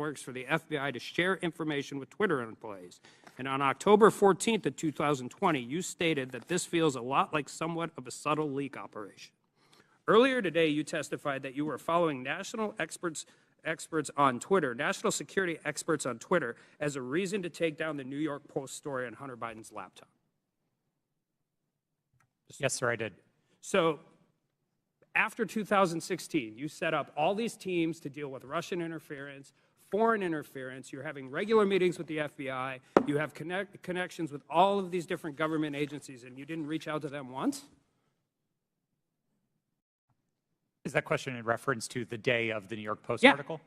networks for the FBI to share information with Twitter employees. And on October 14th of 2020, you stated that this feels a lot like somewhat of a subtle leak operation. Earlier today, you testified that you were following national experts on Twitter, national security experts on Twitter, as a reason to take down the New York Post story on Hunter Biden's laptop. Yes, sir, I did. So after 2016, you set up all these teams to deal with Russian interference, foreign interference. You're having regular meetings with the FBI. You have connections with all of these different government agencies, and you didn't reach out to them once? Is that question in reference to the day of the New York Post Yeah. article?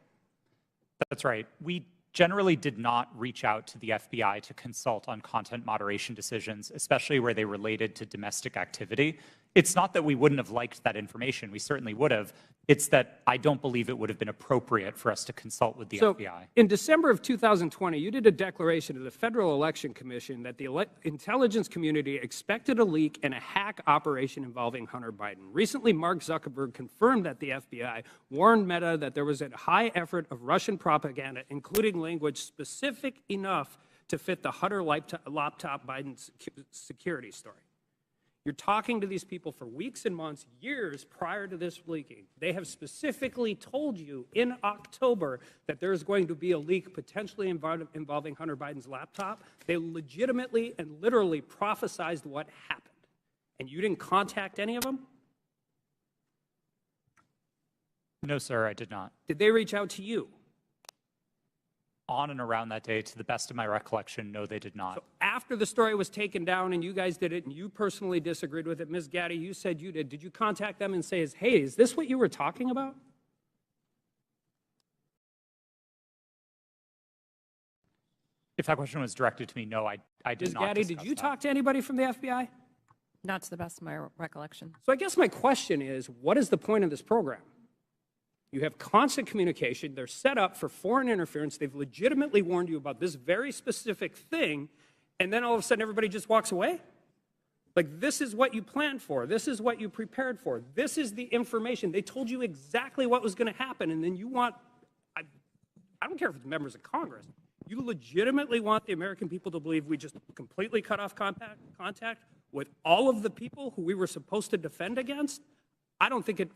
That's right. We generally did not reach out to the FBI to consult on content moderation decisions, especially where they related to domestic activity. It's not that we wouldn't have liked that information. We certainly would have. It's that I don't believe it would have been appropriate for us to consult with the FBI. In December of 2020, you did a declaration to the Federal Election Commission that the intelligence community expected a leak and a hack operation involving Hunter Biden. Recently, Mark Zuckerberg confirmed that the FBI warned Meta that there was a high effort of Russian propaganda, including language specific enough to fit the Hunter laptop Biden security story. You're talking to these people for weeks and months, years prior to this leaking. They have specifically told you in October that there's going to be a leak potentially involving Hunter Biden's laptop. They legitimately and literally prophesized what happened. And you didn't contact any of them? No, sir, I did not. Did they reach out to you? On and around that day, to the best of my recollection, no, they did not. So after the story was taken down and you guys did it and you personally disagreed with it, Ms. Gaddy, you said you did. Did you contact them and say, hey, is this what you were talking about? If that question was directed to me, no, I did Ms. not. Gaddy, did you talk to anybody from the FBI? Not to the best of my recollection. So I guess my question is, what is the point of this program? You have constant communication. They're set up for foreign interference. They've legitimately warned you about this very specific thing, and then all of a sudden everybody just walks away? Like, this is what you planned for. This is what you prepared for. This is the information. They told you exactly what was going to happen, and then you want, I don't care if it's members of Congress, you legitimately want the American people to believe we just completely cut off contact with all of the people who we were supposed to defend against? I don't think it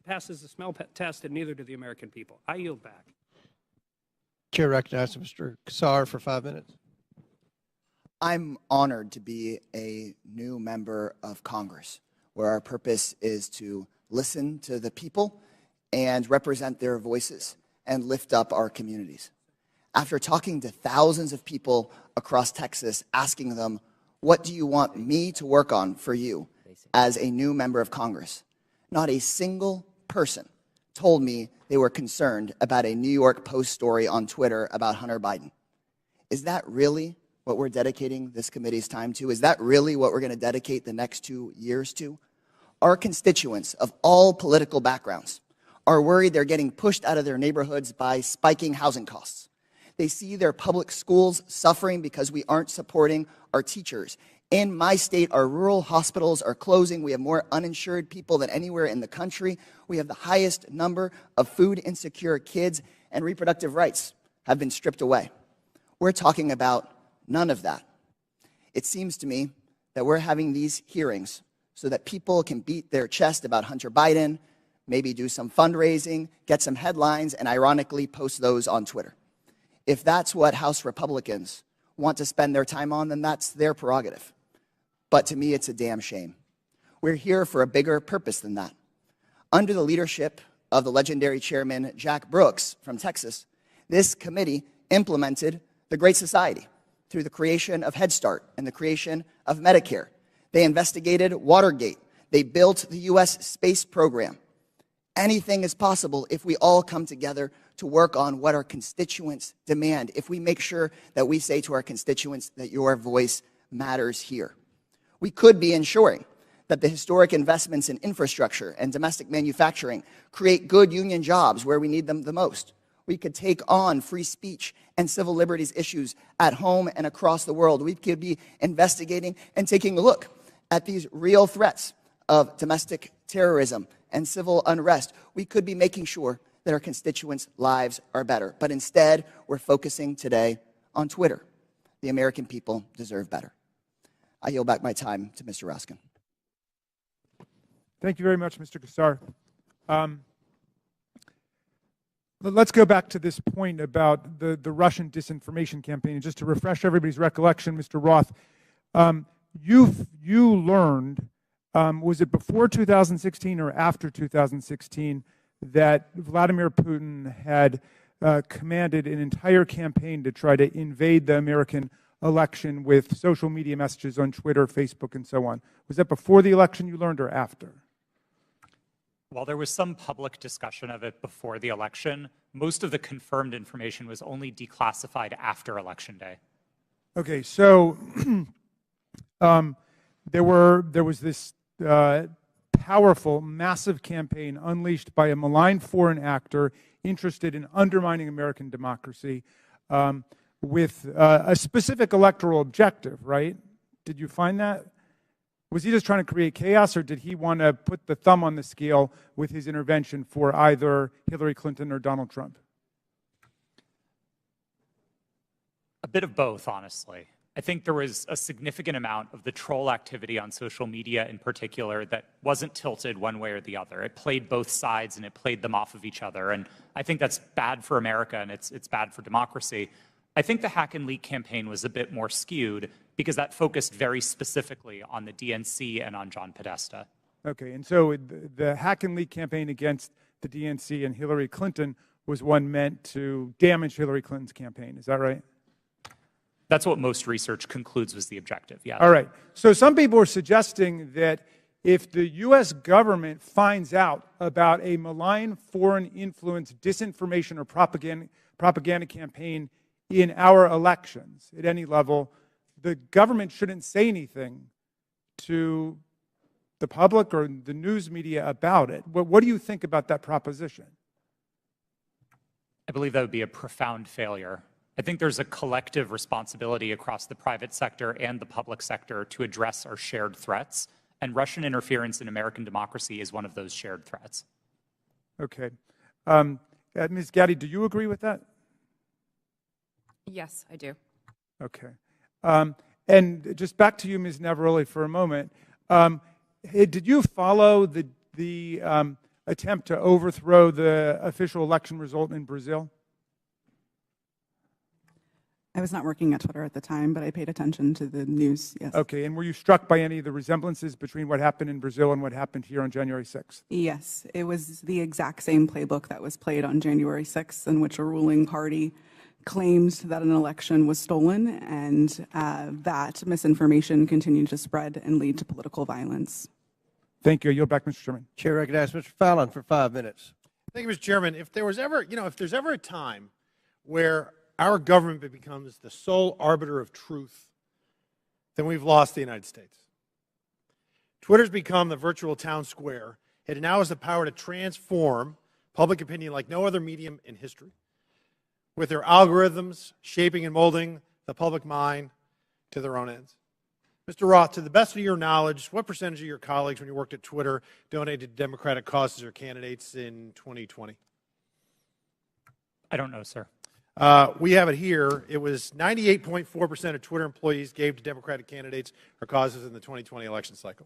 passes the smell test, and neither do the American people. I yield back. Chair recognizes Mr. Kassar for 5 minutes. I'm honored to be a new member of Congress, where our purpose is to listen to the people and represent their voices and lift up our communities. After talking to thousands of people across Texas, asking them, what do you want me to work on for you as a new member of Congress? Not a single person told me they were concerned about a New York Post story on Twitter about Hunter Biden. Is that really what we're dedicating this committee's time to? Is that really what we're going to dedicate the next 2 years to? Our constituents of all political backgrounds are worried they're getting pushed out of their neighborhoods by spiking housing costs. They see their public schools suffering because we aren't supporting our teachers. In my state, our rural hospitals are closing. We have more uninsured people than anywhere in the country. We have the highest number of food insecure kids, and reproductive rights have been stripped away. We're talking about none of that. It seems to me that we're having these hearings so that people can beat their chest about Hunter Biden, maybe do some fundraising, get some headlines, and ironically post those on Twitter. If that's what House Republicans want to spend their time on, then that's their prerogative. But to me, it's a damn shame. We're here for a bigger purpose than that. Under the leadership of the legendary chairman, Jack Brooks from Texas, this committee implemented the Great Society through the creation of Head Start and the creation of Medicare. They investigated Watergate. They built the U.S. space program. Anything is possible if we all come together to work on what our constituents demand, if we make sure that we say to our constituents that your voice matters here. We could be ensuring that the historic investments in infrastructure and domestic manufacturing create good union jobs where we need them the most. We could take on free speech and civil liberties issues at home and across the world. We could be investigating and taking a look at these real threats of domestic terrorism and civil unrest. We could be making sure that our constituents' lives are better. But instead, we're focusing today on Twitter. The American people deserve better. I yield back my time to Mr. Raskin. Thank you very much, Mr. Kassar. Let's go back to this point about the Russian disinformation campaign. And just to refresh everybody's recollection, Mr. Roth, you learned, was it before 2016 or after 2016, that Vladimir Putin had commanded an entire campaign to try to invade the American election with social media messages on Twitter, Facebook, and so on? Was that before the election you learned or after? While there was some public discussion of it before the election, most of the confirmed information was only declassified after Election Day. Okay, so there was this powerful, massive campaign unleashed by a malign foreign actor interested in undermining American democracy with a specific electoral objective, right? Did you find that? Was he just trying to create chaos, or did he want to put the thumb on the scale with his intervention for either Hillary Clinton or Donald Trump? A bit of both, honestly. I think there was a significant amount of the troll activity on social media in particular that wasn't tilted one way or the other. It played both sides and it played them off of each other. And I think that's bad for America and it's bad for democracy. I think the hack and leak campaign was a bit more skewed because that focused very specifically on the DNC and on John Podesta. Okay, and so the hack and leak campaign against the DNC and Hillary Clinton was one meant to damage Hillary Clinton's campaign. Is that right? That's what most research concludes was the objective, yeah. All right. So some people are suggesting that if the U.S. government finds out about a malign foreign influence disinformation or propaganda campaign in our elections at any level, the government shouldn't say anything to the public or the news media about it. What do you think about that proposition? I believe that would be a profound failure. I think there's a collective responsibility across the private sector and the public sector to address our shared threats, and Russian interference in American democracy is one of those shared threats. Okay. Ms. Gaddy, do you agree with that? Yes, I do. Okay. And just back to you, Ms. Navaroli, for a moment. Did you follow the attempt to overthrow the official election result in Brazil? I was not working at Twitter at the time, but I paid attention to the news, yes. Okay, and were you struck by any of the resemblances between what happened in Brazil and what happened here on January 6th? Yes, it was the exact same playbook that was played on January 6th, in which a ruling party claimed that an election was stolen, and that misinformation continued to spread and lead to political violence. Thank you. I yield back, Mr. Chairman. Chair recognizes Mr. Fallon for 5 minutes. Thank you, Mr. Chairman. If there's ever a time where our government becomes the sole arbiter of truth, then we've lost the United States. Twitter's become the virtual town square. It now has the power to transform public opinion like no other medium in history, with their algorithms shaping and molding the public mind to their own ends. Mr. Roth, to the best of your knowledge, what percentage of your colleagues when you worked at Twitter donated to Democratic causes or candidates in 2020? I don't know, sir. We have it here. It was 98.4% of Twitter employees gave to Democratic candidates or causes in the 2020 election cycle.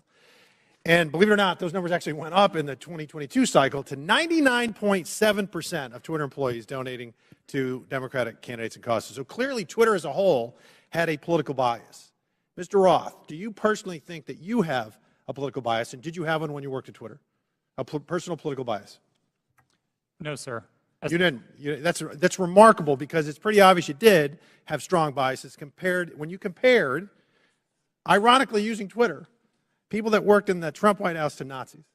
And believe it or not, those numbers actually went up in the 2022 cycle to 99.7% of Twitter employees donating to Democratic candidates and causes. So clearly, Twitter as a whole had a political bias. Mr. Roth, do you personally think that you have a political bias, and did you have one when you worked at Twitter? A personal political bias? No, sir. You didn't. That's remarkable because it's pretty obvious you did have strong biases when you compared, ironically using Twitter, people that worked in the Trump White House to Nazis.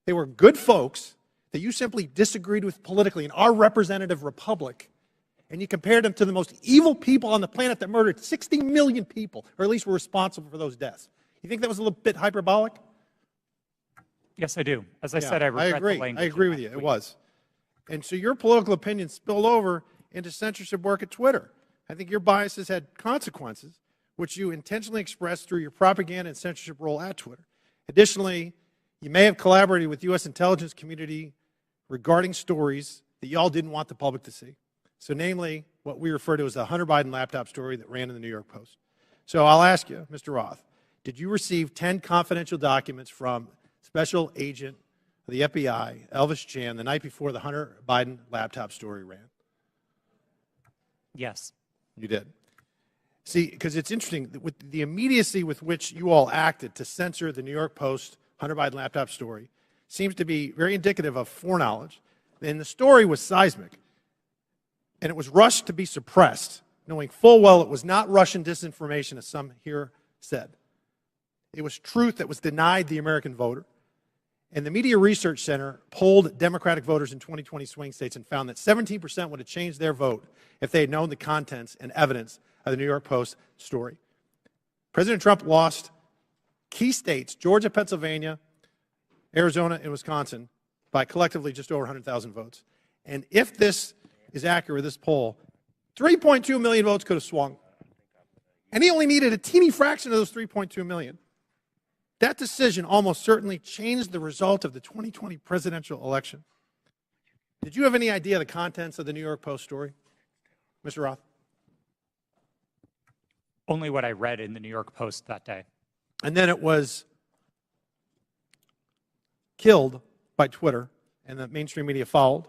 They were good folks that you simply disagreed with politically in our representative republic, and you compared them to the most evil people on the planet that murdered 60 million people, or at least were responsible for those deaths. You think that was a little bit hyperbolic? Yes, I do. As I said, I regret the language. I agree with you. It was. And so your political opinion spilled over into censorship work at Twitter. I think your biases had consequences, which you intentionally expressed through your propaganda and censorship role at Twitter. Additionally, you may have collaborated with U.S. intelligence community regarding stories that y'all didn't want the public to see. So namely, what we refer to as the Hunter Biden laptop story that ran in the New York Post. So I'll ask you, Mr. Roth, did you receive 10 confidential documents from Special Agent of the FBI, Elvis Chan, the night before the Hunter Biden laptop story ran? Yes. You did. See, because it's interesting, with the immediacy with which you all acted to censor the New York Post Hunter Biden laptop story seems to be very indicative of foreknowledge. And the story was seismic. And it was rushed to be suppressed, knowing full well it was not Russian disinformation, as some here said. It was truth that was denied the American voter. And the Media Research Center polled Democratic voters in 2020 swing states and found that 17% would have changed their vote if they had known the contents and evidence of the New York Post story. President Trump lost key states, Georgia, Pennsylvania, Arizona, and Wisconsin, by collectively just over 100,000 votes. And if this is accurate, this poll, 3.2 million votes could have swung. And he only needed a teeny fraction of those 3.2 million. That decision almost certainly changed the result of the 2020 presidential election. Did you have any idea the contents of the New York Post story, Mr. Roth? Only what I read in the New York Post that day. And then it was killed by Twitter, and the mainstream media followed.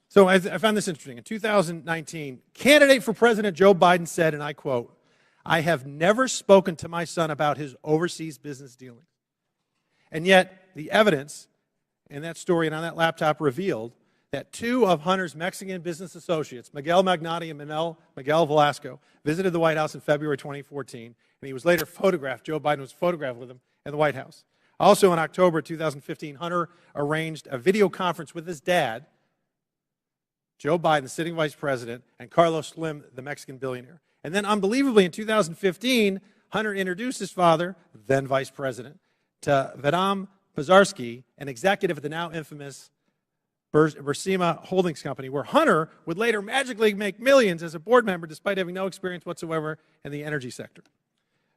So I found this interesting. In 2019, candidate for President Joe Biden said, and I quote, "I have never spoken to my son about his overseas business dealings." And yet, the evidence in that story and on that laptop revealed that two of Hunter's Mexican business associates, Miguel Magnotti and Miguel Velasco, visited the White House in February 2014, and he was later photographed. Joe Biden was photographed with him in the White House. Also in October 2015, Hunter arranged a video conference with his dad, Joe Biden, the sitting vice president, and Carlos Slim, the Mexican billionaire. And then unbelievably in 2015, Hunter introduced his father, then vice president, to Vadam Pazarski, an executive at the now infamous Bursima Holdings Company, where Hunter would later magically make millions as a board member despite having no experience whatsoever in the energy sector.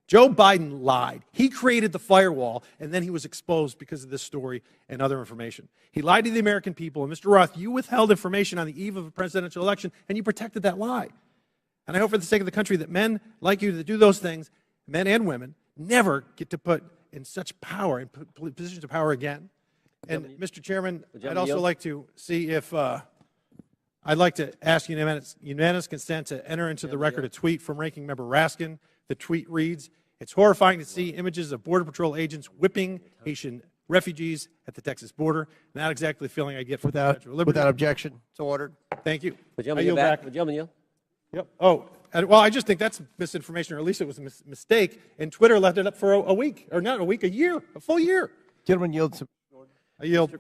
Joe Biden lied. He created the firewall, and then he was exposed because of this story and other information. He lied to the American people, and Mr. Roth, you withheld information on the eve of a presidential election, and you protected that lie. And I hope for the sake of the country that men like you that do those things, men and women, never get to put in such power, in positions of power again. And Mr. Chairman, I'd also like to see if, I'd like to ask unanimous consent to enter into the record a tweet from Ranking Member Raskin. The tweet reads, "It's horrifying to see images of Border Patrol agents whipping Haitian refugees at the Texas border." Not exactly the feeling I get from Without objection, it's ordered. Thank you. Would you yield back? Would you yield? Yep. Oh, well, I just think that's misinformation, or at least it was a mistake, and Twitter left it up for a week, or not a week, a year, a full year. Gentleman yields. I yield.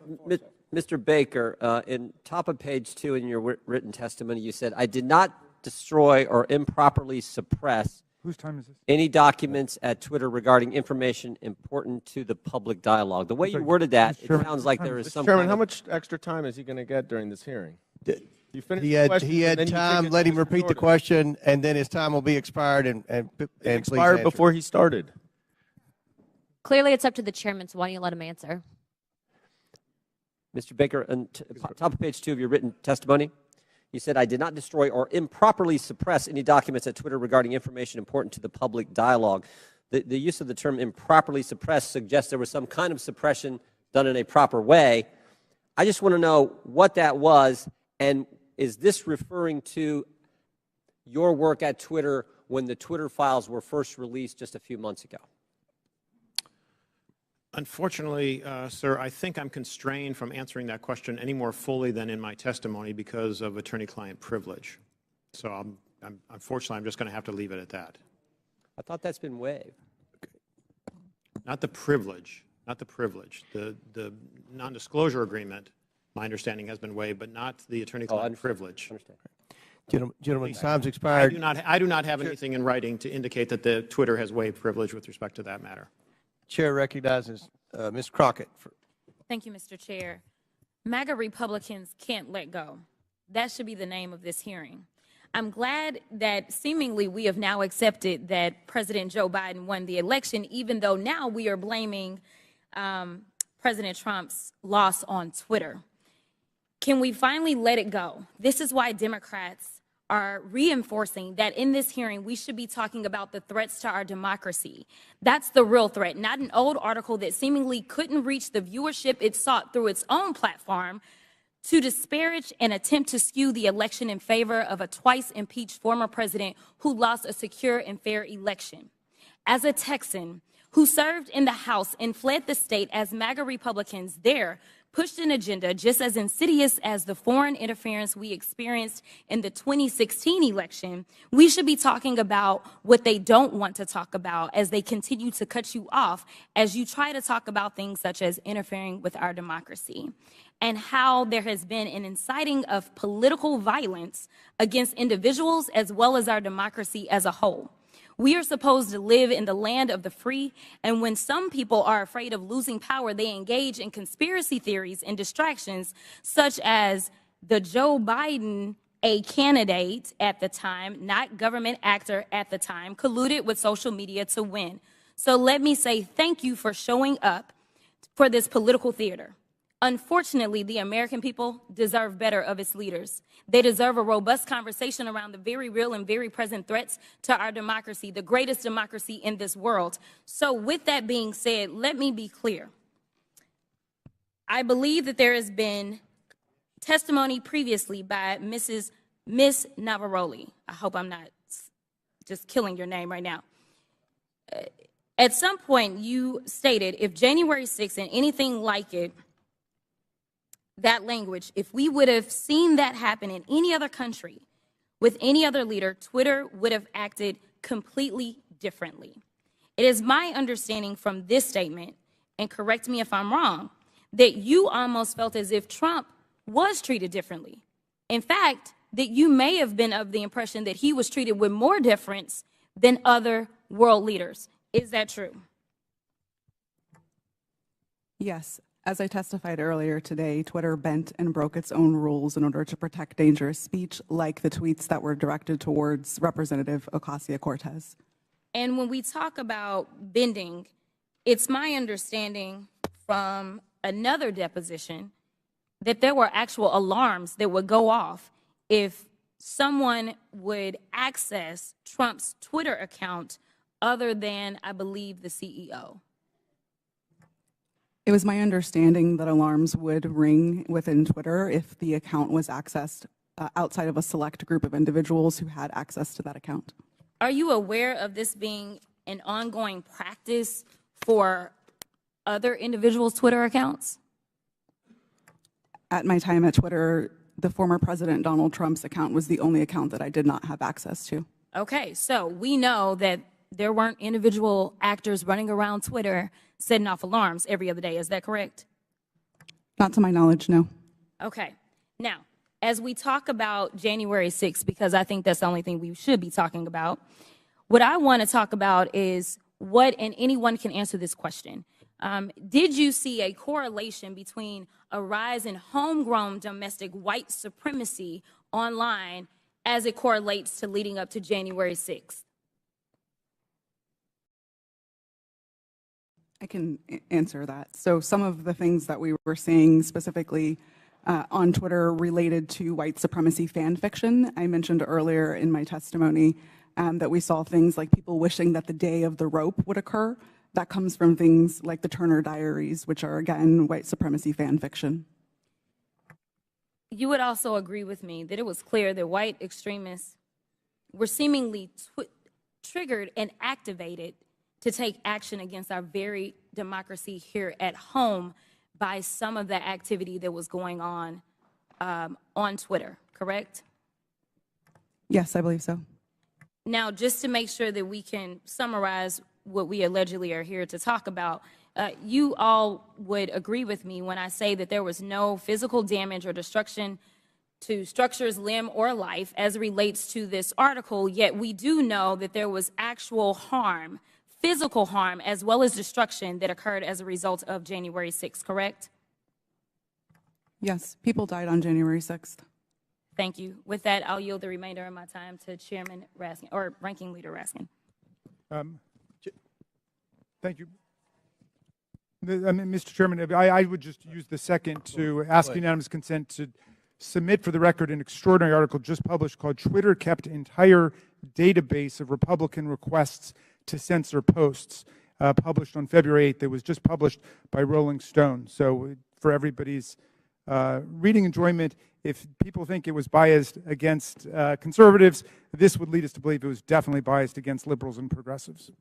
Mr. Baker, in top of page 2 in your written testimony, you said, "I did not destroy or improperly suppress Whose time is this? any documents at Twitter regarding information important to the public dialogue." The way you worded that, it sounds like there is some Chairman, kind how of... much extra time is he going to get during this hearing? You finished He the had, question, he and had then you time. take it Let him to repeat the order. question, and then his time will be expired. And It please expired answer. before he started. Clearly, it's up to the chairman, so why don't you let him answer? Mr. Baker, on top of page 2 of your written testimony, you said, "I did not destroy or improperly suppress any documents at Twitter regarding information important to the public dialogue." The use of the term improperly suppressed suggests there was some kind of suppression done in a proper way. I just want to know what that was, and is this referring to your work at Twitter when the Twitter files were first released just a few months ago? Unfortunately, sir, I think I'm constrained from answering that question any more fully than in my testimony because of attorney-client privilege. So unfortunately, I'm just going to have to leave it at that. I thought that's been waived. Not the privilege, not the privilege. The non-disclosure agreement, my understanding, has been waived, but not the attorney-client privilege. Gentlemen, time's expired. I do not have anything in writing to indicate that the Twitter has waived privilege with respect to that matter. Chair recognizes Ms. Crockett. Thank you, Mr. Chair. MAGA Republicans can't let go. That should be the name of this hearing. I'm glad that seemingly we have now accepted that President Joe Biden won the election, even though now we are blaming President Trump's loss on Twitter. Can we finally let it go? This is why Democrats are reinforcing that in this hearing, we should be talking about the threats to our democracy. That's the real threat, not an old article that seemingly couldn't reach the viewership it sought through its own platform to disparage and attempt to skew the election in favor of a twice impeached former president who lost a secure and fair election. As a Texan who served in the House and fled the state as MAGA Republicans there pushed an agenda just as insidious as the foreign interference we experienced in the 2016 election, we should be talking about what they don't want to talk about as they continue to cut you off as you try to talk about things such as interfering with our democracy, and how there has been an inciting of political violence against individuals as well as our democracy as a whole. We are supposed to live in the land of the free, and when some people are afraid of losing power, they engage in conspiracy theories and distractions, such as the Joe Biden, a candidate at the time, not government actor at the time, colluded with social media to win. So let me say thank you for showing up for this political theater. Unfortunately, the American people deserve better of its leaders. They deserve a robust conversation around the very real and very present threats to our democracy, the greatest democracy in this world. So with that being said, let me be clear. I believe that there has been testimony previously by Miss Navaroli. I hope I'm not just killing your name right now. At some point, you stated if January 6th and anything like it, that language, if we would have seen that happen in any other country with any other leader, Twitter would have acted completely differently. It is my understanding from this statement, and correct me if I'm wrong, that you almost felt as if Trump was treated differently. In fact, that you may have been of the impression that he was treated with more deference than other world leaders. Is that true? Yes. As I testified earlier today, Twitter bent and broke its own rules in order to protect dangerous speech, like the tweets that were directed towards Representative Ocasio-Cortez. And when we talk about bending, it's my understanding from another deposition that there were actual alarms that would go off if someone would access Trump's Twitter account other than, I believe, the CEO. It was my understanding that alarms would ring within Twitter if the account was accessed outside of a select group of individuals who had access to that account. Are you aware of this being an ongoing practice for other individuals' Twitter accounts? At my time at Twitter, the former President Donald Trump's account was the only account that I did not have access to. Okay, so we know that there weren't individual actors running around Twitter setting off alarms every other day. Is that correct? Not to my knowledge, no. Okay. Now, as we talk about January 6th, because I think that's the only thing we should be talking about, what I want to talk about is what, and anyone can answer this question. Did you see a correlation between a rise in homegrown domestic white supremacy online as it correlates to leading up to January 6th? I can answer that. So some of the things that we were seeing specifically on Twitter related to white supremacy fan fiction. I mentioned earlier in my testimony that we saw things like people wishing that the day of the rope would occur. That comes from things like the Turner Diaries, which are, again, white supremacy fan fiction. You would also agree with me that it was clear that white extremists were seemingly triggered and activated to take action against our very democracy here at home by some of the activity that was going on Twitter, correct? Yes, I believe so. Now, just to make sure that we can summarize what we allegedly are here to talk about, you all would agree with me when I say that there was no physical damage or destruction to structures, limb, or life as it relates to this article, yet we do know that there was actual harm, physical harm, as well as destruction that occurred as a result of January 6th, correct? Yes, people died on January 6th. Thank you. With that, I'll yield the remainder of my time to Chairman Raskin, or Ranking Leader Raskin. Thank you. Mr. Chairman, I would just use the second to ask unanimous consent to submit for the record an extraordinary article just published called Twitter Kept Entire Database of Republican Requests to Censor Posts, published on February 8th. It was just published by Rolling Stone. So for everybody's reading enjoyment, if people think it was biased against conservatives, this would lead us to believe it was definitely biased against liberals and progressives.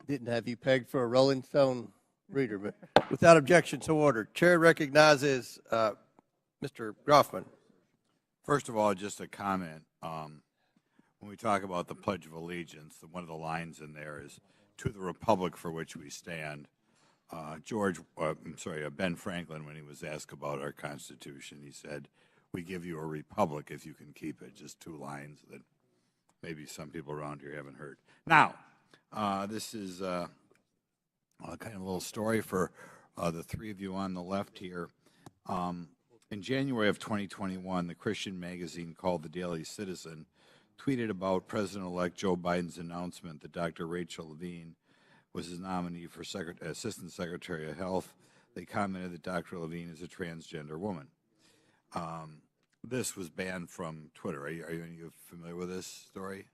Didn't have you pegged for a Rolling Stone reader, but without objection, so ordered. Chair recognizes Mr. Groffman. First of all, just a comment. When we talk about the Pledge of Allegiance, one of the lines in there is, "To the Republic for which we stand." Ben Franklin, when he was asked about our Constitution, he said, "We give you a republic if you can keep it." Just two lines that maybe some people around here haven't heard. Now, this is kind of a little story for the three of you on the left here. In January of 2021, the Christian magazine called The Daily Citizen tweeted about President-elect Joe Biden's announcement that Dr. Rachel Levine was his nominee for Assistant Secretary of Health. They commented that Dr. Levine is a transgender woman. This was banned from Twitter. Are you familiar with this story?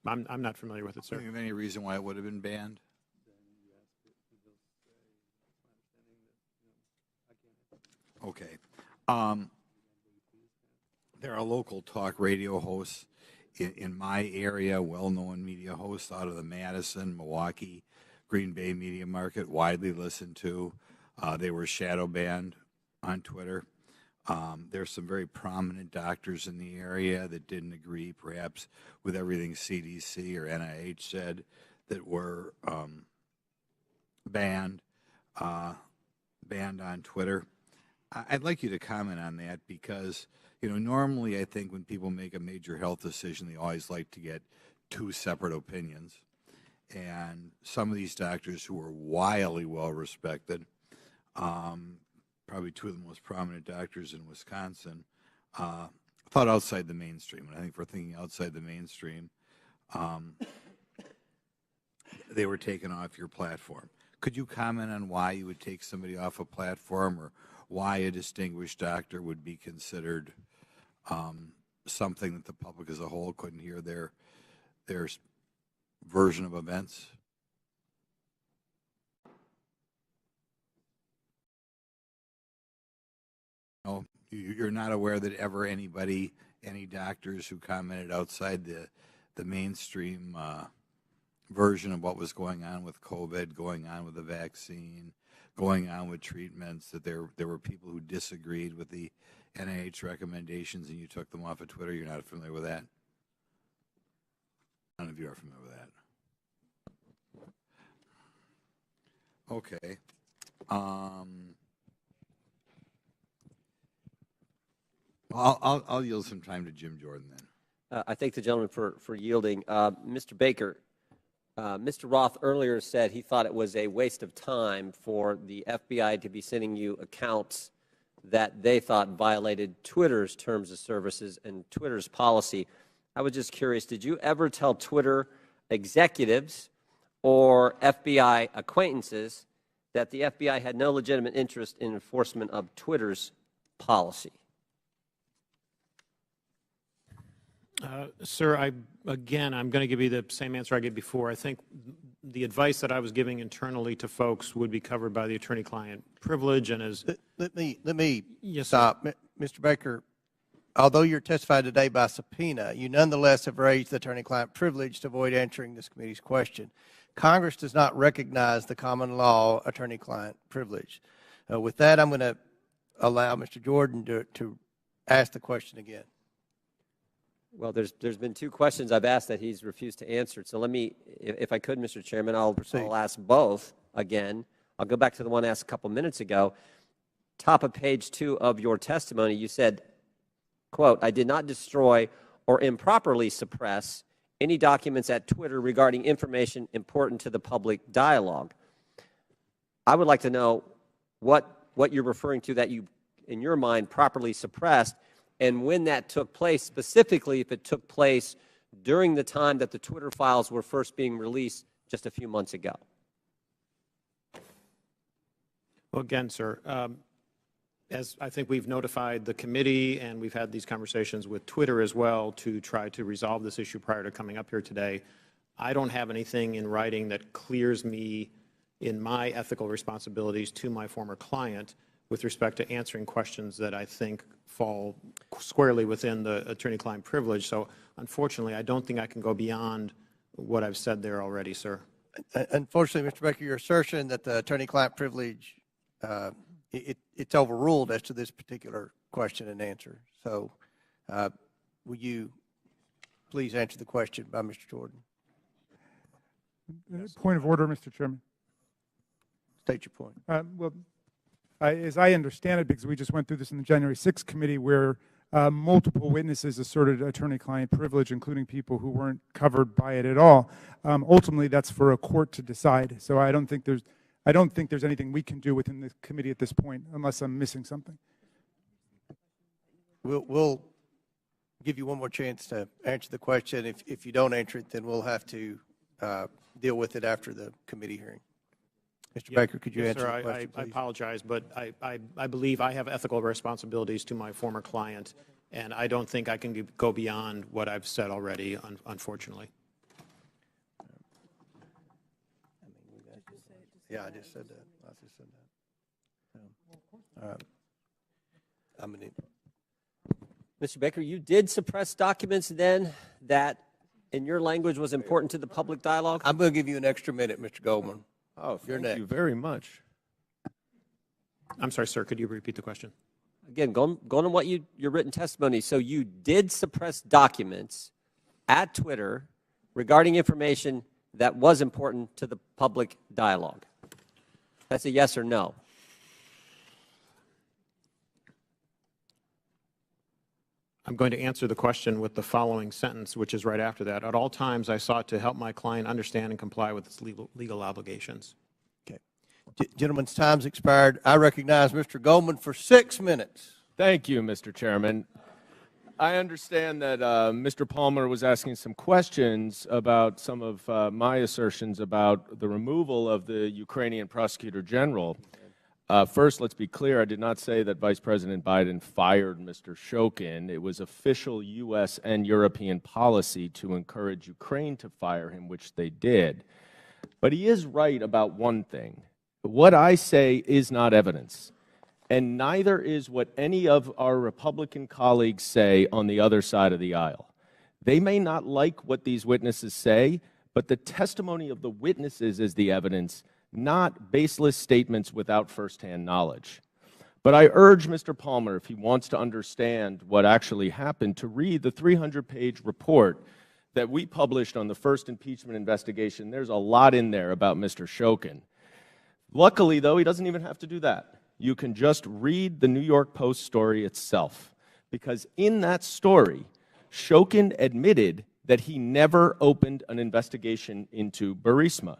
I'm not familiar with it, sir. Do you have any reason why it would have been banned? Okay. There are local talk radio hosts in my area, well-known media hosts out of the Madison, Milwaukee, Green Bay media market, widely listened to. They were shadow banned on Twitter. There's some very prominent doctors in the area that didn't agree, perhaps, with everything CDC or NIH said, that were banned on Twitter. I'd like you to comment on that because, normally I think when people make a major health decision, they always like to get two separate opinions. And some of these doctors who are wildly well-respected, probably two of the most prominent doctors in Wisconsin, thought outside the mainstream. And I think if we're thinking outside the mainstream, they were taken off your platform. Could you comment on why you would take somebody off a platform, or why a distinguished doctor would be considered something that the public as a whole couldn't hear their version of events? No, you're not aware that ever any doctors who commented outside the mainstream version of what was going on with COVID, going on with the vaccine, going on with treatments, that there were people who disagreed with the NIH recommendations and you took them off of Twitter? You're not familiar with that? None of you are familiar with that. Okay. I'll yield some time to Jim Jordan then. I thank the gentleman for yielding. Mr. Baker, Mr. Roth earlier said he thought it was a waste of time for the FBI to be sending you accounts that they thought violated Twitter's terms of services and Twitter's policy. I was just curious, did you ever tell Twitter executives or FBI acquaintances that the FBI had no legitimate interest in enforcement of Twitter's policy? Sir, I'm going to give you the same answer I gave before. I think the advice that I was giving internally to folks would be covered by the attorney-client privilege. And as let me yes, stop, sir. Mr. Baker. Although you're testified today by subpoena, you nonetheless have raised the attorney-client privilege to avoid answering this committee's question. Congress does not recognize the common law attorney-client privilege. With that, I'm going to allow Mr. Jordan to ask the question again. Well, there's been two questions I've asked that he's refused to answer. So let me, if I could, Mr. Chairman, I'll ask both again. I'll go back to the one asked a couple minutes ago. Top of page 2 of your testimony, you said, quote, "I did not destroy or improperly suppress any documents at Twitter regarding information important to the public dialogue." I would like to know what you're referring to that you, in your mind, properly suppressed, and when that took place, specifically if it took place during the time that the Twitter files were first being released just a few months ago. Well, again, sir, as I think we've notified the committee and we've had these conversations with Twitter as well to try to resolve this issue prior to coming up here today, I don't have anything in writing that clears me in my ethical responsibilities to my former client with respect to answering questions that I think fall squarely within the attorney-client privilege. So unfortunately, I don't think I can go beyond what I've said there already, sir. Unfortunately, Mr. Baker, your assertion that the attorney-client privilege, it's overruled as to this particular question and answer. So will you please answer the question by Mr. Jordan? Point of order, Mr. Chairman. State your point. Well, as I understand it, because we just went through this in the January 6th committee where multiple witnesses asserted attorney-client privilege, including people who weren't covered by it at all. Ultimately, that's for a court to decide. So I don't think there's anything we can do within the committee at this point, unless I'm missing something. We'll give you one more chance to answer the question. If you don't answer it, then we'll have to deal with it after the committee hearing. Mr. Baker, could you answer the question, please? I apologize, but I believe I have ethical responsibilities to my former client, and I don't think I can go beyond what I've said already, unfortunately. Yeah, I just said that. All right. Mr. Baker, you did suppress documents then that, in your language, was important to the public dialogue? I'm going to give you an extra minute, Mr. Goldman. Oh, thank you very much. I'm sorry, sir. Could you repeat the question? Again, going on what your written testimony. So you did suppress documents at Twitter regarding information that was important to the public dialogue. That's a yes or no. I'm going to answer the question with the following sentence, which is right after that. At all times, I sought to help my client understand and comply with its legal obligations. Okay. Gentlemen's time's expired. I recognize Mr. Goldman for 6 minutes. Thank you, Mr. Chairman. I understand that Mr. Palmer was asking some questions about some of my assertions about the removal of the Ukrainian prosecutor general. First, let's be clear. I did not say that Vice President Biden fired Mr. Shokin. It was official U.S. and European policy to encourage Ukraine to fire him, which they did. But he is right about one thing. What I say is not evidence, and neither is what any of our Republican colleagues say on the other side of the aisle. They may not like what these witnesses say, but the testimony of the witnesses is the evidence, not baseless statements without firsthand knowledge. But I urge Mr. Palmer, if he wants to understand what actually happened, to read the 300-page report that we published on the first impeachment investigation. There's a lot in there about Mr. Shokin. Luckily, though, he doesn't even have to do that. You can just read the New York Post story itself, because in that story, Shokin admitted that he never opened an investigation into Burisma.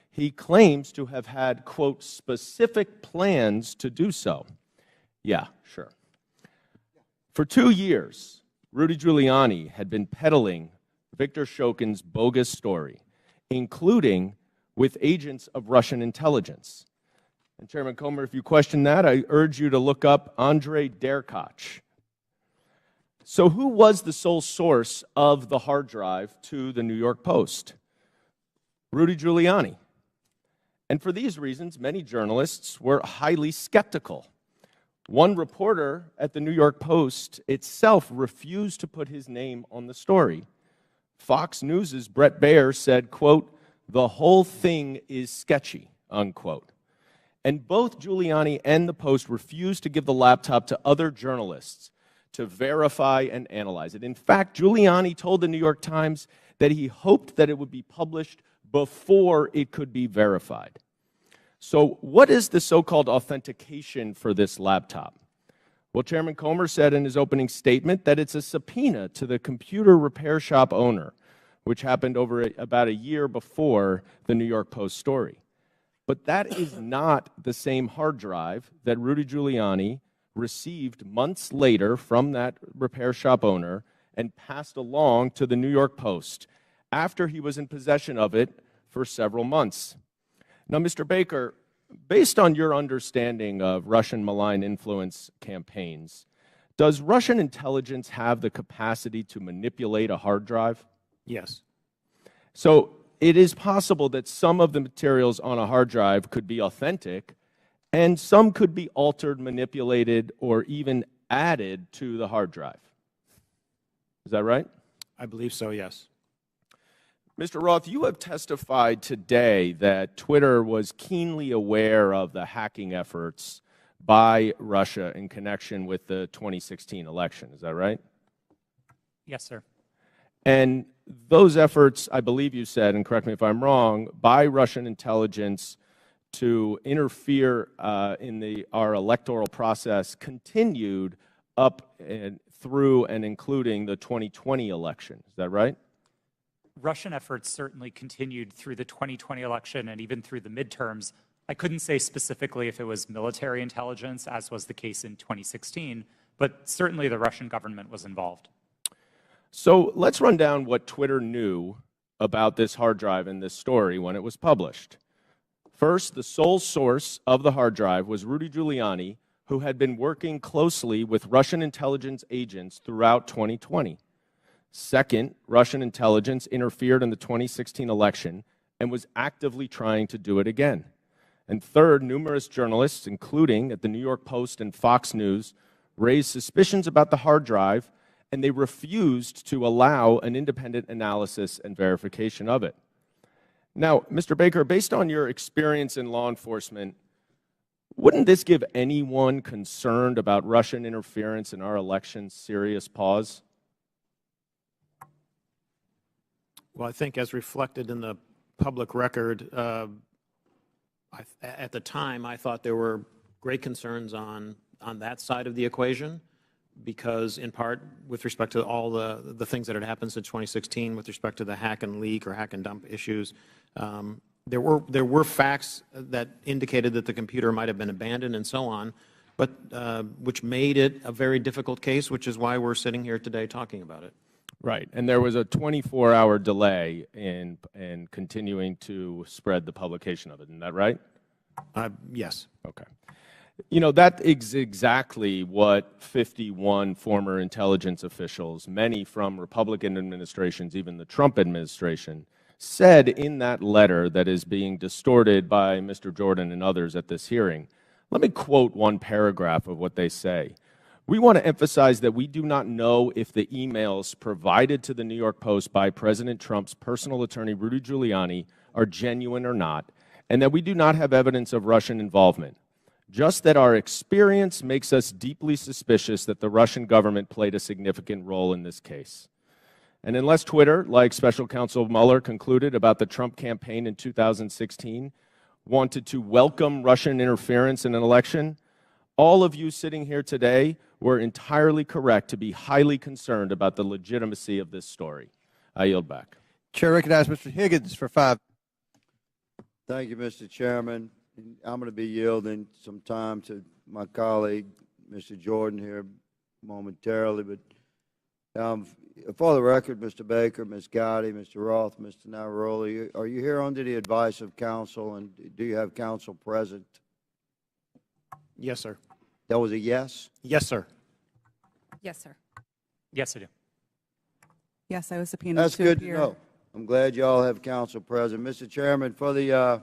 He claims to have had, quote, specific plans to do so. Yeah, sure. For 2 years, Rudy Giuliani had been peddling Victor Shokin's bogus story, including with agents of Russian intelligence. And Chairman Comer, if you question that, I urge you to look up Andrei Derkach. So who was the sole source of the hard drive to the New York Post? Rudy Giuliani. And for these reasons, many journalists were highly skeptical. One reporter at the New York Post itself refused to put his name on the story. Fox News' Brett Baer said, quote, "The whole thing is sketchy," unquote. And both Giuliani and the Post refused to give the laptop to other journalists to verify and analyze it. In fact, Giuliani told the New York Times that he hoped that it would be published before it could be verified. So what is the so-called authentication for this laptop? Well, Chairman Comer said in his opening statement that it's a subpoena to the computer repair shop owner, which happened over about a year before the New York Post story. But that is not the same hard drive that Rudy Giuliani received months later from that repair shop owner and passed along to the New York Post after he was in possession of it for several months. Now, Mr. Baker, Based on your understanding of Russian malign influence campaigns, does Russian intelligence have the capacity to manipulate a hard drive? Yes. So it is possible that some of the materials on a hard drive could be authentic, and some could be altered, manipulated, or even added to the hard drive. Is that right? I believe so, yes. Mr. Roth, you have testified today that Twitter was keenly aware of the hacking efforts by Russia in connection with the 2016 election. Is that right? Yes, sir. And those efforts, I believe you said, and correct me if I'm wrong, by Russian intelligence to interfere in our electoral process continued up and through and including the 2020 election. Is that right? Russian efforts certainly continued through the 2020 election and even through the midterms. I couldn't say specifically if it was military intelligence, as was the case in 2016, but certainly the Russian government was involved. So let's run down what Twitter knew about this hard drive and this story when it was published. First, the sole source of the hard drive was Rudy Giuliani, who had been working closely with Russian intelligence agents throughout 2020. Second, Russian intelligence interfered in the 2016 election and was actively trying to do it again. And third, numerous journalists, including at the New York Post and Fox News, raised suspicions about the hard drive, and they refused to allow an independent analysis and verification of it. Now, Mr. Baker, based on your experience in law enforcement, wouldn't this give anyone concerned about Russian interference in our elections serious pause? Well, I think as reflected in the public record, at the time, I thought there were great concerns on that side of the equation, because in part with respect to all the things that had happened since 2016 with respect to the hack and leak or hack and dump issues, there were facts that indicated that the computer might have been abandoned and so on, but which made it a very difficult case, which is why we're sitting here today talking about it. Right, and there was a 24-hour delay in continuing to spread the publication of it. Isn't that right? Yes. Okay. You know, that is exactly what 51 former intelligence officials, many from Republican administrations, even the Trump administration, said in that letter that is being distorted by Mr. Jordan and others at this hearing. Let me quote one paragraph of what they say. We want to emphasize that we do not know if the emails provided to the New York Post by President Trump's personal attorney, Rudy Giuliani, are genuine or not, and that we do not have evidence of Russian involvement. Just that our experience makes us deeply suspicious that the Russian government played a significant role in this case. And unless Twitter, like Special Counsel Mueller concluded about the Trump campaign in 2016, wanted to welcome Russian interference in an election, all of you sitting here today were entirely correct to be highly concerned about the legitimacy of this story. I yield back. Chair recognizes Mr. Higgins for 5. Thank you, Mr. Chairman. I'm going to be yielding some time to my colleague, Mr. Jordan, here momentarily. But for the record, Mr. Baker, Ms. Gotti, Mr. Roth, Mr. Navaroli, are you here under the advice of counsel, and do you have counsel present? Yes, sir. That was a yes? Yes, sir. Yes, sir. Yes, I do. Yes, I was subpoenaed That's to good appear. to know. I'm glad you all have counsel present. Mr. Chairman, for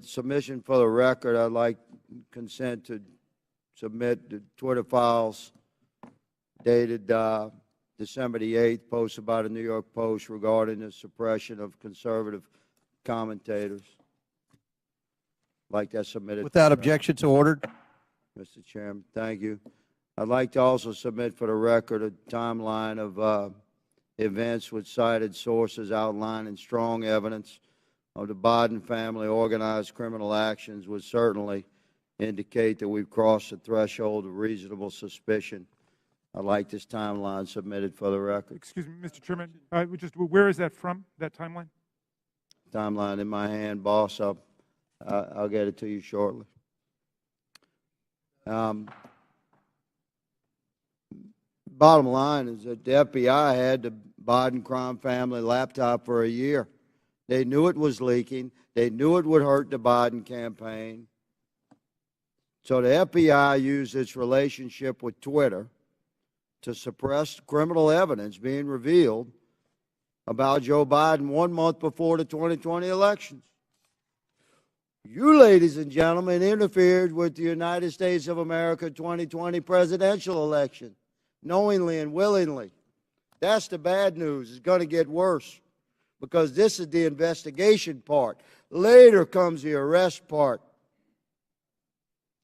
submission for the record, I'd like consent to submit the Twitter files dated December the 8th, posted by the New York Post regarding the suppression of conservative commentators. I'd like that submitted. Without objection, so ordered. Mr. Chairman, thank you. I'd like to also submit for the record a timeline of events with cited sources outlining strong evidence of the Biden family organized criminal actions would certainly indicate that we've crossed the threshold of reasonable suspicion. I'd like this timeline submitted for the record. Excuse me, Mr. Chairman, just where is that from, that timeline? Timeline in my hand, boss. I'll get it to you shortly. Bottom line is that the FBI had the Biden crime family laptop for a year. They knew it was leaking. They knew it would hurt the Biden campaign. So the FBI used its relationship with Twitter to suppress criminal evidence being revealed about Joe Biden 1 month before the 2020 elections. You, ladies and gentlemen, interfered with the United States of America 2020 presidential election, knowingly and willingly. That's the bad news. It's going to get worse because this is the investigation part. Later comes the arrest part.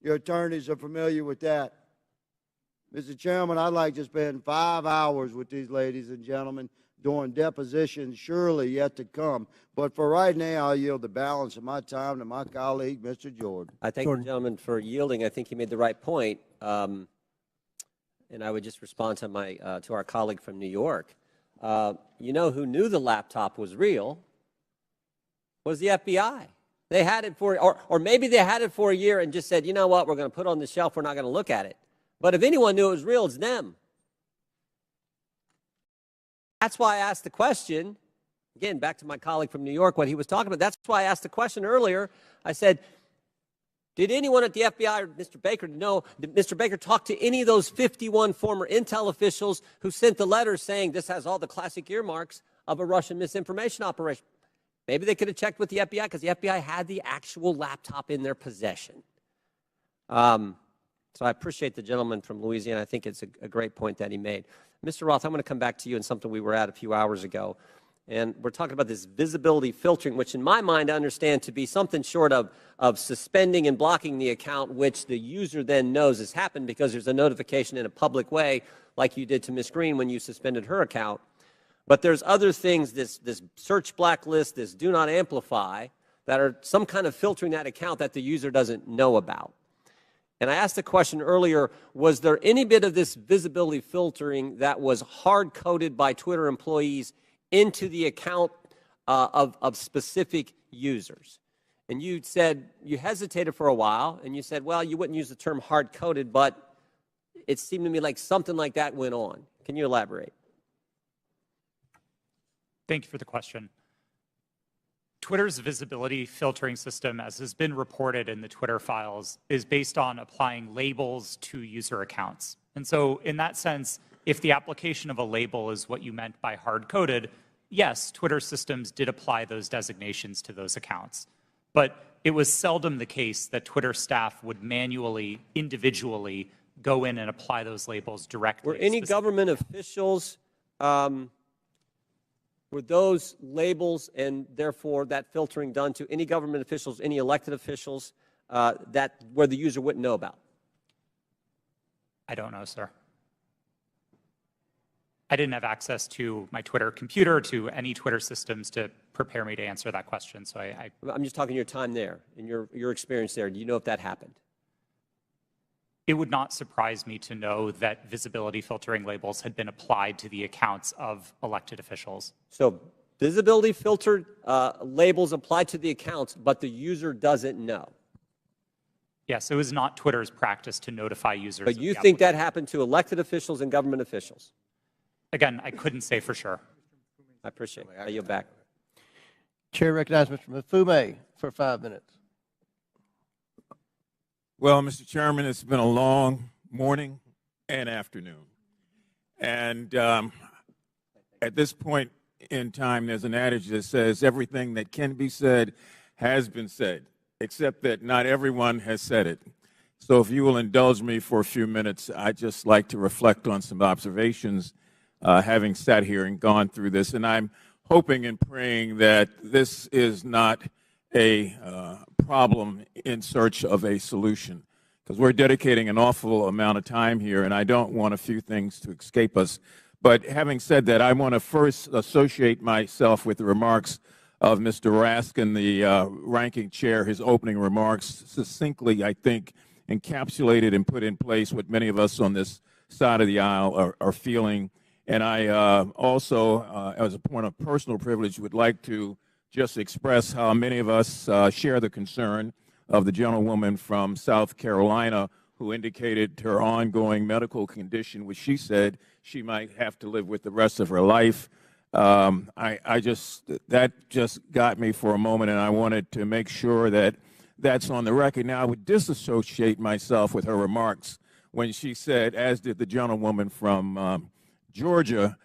Your attorneys are familiar with that. Mr. Chairman, I'd like to spend 5 hours with these ladies and gentlemen during depositions surely yet to come. But for right now, I'll yield the balance of my time to my colleague, Mr. Jordan. I thank the gentleman for yielding. I think he made the right point. And I would just respond to to our colleague from New York. You know who knew the laptop was real was the FBI. They had it for, or maybe they had it for a year and just said, you know what, we're going to put it on the shelf, we're not going to look at it. But if anyone knew it was real, it's them. That's why I asked the question, again, back to my colleague from New York, what he was talking about. That's why I asked the question earlier. I said, did anyone at the FBI or Mr. Baker know, did Mr. Baker talk to any of those 51 former intel officials who sent the letters saying this has all the classic earmarks of a Russian misinformation operation? Maybe they could have checked with the FBI because the FBI had the actual laptop in their possession. So I appreciate the gentleman from Louisiana. I think it's a great point that he made. Mr. Roth, I'm going to come back to you in something we were at a few hours ago. And we're talking about this visibility filtering, which in my mind I understand to be something short of suspending and blocking the account, which the user then knows has happened because there's a notification in a public way, like you did to Ms. Green when you suspended her account. But there's other things, this search blacklist, this do not amplify, that are some kind of filtering that account that the user doesn't know about. And I asked the question earlier, was there any bit of this visibility filtering that was hard-coded by Twitter employees into the account of specific users? And you said, you hesitated for a while, and you said, well, you wouldn't use the term hard-coded, but it seemed to me like something like that went on. Can you elaborate? Thank you for the question. Twitter's visibility filtering system, as has been reported in the Twitter files, is based on applying labels to user accounts. And so in that sense, if the application of a label is what you meant by hard-coded, yes, Twitter systems did apply those designations to those accounts. But it was seldom the case that Twitter staff would manually, individually, go in and apply those labels directly. Were any government officials, were those labels and therefore that filtering done to any government officials, any elected officials, where the user wouldn't know about? I don't know, sir. I didn't have access to my Twitter computer, to any Twitter systems to prepare me to answer that question. So I'm just talking your time there, and your experience there. Do you know if that happened? It would not surprise me to know that visibility filtering labels had been applied to the accounts of elected officials. So visibility filtered labels applied to the accounts, but the user doesn't know. Yes, it was not Twitter's practice to notify users. But you think that happened to elected officials and government officials? Again, I couldn't say for sure. I appreciate it. I yield back. Chair recognizes Mr. Mafumé for 5 minutes. Well, Mr. Chairman, it's been a long morning and afternoon. And at this point in time, there's an adage that says everything that can be said has been said, except that not everyone has said it. So if you will indulge me for a few minutes, I'd just like to reflect on some observations having sat here and gone through this. And I'm hoping and praying that this is not a problem in search of a solution, because we're dedicating an awful amount of time here, and I don't want a few things to escape us. But having said that, I want to first associate myself with the remarks of Mr. Raskin, the ranking chair. His opening remarks succinctly, I think, encapsulated and put in place what many of us on this side of the aisle are feeling. And I also, as a point of personal privilege, would like to just express how many of us share the concern of the gentlewoman from South Carolina who indicated her ongoing medical condition, which she said she might have to live with the rest of her life. That just got me for a moment, and I wanted to make sure that that's on the record. Now, I would disassociate myself with her remarks when she said, as did the gentlewoman from Georgia,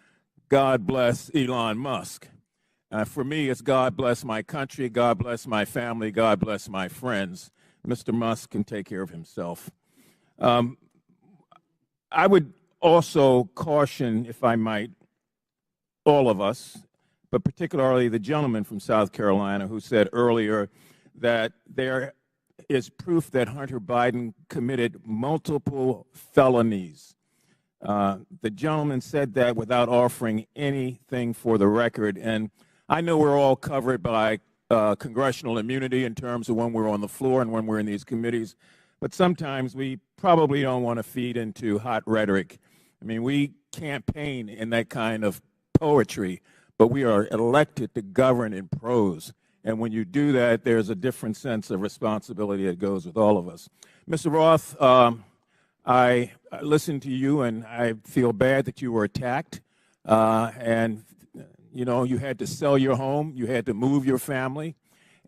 God bless Elon Musk. For me, it's God bless my country, God bless my family, God bless my friends. Mr. Musk can take care of himself. I would also caution, if I might, all of us, but particularly the gentleman from South Carolina who said earlier that there is proof that Hunter Biden committed multiple felonies. The gentleman said that without offering anything for the record. And I know we're all covered by congressional immunity in terms of when we're on the floor and when we're in these committees, but sometimes we probably don't want to feed into hot rhetoric. I mean, we campaign in that kind of poetry, but we are elected to govern in prose. And when you do that, there's a different sense of responsibility that goes with all of us. Mr. Roth, I listened to you, and I feel bad that you were attacked. And, you know, you had to sell your home. You had to move your family.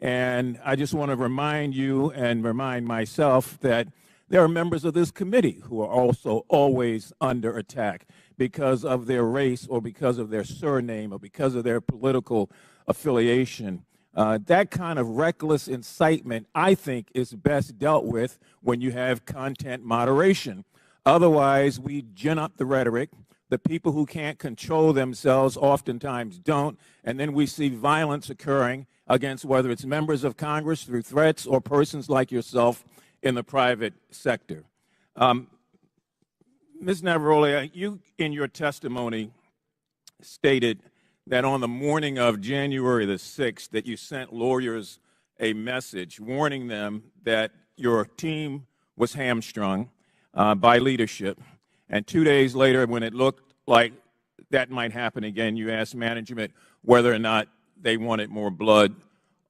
And I just want to remind you and remind myself that there are members of this committee who are also always under attack because of their race or because of their surname or because of their political affiliation. That kind of reckless incitement, I think, is best dealt with when you have content moderation. Otherwise, we gin up the rhetoric. The people who can't control themselves oftentimes don't, and then we see violence occurring against whether it's members of Congress through threats or persons like yourself in the private sector. Ms. Navaroli, you in your testimony stated that on the morning of January the 6th that you sent lawyers a message warning them that your team was hamstrung by leadership. And 2 days later, when it looked like that might happen again, you asked management whether or not they wanted more blood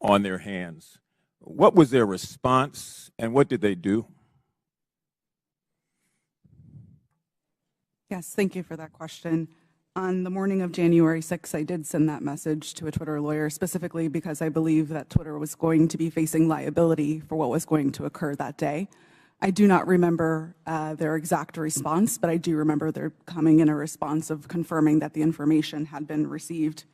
on their hands. What was their response, and what did they do? Yes, thank you for that question. On the morning of January 6th, I did send that message to a Twitter lawyer specifically because I believe that Twitter was going to be facing liability for what was going to occur that day. I do not remember their exact response, but I do remember there coming in a response of confirming that the information had been received.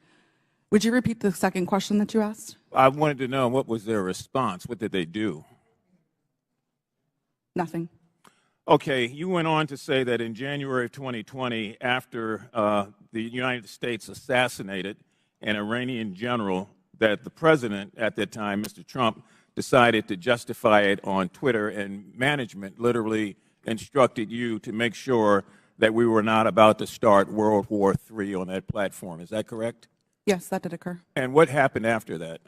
Would you repeat the second question that you asked? I wanted to know what was their response. What did they do? Nothing. Okay, you went on to say that in January of 2020, after the United States assassinated an Iranian general, that the president at that time, Mr. Trump, decided to justify it on Twitter, and management literally instructed you to make sure that we were not about to start World War III on that platform. Is that correct? Yes, that did occur. And what happened after that?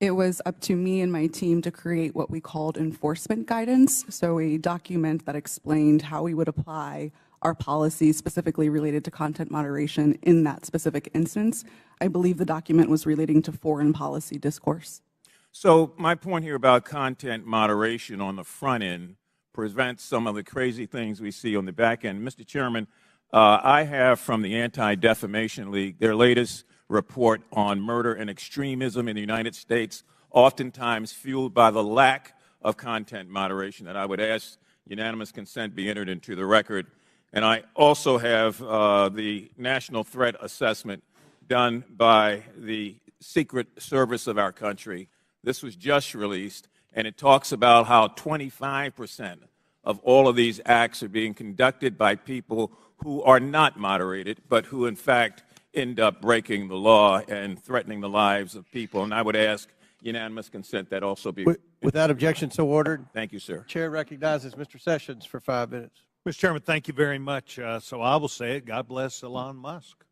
It was up to me and my team to create what we called enforcement guidance, so a document that explained how we would apply our policies specifically related to content moderation in that specific instance. I believe the document was relating to foreign policy discourse. So my point here about content moderation on the front end prevents some of the crazy things we see on the back end. Mr. Chairman, I have from the Anti-Defamation League their latest report on murder and extremism in the United States, oftentimes fueled by the lack of content moderation, that I would ask unanimous consent be entered into the record. And I also have the national threat assessment done by the Secret Service of our country. This was just released, and it talks about how 25% of all of these acts are being conducted by people who are not moderated, but who in fact end up breaking the law and threatening the lives of people. And I would ask unanimous consent that also be. Without objection, so ordered. Thank you, sir. Chair recognizes Mr. Sessions for 5 minutes. Mr. Chairman, thank you very much. So I will say it, God bless Elon Musk,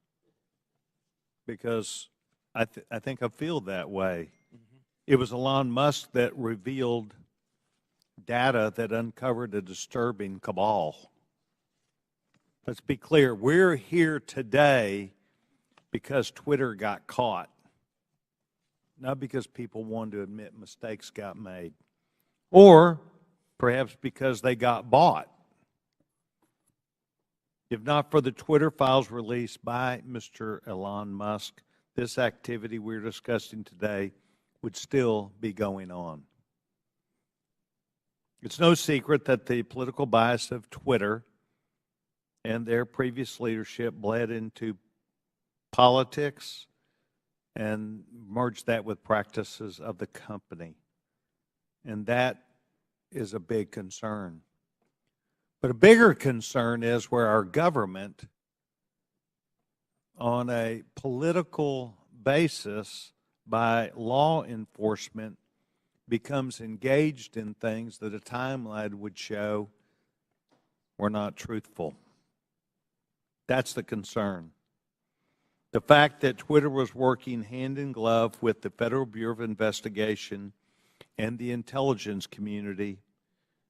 because I think I feel that way. It was Elon Musk that revealed data that uncovered a disturbing cabal. Let's be clear, we're here today because Twitter got caught, not because people wanted to admit mistakes got made, or perhaps because they got bought. If not for the Twitter files released by Mr. Elon Musk, this activity we're discussing today would still be going on. It's no secret that the political bias of Twitter and their previous leadership bled into politics and merged that with practices of the company. And that is a big concern. But a bigger concern is where our government, on a political basis by law enforcement, becomes engaged in things that a timeline would show were not truthful. That's the concern. The fact that Twitter was working hand in glove with the Federal Bureau of Investigation and the intelligence community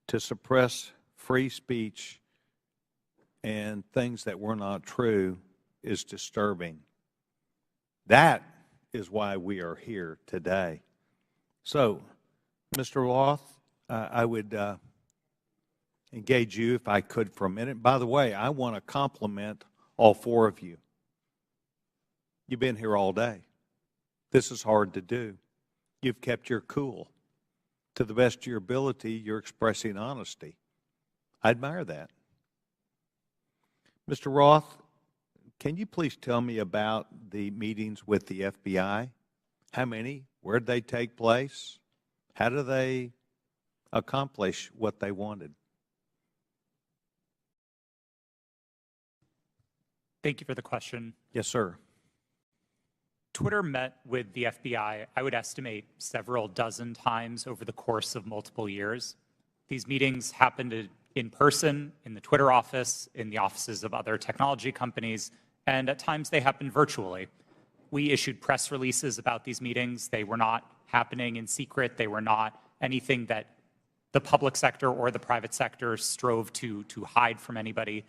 to suppress free speech and things that were not true is disturbing. That is why we are here today. So, Mr. Roth, I would engage you, if I could, for a minute. By the way, I want to compliment all four of you. You've been here all day. This is hard to do. You've kept your cool. To the best of your ability, you're expressing honesty. I admire that. Mr. Roth, can you please tell me about the meetings with the FBI? How many? Where did they take place? How do they accomplish what they wanted? Thank you for the question. Yes, sir. Twitter met with the FBI, I would estimate, several dozen times over the course of multiple years. These meetings happened in person, in the Twitter office, in the offices of other technology companies, and at times they happened virtually. We issued press releases about these meetings. They were not happening in secret. They were not anything that the public sector or the private sector strove to hide from anybody.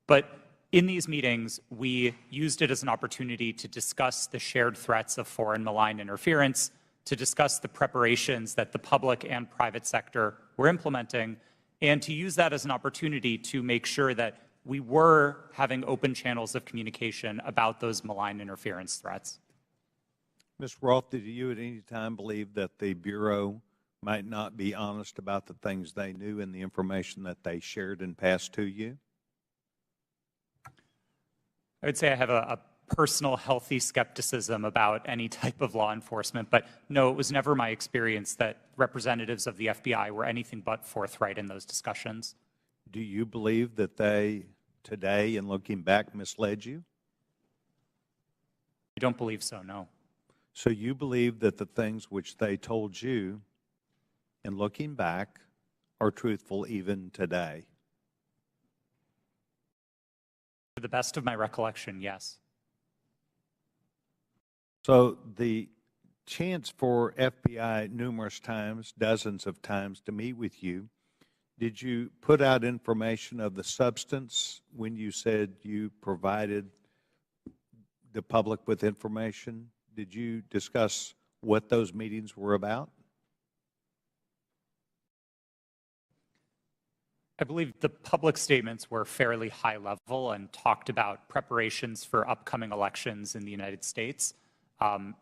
But in these meetings, we used it as an opportunity to discuss the shared threats of foreign malign interference, to discuss the preparations that the public and private sector were implementing, and to use that as an opportunity to make sure that we were having open channels of communication about those malign interference threats. Ms. Roth, did you at any time believe that the Bureau might not be honest about the things they knew and the information that they shared and passed to you? I would say I have a personal healthy skepticism about any type of law enforcement, but no, it was never my experience that representatives of the FBI were anything but forthright in those discussions. Do you believe that they, today, in looking back, misled you? I don't believe so, no. So you believe that the things which they told you, in looking back, are truthful even today? To the best of my recollection, yes. So the chance for FBI numerous times, dozens of times, to meet with you, did you put out information of the substance when you said you provided the public with information? Did you discuss what those meetings were about? I believe the public statements were fairly high level and talked about preparations for upcoming elections in the United States.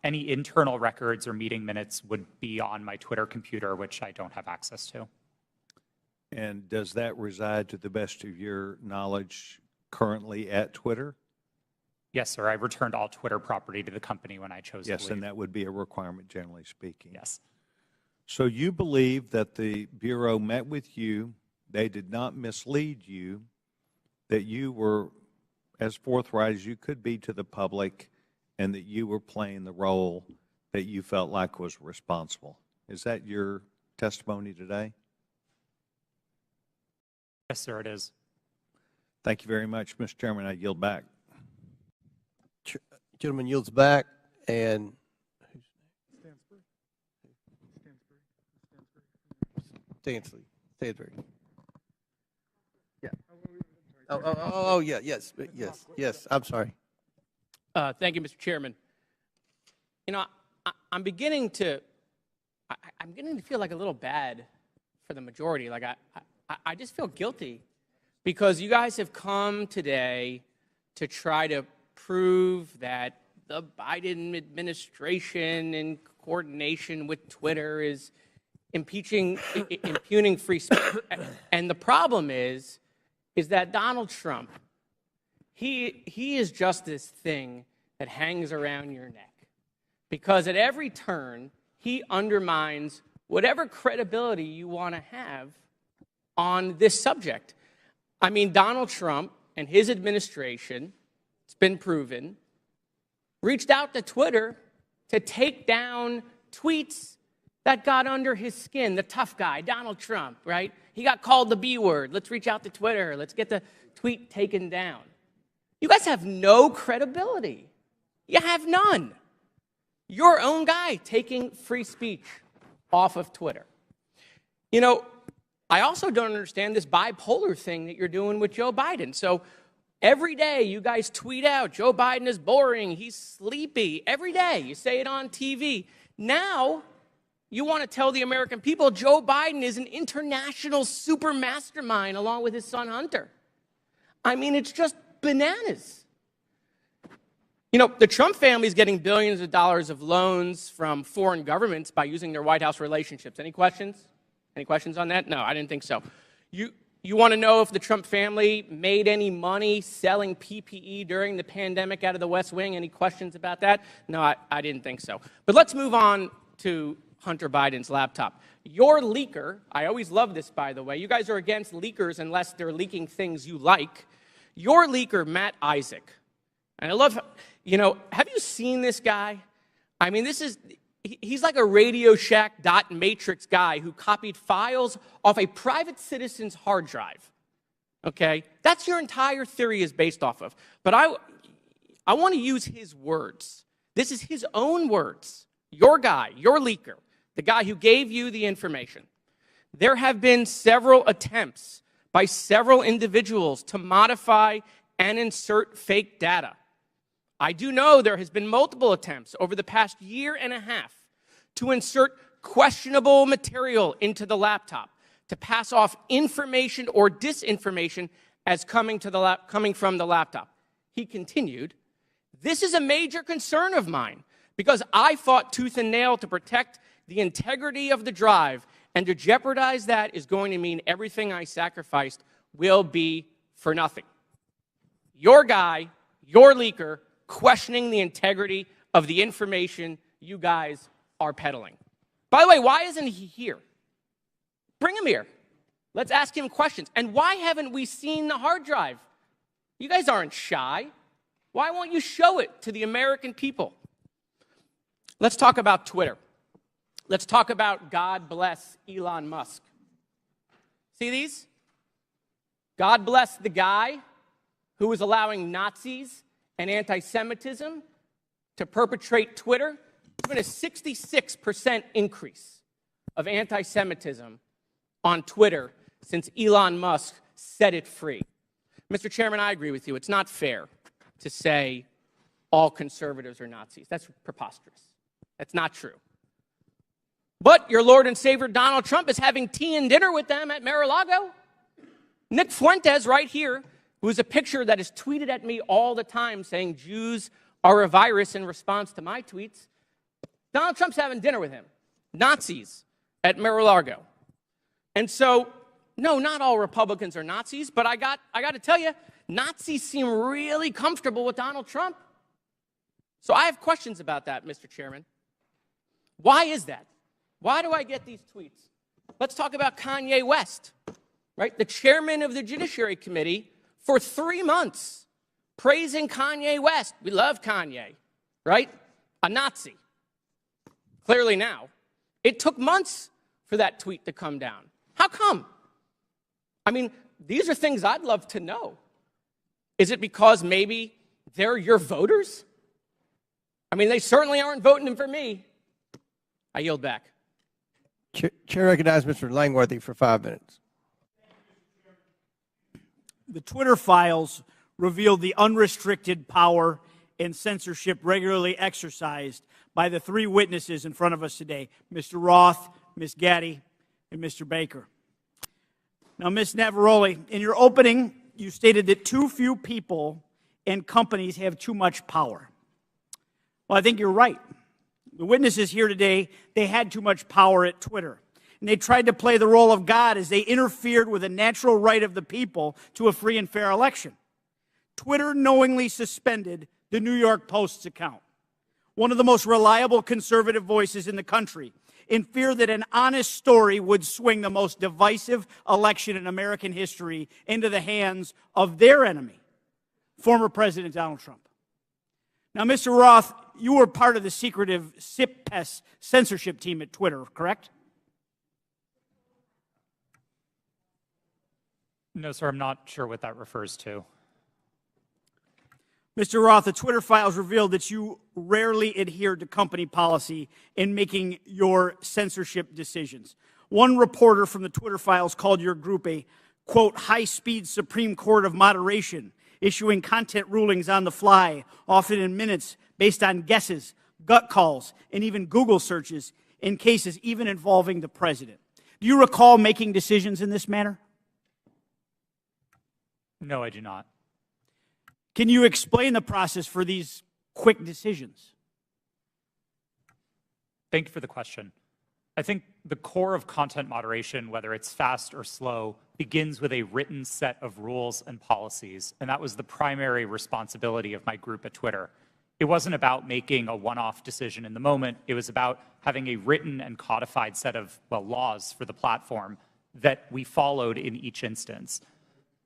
Any internal records or meeting minutes would be on my Twitter computer, which I don't have access to. And does that reside, to the best of your knowledge, currently at Twitter? Yes, sir. I returned all Twitter property to the company when I chose to leave. Yes, and that would be a requirement, generally speaking. Yes. So you believe that the Bureau met with you, they did not mislead you, that you were as forthright as you could be to the public, and that you were playing the role that you felt like was responsible. Is that your testimony today? Yes, sir, it is. Thank you very much, Mr. Chairman. I yield back. Gentleman yields back, and Stansbury. Yeah. Oh, yeah, yes. I'm sorry. Thank you, Mr. Chairman. You know, I'm beginning to feel like a little bad for the majority. Like I just feel guilty because you guys have come today to try to prove that the Biden administration in coordination with Twitter is impugning free speech. And the problem is that Donald Trump, he is just this thing that hangs around your neck. Because at every turn, he undermines whatever credibility you want to have on this subject. I mean, Donald Trump and his administration, it's been proven, reached out to Twitter to take down tweets that got under his skin. The tough guy, Donald Trump, right? He got called the B word. Let's reach out to Twitter. Let's get the tweet taken down. You guys have no credibility. You have none. Your own guy taking free speech off of Twitter. You know, I also don't understand this bipolar thing that you're doing with Joe Biden. So every day you guys tweet out, Joe Biden is boring, he's sleepy. Every day you say it on TV. Now you want to tell the American people Joe Biden is an international super mastermind along with his son Hunter. I mean, it's just bananas. You know, the Trump family is getting billions of dollars of loans from foreign governments by using their White House relationships. Any questions? Any questions on that? No, I didn't think so. You want to know if the Trump family made any money selling PPE during the pandemic out of the West Wing? Any questions about that? No, I didn't think so. But let's move on to Hunter Biden's laptop. Your leaker, I always love this, by the way. You guys are against leakers unless they're leaking things you like. Your leaker, Matt Isaac, and I love, you know, have you seen this guy? I mean, he's like a Radio Shack dot matrix guy who copied files off a private citizen's hard drive. Okay? That's your entire theory is based off of. But I want to use his words. This is his own words. Your guy, your leaker, the guy who gave you the information. There have been several attempts by several individuals to modify and insert fake data. I do know there has been multiple attempts over the past year and a half to insert questionable material into the laptop, to pass off information or disinformation as coming from the laptop. He continued, "This is a major concern of mine because I fought tooth and nail to protect the integrity of the drive, and to jeopardize that is going to mean everything I sacrificed will be for nothing." Your guy, your leaker, questioning the integrity of the information you guys are peddling. By the way, why isn't he here? Bring him here. Let's ask him questions. And why haven't we seen the hard drive? You guys aren't shy. Why won't you show it to the American people? Let's talk about Twitter. Let's talk about God bless Elon Musk. See these? God bless the guy who is allowing Nazis and anti-Semitism to perpetrate Twitter. There's been a 66% increase of anti-Semitism on Twitter since Elon Musk set it free. Mr. Chairman, I agree with you. It's not fair to say all conservatives are Nazis. That's preposterous. That's not true. But your Lord and Savior Donald Trump is having tea and dinner with them at Mar-a-Lago. Nick Fuentes right here, who is a picture that is tweeted at me all the time saying Jews are a virus in response to my tweets. Donald Trump's having dinner with him. Nazis at Mar-a-Lago. And so, no, not all Republicans are Nazis, but I got to tell you, Nazis seem really comfortable with Donald Trump. So I have questions about that, Mr. Chairman. Why is that? Why do I get these tweets? Let's talk about Kanye West, right? The chairman of the Judiciary Committee for 3 months praising Kanye West. We love Kanye, right? A Nazi. Clearly now. It took months for that tweet to come down. How come? I mean, these are things I'd love to know. Is it because maybe they're your voters? I mean, they certainly aren't voting for me. I yield back. Chair recognizes Mr. Langworthy for 5 minutes. The Twitter files revealed the unrestricted power and censorship regularly exercised by the 3 witnesses in front of us today, Mr. Roth, Ms. Gaddy, and Mr. Baker. Now, Ms. Navaroli, in your opening, you stated that too few people and companies have too much power. Well, I think you're right. The witnesses here today, they had too much power at Twitter. And they tried to play the role of God as they interfered with a natural right of the people to a free and fair election. Twitter knowingly suspended the New York Post's account, one of the most reliable conservative voices in the country, in fear that an honest story would swing the most divisive election in American history into the hands of their enemy, former President Donald Trump. Now, Mr. Roth, you were part of the secretive SIP-PES censorship team at Twitter, correct? No, sir, I'm not sure what that refers to. Mr. Roth, the Twitter files revealed that you rarely adhered to company policy in making your censorship decisions. One reporter from the Twitter files called your group a, quote, high-speed Supreme Court of moderation, issuing content rulings on the fly, often in minutes, based on guesses, gut calls, and even Google searches in cases even involving the president. Do you recall making decisions in this manner? No, I do not. Can you explain the process for these quick decisions? Thank you for the question. I think the core of content moderation, whether it's fast or slow, begins with a written set of rules and policies, and that was the primary responsibility of my group at Twitter. It wasn't about making a one-off decision in the moment. It was about having a written and codified set of, well, laws for the platform that we followed in each instance.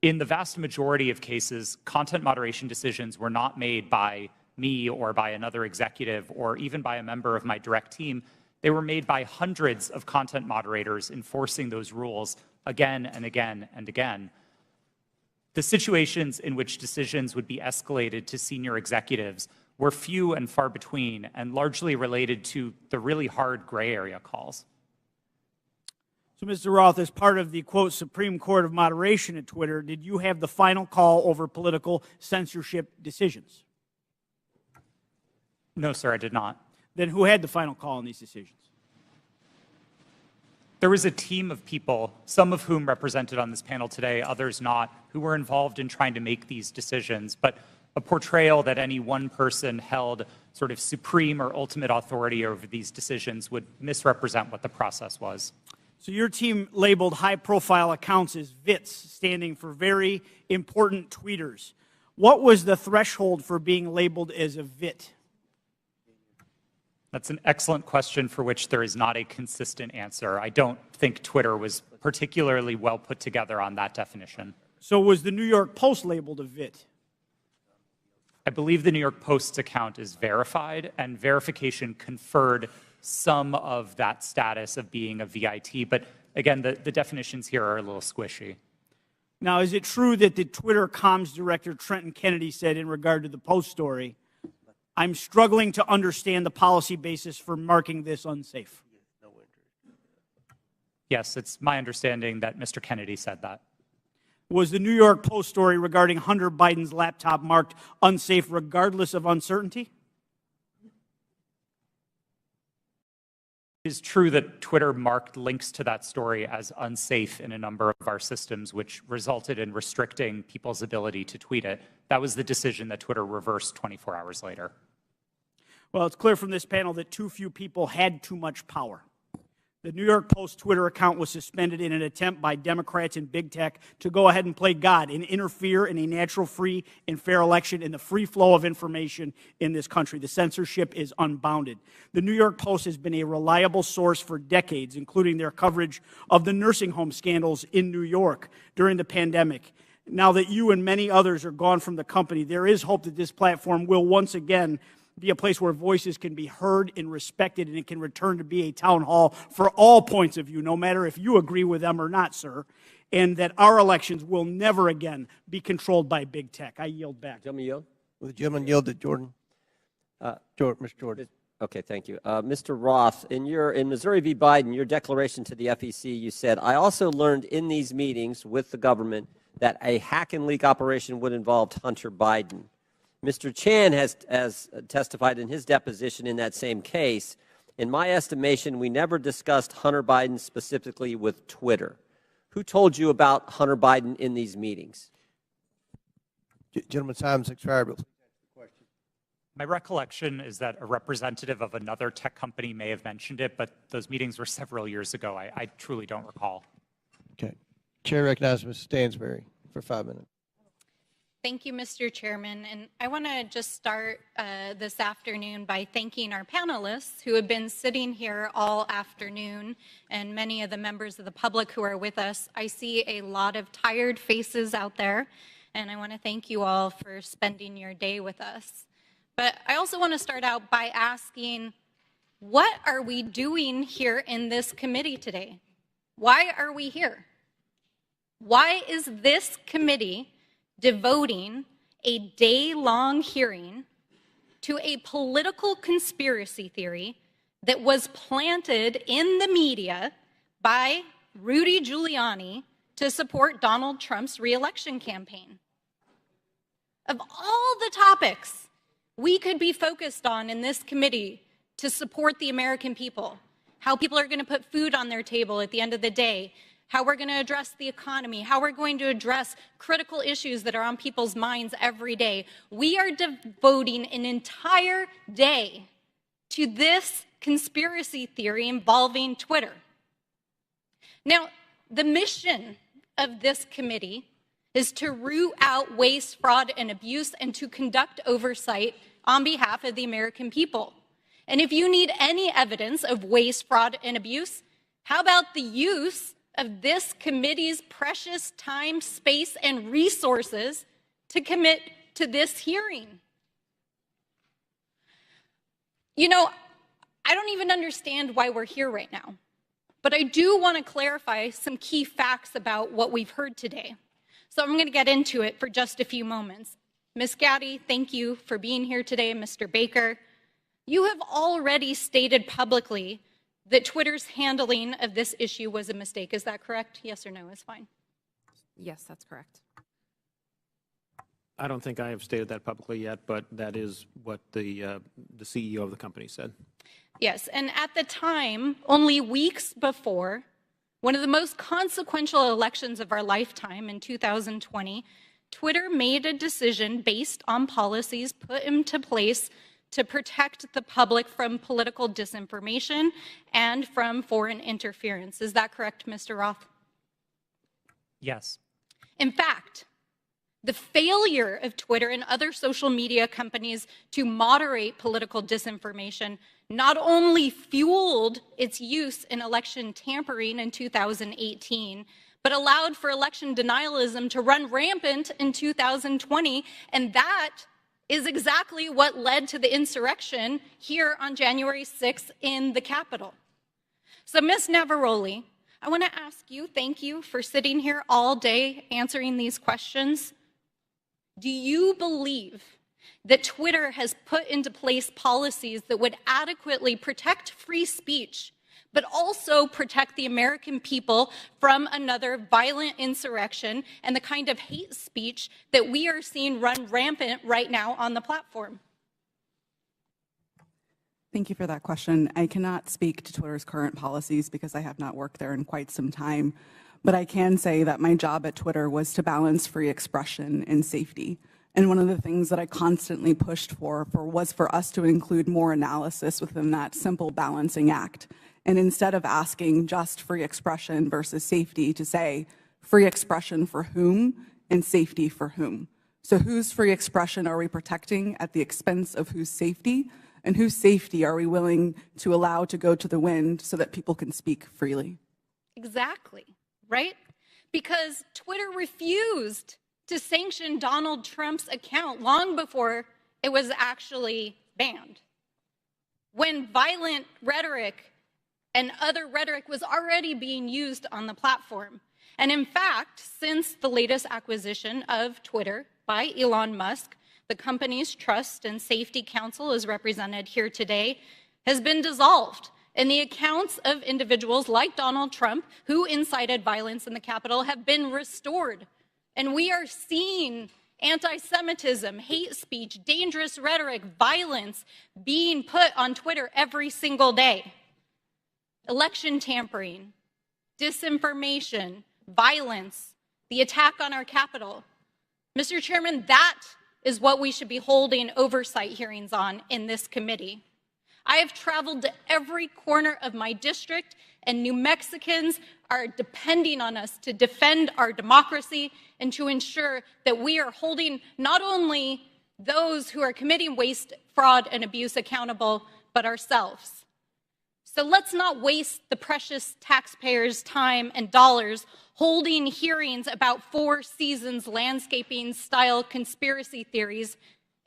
In the vast majority of cases, content moderation decisions were not made by me or by another executive or even by a member of my direct team. They were made by hundreds of content moderators enforcing those rules again and again and again. The situations in which decisions would be escalated to senior executives were few and far between and largely related to the really hard gray area calls. So, Mr. Roth, as part of the, quote, Supreme Court of Moderation at Twitter, did you have the final call over political censorship decisions? No, sir, I did not. Then who had the final call on these decisions? There was a team of people, some of whom represented on this panel today, others not, who were involved in trying to make these decisions. But a portrayal that any one person held sort of supreme or ultimate authority over these decisions would misrepresent what the process was. So your team labeled high-profile accounts as VITs, standing for very important tweeters. What was the threshold for being labeled as a VIT? That's an excellent question for which there is not a consistent answer. I don't think Twitter was particularly well put together on that definition. So was the New York Post labeled a VIT? I believe the New York Post's account is verified, and verification conferred some of that status of being a VIT. But again, the definitions here are a little squishy. Now, is it true that the Twitter comms director, Trenton Kennedy, said in regard to the Post story, I'm struggling to understand the policy basis for marking this unsafe? Yes, it's my understanding that Mr. Kennedy said that. Was the New York Post story regarding Hunter Biden's laptop marked unsafe regardless of uncertainty? It is true that Twitter marked links to that story as unsafe in a number of our systems, which resulted in restricting people's ability to tweet it. That was the decision that Twitter reversed 24 hours later. Well, it's clear from this panel that too few people had too much power. The New York Post Twitter account was suspended in an attempt by Democrats and big tech to go ahead and play God and interfere in a natural, free, and fair election in the free flow of information in this country. The censorship is unbounded. The New York Post has been a reliable source for decades, including their coverage of the nursing home scandals in New York during the pandemic. Now that you and many others are gone from the company, there is hope that this platform will once again be a place where voices can be heard and respected, and it can return to be a town hall for all points of view, no matter if you agree with them or not, sir, and that our elections will never again be controlled by big tech. I yield back. Gentleman yield? Will the gentleman yield to Jordan? Mr. Jordan. Okay, thank you. Mr. Roth, in Missouri v. Biden, your declaration to the FEC, you said, I also learned in these meetings with the government that a hack and leak operation would involve Hunter Biden. Mr. Chan has testified in his deposition in that same case. In my estimation, we never discussed Hunter Biden specifically with Twitter. Who told you about Hunter Biden in these meetings? Gentleman's time's expired, but My recollection is that a representative of another tech company may have mentioned it, but those meetings were several years ago. I truly don't recall. okay. Chair recognizes Ms. Stansberry for 5 minutes. Thank you, Mr. Chairman. And I want to just start this afternoon by thanking our panelists who have been sitting here all afternoon and many of the members of the public who are with us. I see a lot of tired faces out there, and I want to thank you all for spending your day with us. But I also want to start out by asking, what are we doing here in this committee today? Why are we here? Why is this committee devoting a day-long hearing to a political conspiracy theory that was planted in the media by Rudy Giuliani to support Donald Trump's re-election campaign? Of all the topics we could be focused on in this committee to support the American people, how people are going to put food on their table at the end of the day, how we're going to address the economy, how we're going to address critical issues that are on people's minds every day. We are devoting an entire day to this conspiracy theory involving Twitter. Now, the mission of this committee is to root out waste, fraud, and abuse and to conduct oversight on behalf of the American people. And if you need any evidence of waste, fraud, and abuse, how about the use of this committee's precious time, space, and resources to commit to this hearing? You know, I don't even understand why we're here right now, but I do want to clarify some key facts about what we've heard today. So I'm going to get into it for just a few moments. Ms. Gaddy, thank you for being here today. Mr. Baker, you have already stated publicly that Twitter's handling of this issue was a mistake. Is that correct? Yes or no is fine. Yes, that's correct. I don't think I have stated that publicly yet, but that is what the CEO of the company said. Yes, and at the time, only weeks before, one of the most consequential elections of our lifetime in 2020, Twitter made a decision based on policies put into place to protect the public from political disinformation and from foreign interference. Is that correct, Mr. Roth? Yes. In fact, the failure of Twitter and other social media companies to moderate political disinformation not only fueled its use in election tampering in 2018, but allowed for election denialism to run rampant in 2020, and that is exactly what led to the insurrection here on January 6th in the Capitol. So, Ms. Navaroli, I want to ask you, thank you for sitting here all day answering these questions. Do you believe that Twitter has put into place policies that would adequately protect free speech, but also protect the American people from another violent insurrection and the kind of hate speech that we are seeing run rampant right now on the platform? Thank you for that question. I cannot speak to Twitter's current policies because I have not worked there in quite some time, but I can say that my job at Twitter was to balance free expression and safety. And one of the things that I constantly pushed for was for us to include more analysis within that simple balancing act. And instead of asking just free expression versus safety, to say free expression for whom and safety for whom. So whose free expression are we protecting at the expense of whose safety? And whose safety are we willing to allow to go to the wind so that people can speak freely? Exactly, right? Because Twitter refused to sanction Donald Trump's account long before it was actually banned, when violent rhetoric and other rhetoric was already being used on the platform. And in fact, since the latest acquisition of Twitter by Elon Musk, the company's Trust and Safety Council, as represented here today, has been dissolved. And the accounts of individuals like Donald Trump, who incited violence in the Capitol, have been restored. And we are seeing anti-Semitism, hate speech, dangerous rhetoric, violence being put on Twitter every single day. Election tampering, disinformation, violence, the attack on our Capitol. Mr. Chairman, that is what we should be holding oversight hearings on in this committee. I have traveled to every corner of my district, and New Mexicans are depending on us to defend our democracy and to ensure that we are holding not only those who are committing waste, fraud, and abuse accountable, but ourselves. So let's not waste the precious taxpayers' time and dollars holding hearings about Four Seasons landscaping style conspiracy theories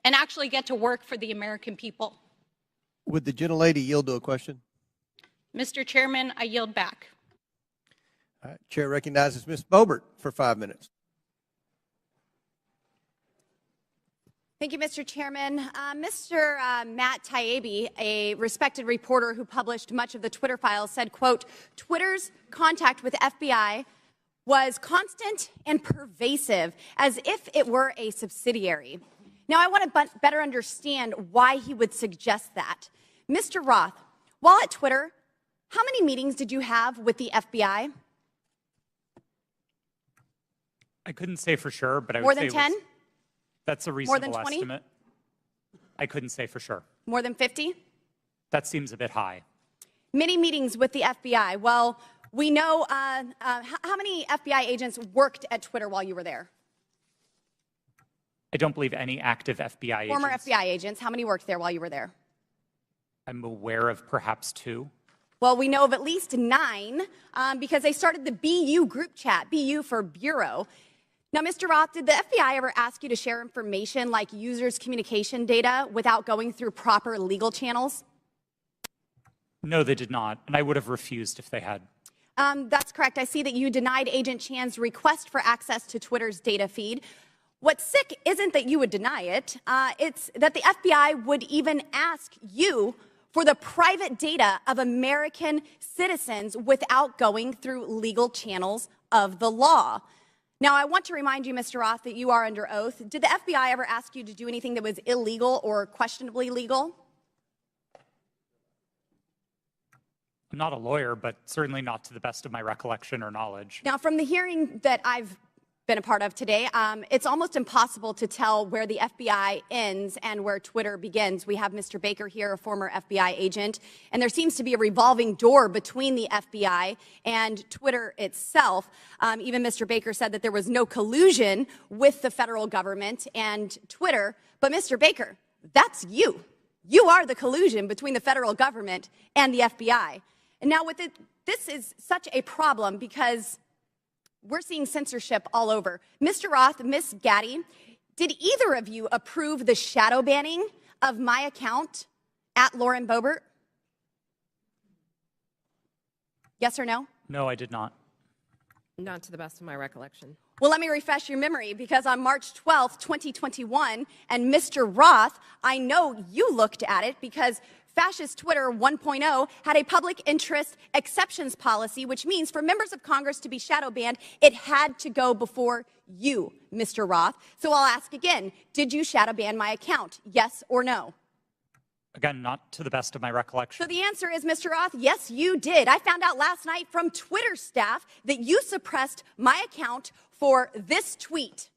and actually get to work for the American people. Would the gentlelady yield to a question? Mr. Chairman, I yield back. All right, Chair recognizes Ms. Boebert for 5 minutes. Thank you, Mr. Chairman. Mr. Matt Taibbi, a respected reporter who published much of the Twitter files, said, quote, Twitter's contact with FBI was constant and pervasive, as if it were a subsidiary. Now, I want to better understand why he would suggest that. Mr. Roth, while at Twitter, how many meetings did you have with the FBI? I couldn't say for sure, but I would More say than 10? That's a More reasonable than 20? estimate. I couldn't say for sure. More than 50? That seems a bit high. Many meetings with the FBI. Well, we know how many FBI agents worked at Twitter while you were there? I don't believe any active FBI Former agents. FBI agents. How many worked there while you were there? I'm aware of perhaps 2. Well, we know of at least 9 because they started the BU group chat, BU for Bureau. Now, Mr. Roth, did the FBI ever ask you to share information like users' communication data without going through proper legal channels? No, they did not, and I would have refused if they had. That's correct. I see that you denied Agent Chan's request for access to Twitter's data feed. What's sick isn't that you would deny it, it's that the FBI would even ask you for the private data of American citizens without going through legal channels of the law. Now, I want to remind you, Mr. Roth, that you are under oath. Did the FBI ever ask you to do anything that was illegal or questionably legal? I'm not a lawyer, but certainly not to the best of my recollection or knowledge. Now, from the hearing that I've been a part of today, it's almost impossible to tell where the FBI ends and where Twitter begins. We have Mr. Baker here, a former FBI agent, and there seems to be a revolving door between the FBI and Twitter itself. Even Mr. Baker said that there was no collusion with the federal government and Twitter. But Mr. Baker, that's you. You are the collusion between the federal government and the FBI. And now with it, this is such a problem because we're seeing censorship all over. Mr. Roth, Ms. Gaddy, did either of you approve the shadow banning of my account at Lauren Boebert? Yes or no? No, I did not. Not to the best of my recollection. Well, let me refresh your memory because on March 12th, 2021, and Mr. Roth, I know you looked at it because Fascist Twitter 1.0 had a public interest exceptions policy, which means for members of Congress to be shadow banned, it had to go before you, Mr. Roth. So I'll ask again, did you shadow ban my account? Yes or no? Again, not to the best of my recollection. So the answer is, Mr. Roth, yes, you did. I found out last night from Twitter staff that you suppressed my account for this tweet.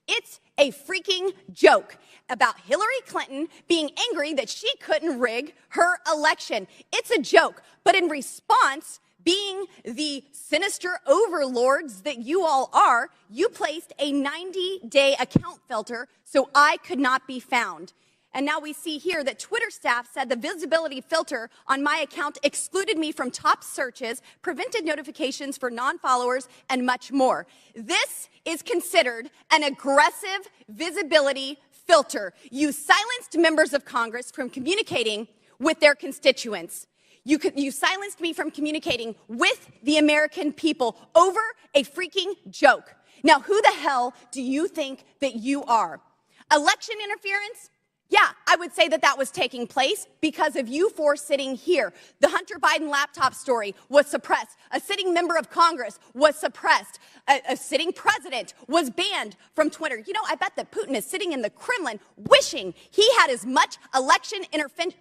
It's a freaking joke about Hillary Clinton being angry that she couldn't rig her election. It's a joke. But in response, being the sinister overlords that you all are, you placed a 90-day account filter so I could not be found. And now we see here that Twitter staff said the visibility filter on my account excluded me from top searches, prevented notifications for non-followers, and much more. This is considered an aggressive visibility filter. You silenced members of Congress from communicating with their constituents. You silenced me from communicating with the American people over a freaking joke. Now, who the hell do you think that you are? Election interference? Yeah, I would say that that was taking place because of you four sitting here. The Hunter Biden laptop story was suppressed. A sitting member of Congress was suppressed. A sitting president was banned from Twitter. You know, I bet that Putin is sitting in the Kremlin wishing he had as much election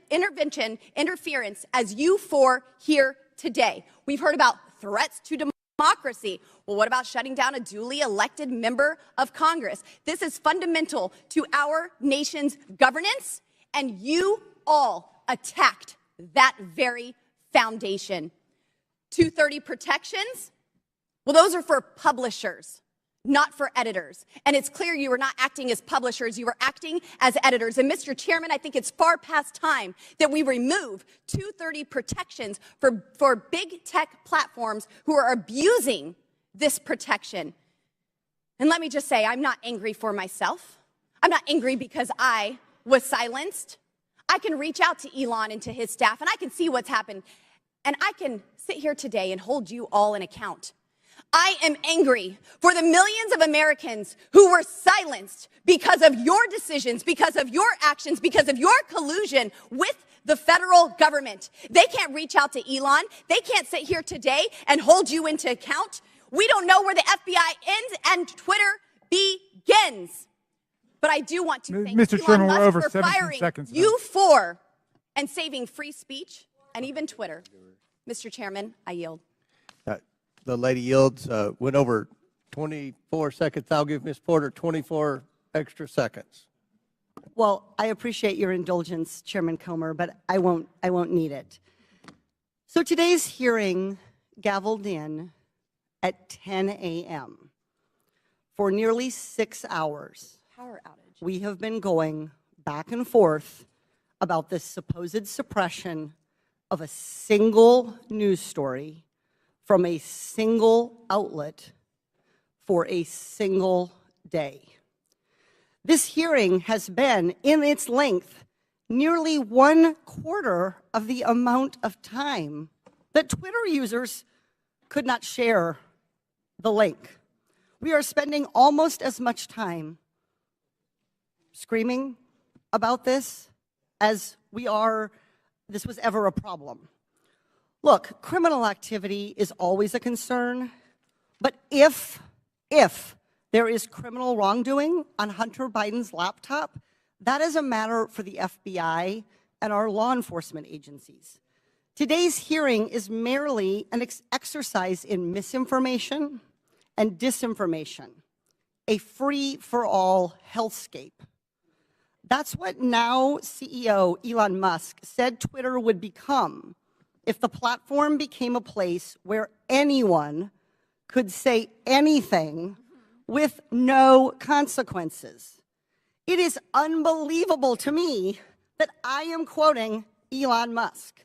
interference as you four here today. We've heard about threats to democracy. Well, what about shutting down a duly elected member of Congress? This is fundamental to our nation's governance, and you all attacked that very foundation. 230 protections, well, those are for publishers, not for editors. And it's clear you were not acting as publishers, you were acting as editors. And Mr. Chairman, I think it's far past time that we remove 230 protections for big tech platforms who are abusing this protection. And let me just say, I'm not angry for myself. I'm not angry because I was silenced. I can reach out to Elon and to his staff, and I can see what's happened. And I can sit here today and hold you all in account. I am angry for the millions of Americans who were silenced because of your decisions, because of your actions, because of your collusion with the federal government. They can't reach out to Elon. They can't sit here today and hold you into account. We don't know where the FBI ends and Twitter begins. But I do want to thank Mr. Elon Chairman, we're Musk over for 17 firing seconds now. you for and saving free speech and even Twitter. Mr. Chairman, I yield. The lady yields. Went over 24 seconds. I'll give Ms. Porter 24 extra seconds. Well, I appreciate your indulgence, Chairman Comer, but I won't need it. So today's hearing gavelled in at 10 a.m. For nearly 6 hours. Power outage. We have been going back and forth about this supposed suppression of a single news story from a single outlet for a single day. This hearing has been, in its length, nearly 1/4 of the amount of time that Twitter users could not share the link. We are spending almost as much time screaming about this as this was ever a problem. Look, criminal activity is always a concern, but if there is criminal wrongdoing on Hunter Biden's laptop, that is a matter for the FBI and our law enforcement agencies. Today's hearing is merely an exercise in misinformation and disinformation, a free-for-all hellscape. That's what now CEO Elon Musk said Twitter would become if the platform became a place where anyone could say anything with no consequences. It is unbelievable to me that I am quoting Elon Musk,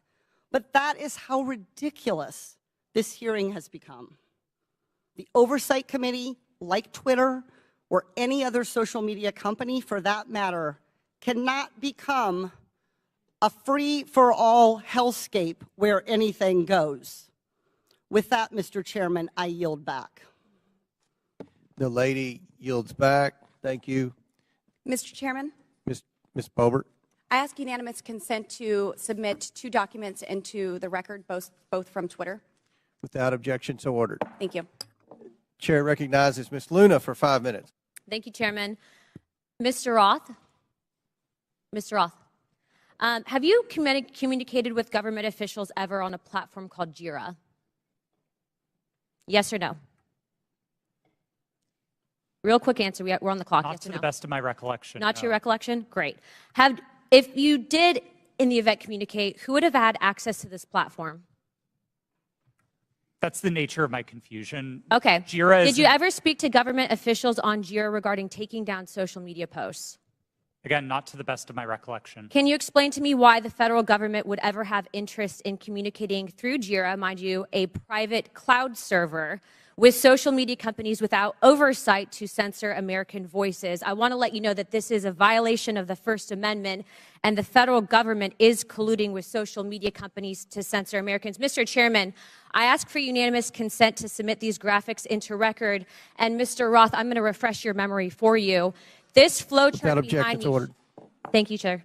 but that is how ridiculous this hearing has become. The Oversight Committee, like Twitter or any other social media company for that matter, cannot become a free-for-all hellscape where anything goes. With that, Mr. Chairman, I yield back. The lady yields back. Thank you. Mr. Chairman, Ms. Boebert. I ask unanimous consent to submit 2 documents into the record, both from Twitter. Without objection, so ordered. Thank you. Chair recognizes Ms. Luna for 5 minutes. Thank you, Chairman. Mr. Roth? Mr. Roth, have you communicated with government officials ever on a platform called Jira? Yes or no? Real quick answer. We're on the clock. Not yes to or the no? best of my recollection. Not no. to your recollection? Great. If you did, in the event, communicate, who would have had access to this platform? That's the nature of my confusion. Okay. Jira is Did you ever speak to government officials on Jira regarding taking down social media posts? Again, not to the best of my recollection. Can you explain to me why the federal government would ever have interest in communicating through Jira, mind you, a private cloud server, with social media companies without oversight to censor American voices? I want to let you know that this is a violation of the First Amendment, and the federal government is colluding with social media companies to censor Americans. Mr. Chairman, I ask for unanimous consent to submit these graphics into record. And Mr. Roth, I'm going to refresh your memory for you. This flow chart behind me. Ordered. Thank you, Chair.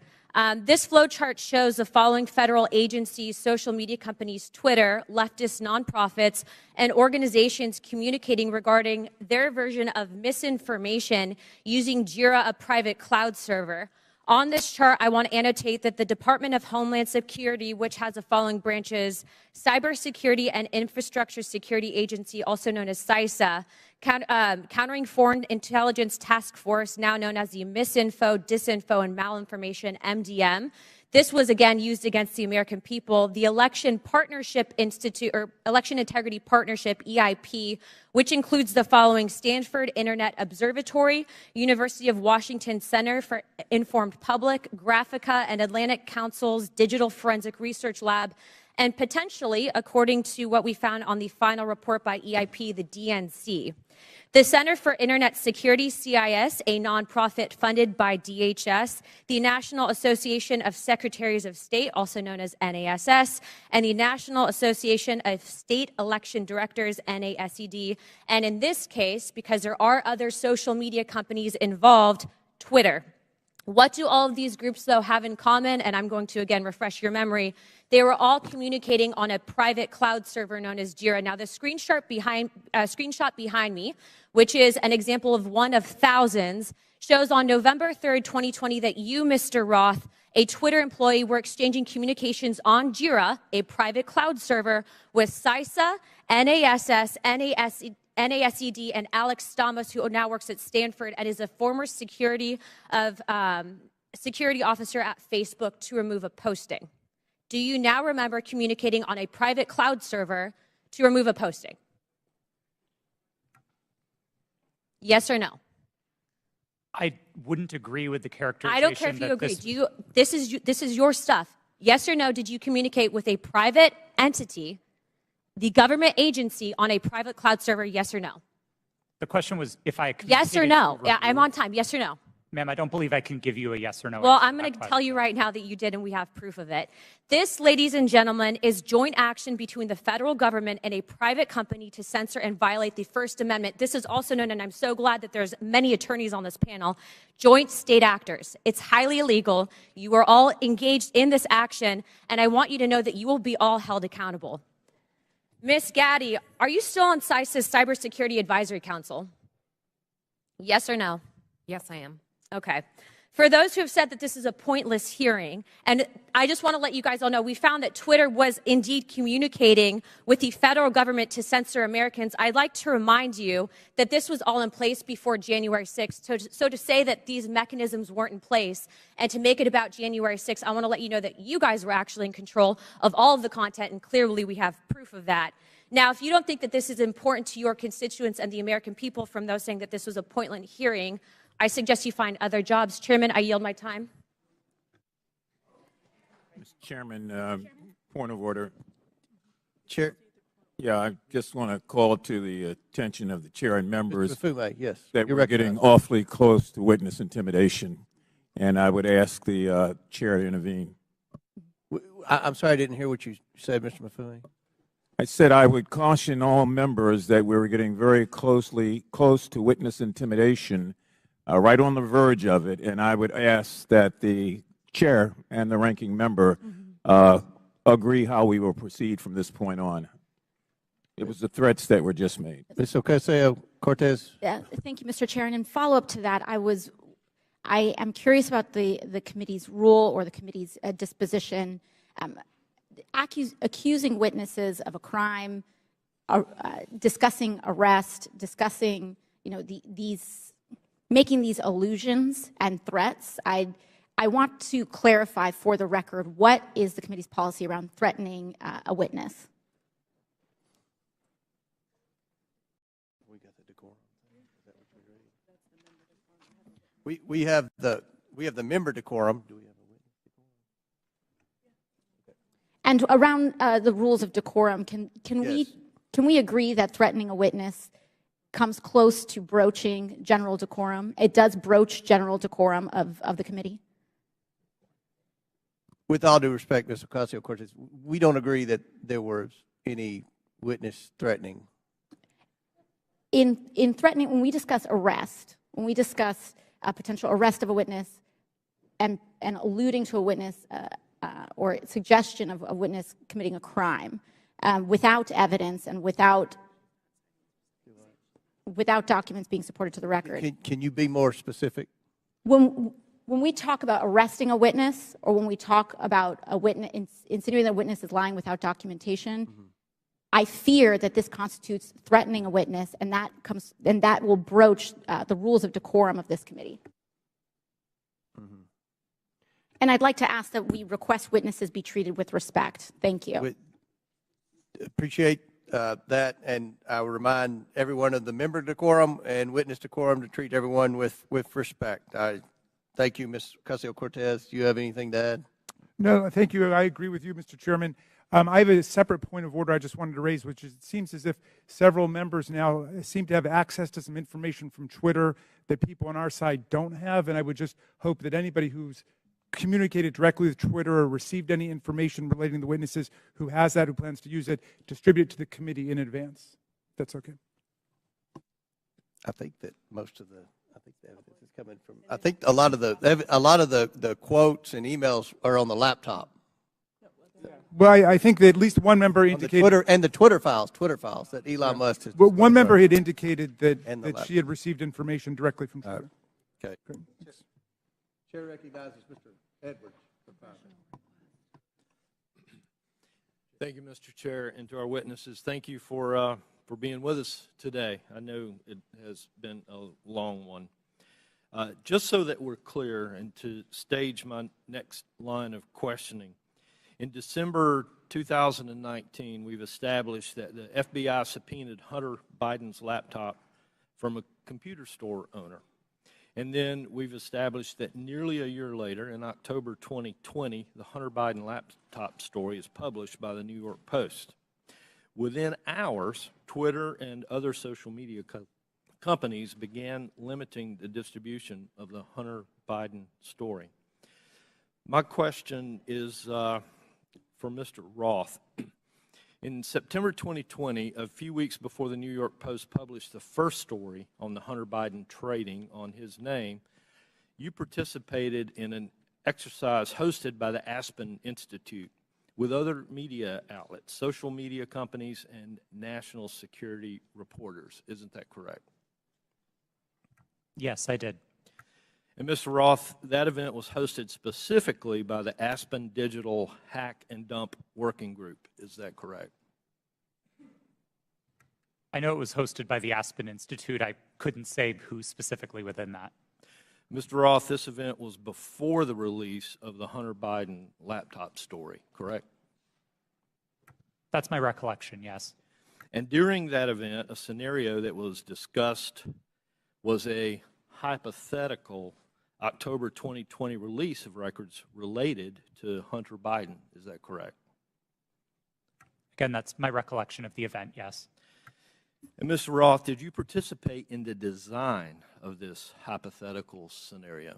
This flow chart shows the following federal agencies, social media companies, Twitter, leftist nonprofits, and organizations communicating regarding their version of misinformation using Jira, a private cloud server. On this chart, I want to annotate that the Department of Homeland Security, which has the following branches: Cybersecurity and Infrastructure Security Agency, also known as CISA, Countering Foreign Intelligence Task Force, now known as the Misinfo, Disinfo, and Malinformation, MDM. This was again used against the American people. The Election Partnership Institute, or Election Integrity Partnership, EIP, which includes the following: Stanford Internet Observatory, University of Washington Center for Informed Public, Graphica, and Atlantic Council's Digital Forensic Research Lab, and potentially, according to what we found on the final report by EIP, the DNC. The Center for Internet Security, CIS, a nonprofit funded by DHS, the National Association of Secretaries of State, also known as NASS, and the National Association of State Election Directors, NASED, and in this case, because there are other social media companies involved, Twitter. What do all of these groups, though, have in common? And I'm going to, again, refresh your memory. They were all communicating on a private cloud server known as Jira. Now, the screenshot behind me, which is an example of one of thousands, shows on November 3rd, 2020, that you, Mr. Roth, a Twitter employee, were exchanging communications on Jira, a private cloud server, with CISA, NASS, NASED, and Alex Stamos, who now works at Stanford and is a former security officer at Facebook, to remove a posting. Do you now remember communicating on a private cloud server to remove a posting? Yes or no? I wouldn't agree with the characterization. I don't care if you agree. This is your stuff. Yes or no, did you communicate with a private entity, the government agency, on a private cloud server? Yes or no? The question was if I Yes or no? Yeah, I'm on time. Yes or no? Ma'am, I don't believe I can give you a yes or no. Well, I'm going to tell you right now that you did, and we have proof of it. This, ladies and gentlemen, is joint action between the federal government and a private company to censor and violate the First Amendment. This is also known, and I'm so glad that there's many attorneys on this panel, joint state actors. It's highly illegal. You are all engaged in this action, and I want you to know that you will be all held accountable. Ms. Gaddy, are you still on CISA's Cybersecurity Advisory Council? Yes or no? Yes, I am. Okay. For those who have said that this is a pointless hearing, and I just want to let you guys all know, we found that Twitter was indeed communicating with the federal government to censor Americans. I'd like to remind you that this was all in place before January 6th. So to say that these mechanisms weren't in place and to make it about January 6th, I want to let you know that you guys were actually in control of all of the content, and clearly we have proof of that. Now, if you don't think that this is important to your constituents and the American people from those saying that this was a pointless hearing, I suggest you find other jobs. Chairman, I yield my time. Mr. Chairman, point of order. Chair. Yeah, I just want to call to the attention of the chair and members yes, that we're getting awfully close to witness intimidation, and I would ask the chair to intervene. I'm sorry, I didn't hear what you said, Mr. Mafui. I said I would caution all members that we were getting very close to witness intimidation, right on the verge of it, and I would ask that the chair and the ranking member agree how we will proceed from this point on. It was the threats that were just made. Ms. Ocasio-Cortez. Thank you, Mr. Chair. And in follow-up to that, I am curious about the committee's rule or the committee's disposition, accusing witnesses of a crime, discussing arrest, discussing, making these allusions and threats. I want to clarify for the record, what is the committee's policy around threatening a witness? We have the member decorum. Do we have a witness decorum? And around the rules of decorum, can we agree that threatening a witness comes close to broaching general decorum? It does broach general decorum of the committee? With all due respect, Ms. Ocasio-Cortez, we don't agree that there was any witness threatening. In threatening, when we discuss arrest, when we discuss a potential arrest of a witness and alluding to a witness or suggestion of a witness committing a crime without evidence and without documents being supported to the record. Can you be more specific? When when we talk about arresting a witness, or when we talk about a witness, insinuating that a witness is lying without documentation, I fear that this constitutes threatening a witness, and that will broach the rules of decorum of this committee. And I'd like to ask that we request witnesses be treated with respect. Thank you. Appreciate that, and I will remind everyone of the member decorum and witness decorum to treat everyone with respect. I thank you, Ms. Ocasio-Cortez. Do you have anything to add? No, thank you. I agree with you, Mr. Chairman. I have a separate point of order I just wanted to raise, which is it seems as if several members now seem to have access to some information from Twitter that people on our side don't have, and I would just hope that anybody who's communicated directly with Twitter or received any information relating to the witnesses who has that, who plans to use it, distribute it to the committee in advance. That's okay. I think that most of the evidence is coming from. I think a lot of the quotes and emails are on the laptop. Well, I think that at least one member indicated the Twitter files that Elon Musk has. Well, one member had indicated that she had received information directly from Twitter. Okay. Chair recognizes Mr. Edwards. Thank you, Mr. Chair, and to our witnesses, thank you for being with us today. I know it has been a long one. Just so that we're clear, and to stage my next line of questioning, in December 2019, we've established that the FBI subpoenaed Hunter Biden's laptop from a computer store owner. And then we've established that nearly a year later, in October 2020, the Hunter Biden laptop story is published by the New York Post. Within hours, Twitter and other social media companies began limiting the distribution of the Hunter Biden story. My question is for Mr. Roth. In September 2020, a few weeks before the New York Post published the first story on the Hunter Biden trading on his name, you participated in an exercise hosted by the Aspen Institute with other media outlets, social media companies, and national security reporters. Isn't that correct? Yes, I did. And Mr. Roth, that event was hosted specifically by the Aspen Digital Hack and Dump Working Group. Is that correct? I know it was hosted by the Aspen Institute. I couldn't say who specifically within that. Mr. Roth, this event was before the release of the Hunter Biden laptop story, correct? That's my recollection, yes. And during that event, a scenario that was discussed was a hypothetical October 2020 release of records related to Hunter Biden. Is that correct? Again, that's my recollection of the event, yes. And Mr. Roth, did you participate in the design of this hypothetical scenario?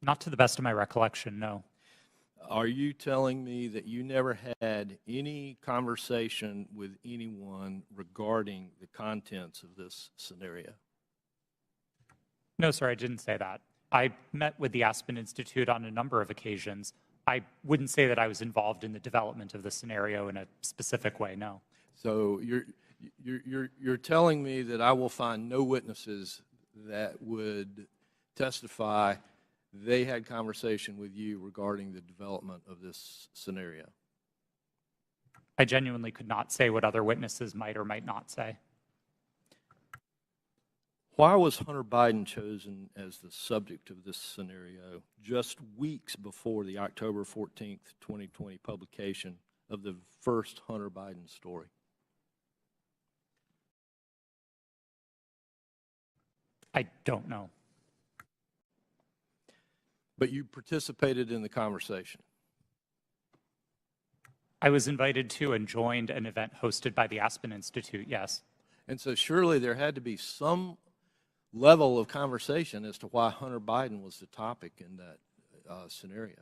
Not to the best of my recollection, no. Are you telling me that you never had any conversation with anyone regarding the contents of this scenario? No, sir, I didn't say that. I met with the Aspen Institute on a number of occasions. I wouldn't say that I was involved in the development of the scenario in a specific way, no. So you're telling me that I will find no witnesses that would testify they had conversation with you regarding the development of this scenario? I genuinely could not say what other witnesses might or might not say. Why was Hunter Biden chosen as the subject of this scenario just weeks before the October 14th, 2020 publication of the first Hunter Biden story? I don't know. But you participated in the conversation? I was invited to and joined an event hosted by the Aspen Institute, yes. And so surely there had to be some level of conversation as to why Hunter Biden was the topic in that scenario.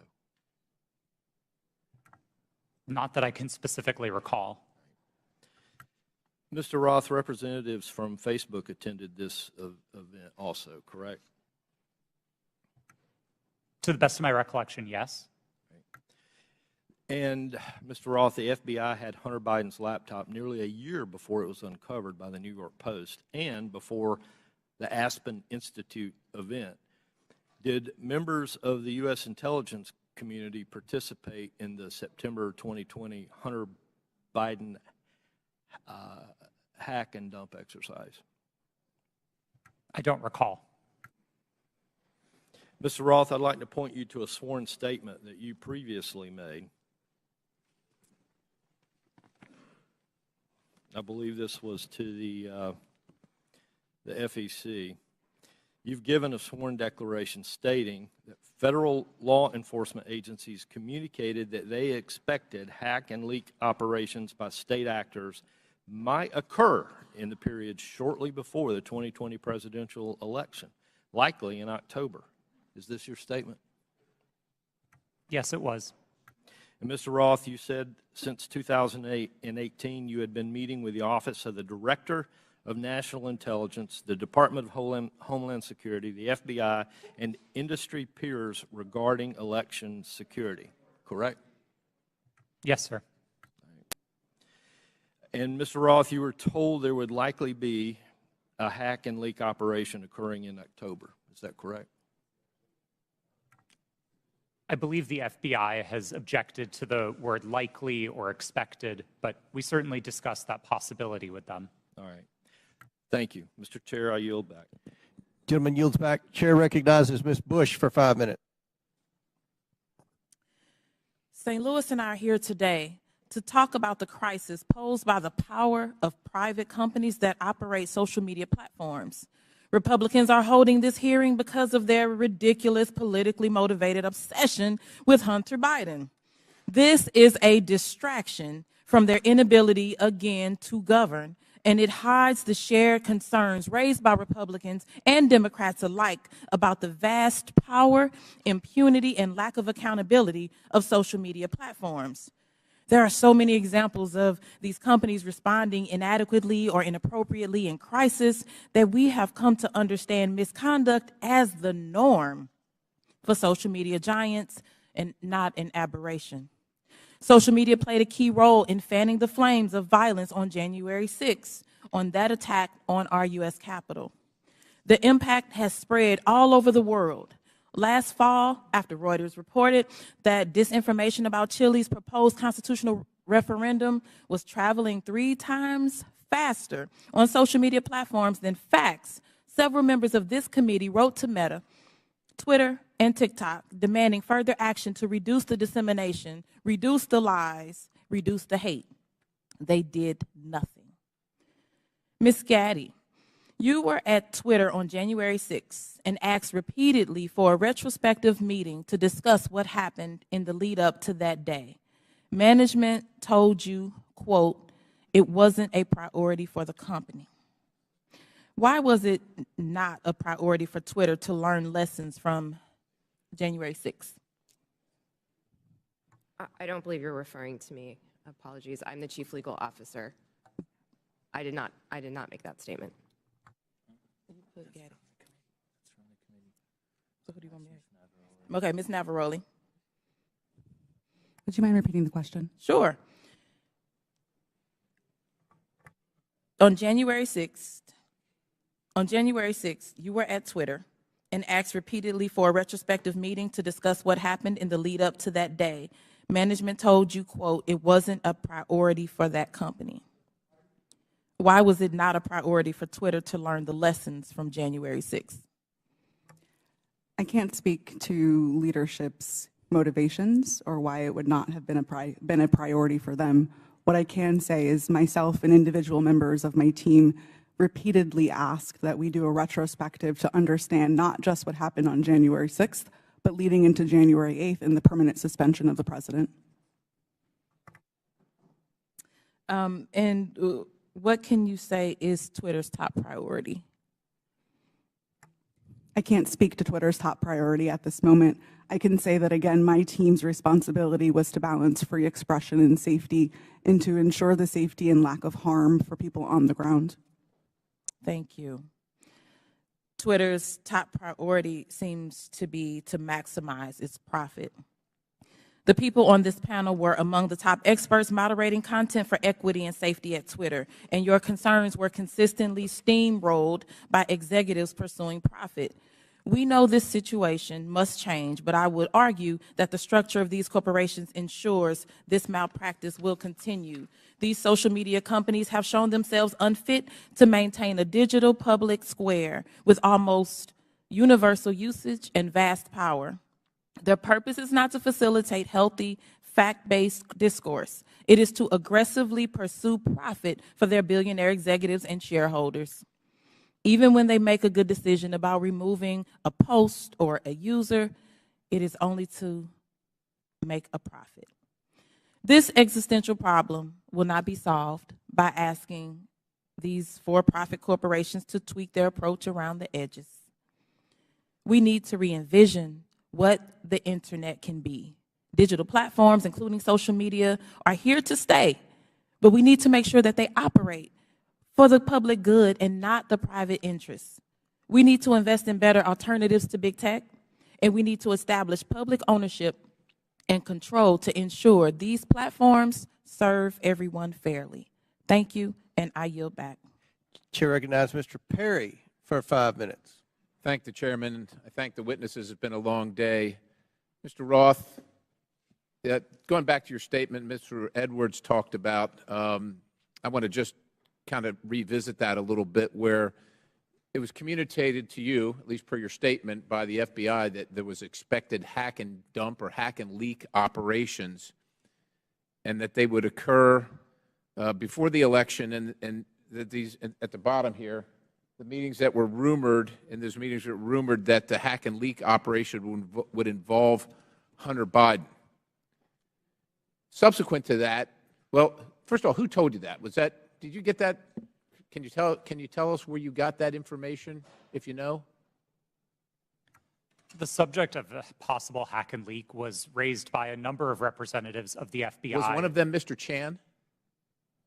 Not that I can specifically recall. Mr. Roth, representatives from Facebook attended this event also, correct? To the best of my recollection, yes. And Mr. Roth, the FBI had Hunter Biden's laptop nearly a year before it was uncovered by the New York Post and before the Aspen Institute event. Did members of the U.S. intelligence community participate in the September 2020 Hunter Biden hack and dump exercise? I don't recall. Mr. Roth, I'd like to point you to a sworn statement that you previously made. I believe this was to the FEC. You've given a sworn declaration stating that federal law enforcement agencies communicated that they expected hack and leak operations by state actors might occur in the period shortly before the 2020 presidential election, likely in October. Is this your statement? Yes, it was. And Mr. Roth, you said since 2018 you had been meeting with the Office of the Director of National Intelligence, the Department of Homeland Security, the FBI, and industry peers regarding election security, correct? Yes, sir. And Mr. Roth, you were told there would likely be a hack and leak operation occurring in October. Is that correct? I believe the FBI has objected to the word likely or expected, but we certainly discussed that possibility with them. All right. Thank you. Mr. Chair, I yield back. Gentleman yields back. Chair recognizes Ms. Bush for 5 minutes. St. Louis and I are here today to talk about the crisis posed by the power of private companies that operate social media platforms. Republicans are holding this hearing because of their ridiculous, politically motivated obsession with Hunter Biden. This is a distraction from their inability, again, to govern, and it hides the shared concerns raised by Republicans and Democrats alike about the vast power, impunity, and lack of accountability of social media platforms. There are so many examples of these companies responding inadequately or inappropriately in crisis that we have come to understand misconduct as the norm for social media giants and not an aberration. Social media played a key role in fanning the flames of violence on January 6th, on that attack on our U.S. Capitol. The impact has spread all over the world. Last fall, after Reuters reported that disinformation about Chile's proposed constitutional referendum was traveling 3 times faster on social media platforms than facts, several members of this committee wrote to Meta, Twitter, and TikTok demanding further action to reduce the dissemination, reduce the lies, reduce the hate. They did nothing. Ms. Gaddy, you were at Twitter on January 6th and asked repeatedly for a retrospective meeting to discuss what happened in the lead up to that day. Management told you, quote, it wasn't a priority for the company. Why was it not a priority for Twitter to learn lessons from January 6th? I don't believe you're referring to me. Apologies. I'm the chief legal officer. I did not make that statement. Okay, Ms. Navaroli. Would you mind repeating the question? Sure. On January 6th, you were at Twitter and asked repeatedly for a retrospective meeting to discuss what happened in the lead up to that day. Management told you, quote, it wasn't a priority for that company. Why was it not a priority for Twitter to learn the lessons from January 6th? I can't speak to leadership's motivations or why it would not have been a priority for them. What I can say is myself and individual members of my team repeatedly asked that we do a retrospective to understand not just what happened on January 6th, but leading into January 8th and the permanent suspension of the president. What can you say is Twitter's top priority? I can't speak to Twitter's top priority at this moment. I can say that, again, my team's responsibility was to balance free expression and safety and to ensure the safety and lack of harm for people on the ground. Thank you. Twitter's top priority seems to be to maximize its profit. The people on this panel were among the top experts moderating content for equity and safety at Twitter, and your concerns were consistently steamrolled by executives pursuing profit. We know this situation must change, but I would argue that the structure of these corporations ensures this malpractice will continue. These social media companies have shown themselves unfit to maintain a digital public square with almost universal usage and vast power. Their purpose is not to facilitate healthy, fact-based discourse. It is to aggressively pursue profit for their billionaire executives and shareholders. Even when they make a good decision about removing a post or a user, it is only to make a profit. This existential problem will not be solved by asking these for-profit corporations to tweak their approach around the edges. We need to re-envision what the internet can be. Digital platforms, including social media, are here to stay, but we need to make sure that they operate for the public good and not the private interests. We need to invest in better alternatives to big tech, and we need to establish public ownership and control to ensure these platforms serve everyone fairly. Thank you, and I yield back. Chair recognizes Mr. Perry for 5 minutes. Thank the chairman. I thank the witnesses. It's been a long day. Mr. Roth, going back to your statement Mr. Edwards talked about, I want to just kind of revisit that a little bit, where it was communicated to you, at least per your statement, by the FBI that there was expected hack and dump or hack and leak operations, and that they would occur before the election, and that these, at the bottom here, the meetings that were rumored, and those meetings were rumored that the hack and leak operation would involve Hunter Biden. Subsequent to that, well, first of all, who told you that? Was that, did you get that? Can you tell us where you got that information, if you know? The subject of a possible hack and leak was raised by a number of representatives of the FBI. Was one of them Mr. Chan?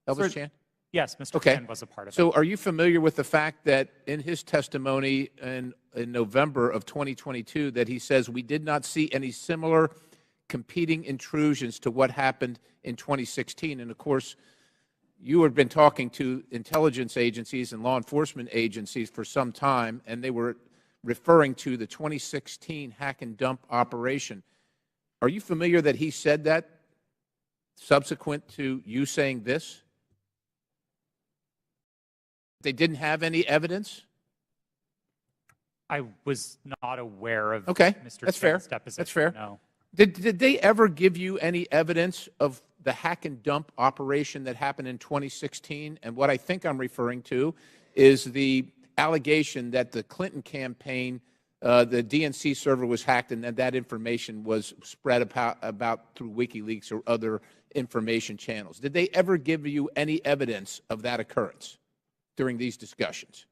Elvis Chan? Yes, Mr. Chan was a part of it. So are you familiar with the fact that in his testimony in November of 2022 that he says we did not see any similar competing intrusions to what happened in 2016? And of course, you have been talking to intelligence agencies and law enforcement agencies for some time, and they were referring to the 2016 hack and dump operation. Are you familiar that he said that subsequent to you saying this? They didn't have any evidence? I was not aware of Okay, Mr. that's Chan's fair. deposition. That's fair. No. Did they ever give you any evidence of the hack and dump operation that happened in 2016? And what I think I'm referring to is the allegation that the Clinton campaign, the DNC server was hacked, and that information was spread about through WikiLeaks or other information channels. Did they ever give you any evidence of that occurrence during these discussions?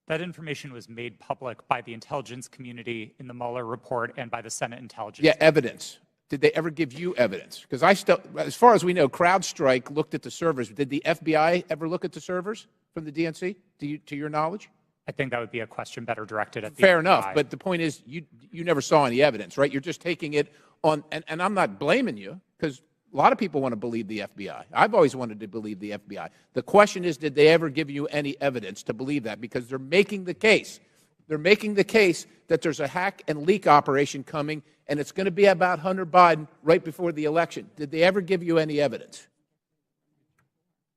That information was made public by the intelligence community in the Mueller report and by the Senate Intelligence. Yeah, evidence. Did they ever give you evidence? Because as far as we know, CrowdStrike looked at the servers. Did the FBI ever look at the servers from the DNC, to your knowledge? I think that would be a question better directed at the Fair FBI. enough, but the point is you never saw any evidence, right? You're just taking it on, and I'm not blaming you, because a lot of people want to believe the FBI. I've always wanted to believe the FBI. The question is, did they ever give you any evidence to believe that? Because they're making the case. They're making the case that there's a hack and leak operation coming, and it's going to be about Hunter Biden right before the election. Did they ever give you any evidence?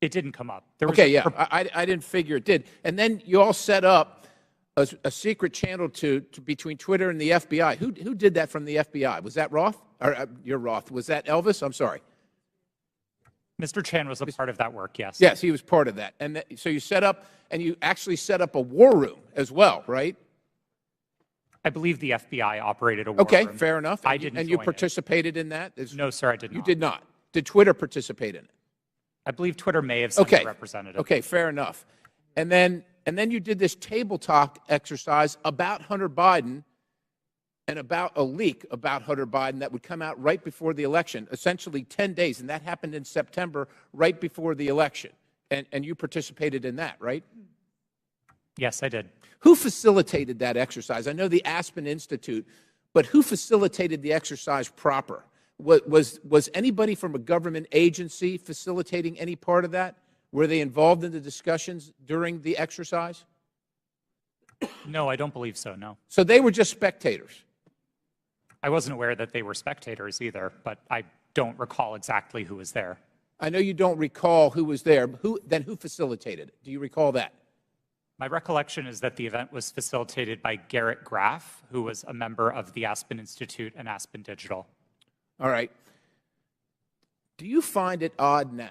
It didn't come up. Okay, yeah, I didn't figure it did. And then you all set up a secret channel between Twitter and the FBI. Who did that from the FBI? Was that Roth? Or you're Roth. Was that Elvis? I'm sorry. Mr. Chan was a part of that work, yes. Yes, he was part of that. And so you set up, and you actually set up a war room as well, right? I believe the FBI operated a war room. Okay, fair enough. I didn't And you join participated in that? No, sir, I did not. You did not. Did Twitter participate in it? I believe Twitter may have sent a representative. Okay, fair enough. And then you did this table talk exercise about Hunter Biden and about a leak about Hunter Biden that would come out right before the election, essentially 10 days, and that happened in September, right before the election. And you participated in that, right? Yes, I did. Who facilitated that exercise? I know the Aspen Institute, but who facilitated the exercise proper? Was anybody from a government agency facilitating any part of that? Were they involved in the discussions during the exercise? No, I don't believe so, no. So they were just spectators. I wasn't aware that they were spectators either, but I don't recall exactly who was there. I know you don't recall who was there. Then who facilitated it? Do you recall that? My recollection is that the event was facilitated by Garrett Graff, who was a member of the Aspen Institute and Aspen Digital. All right. Do you find it odd now,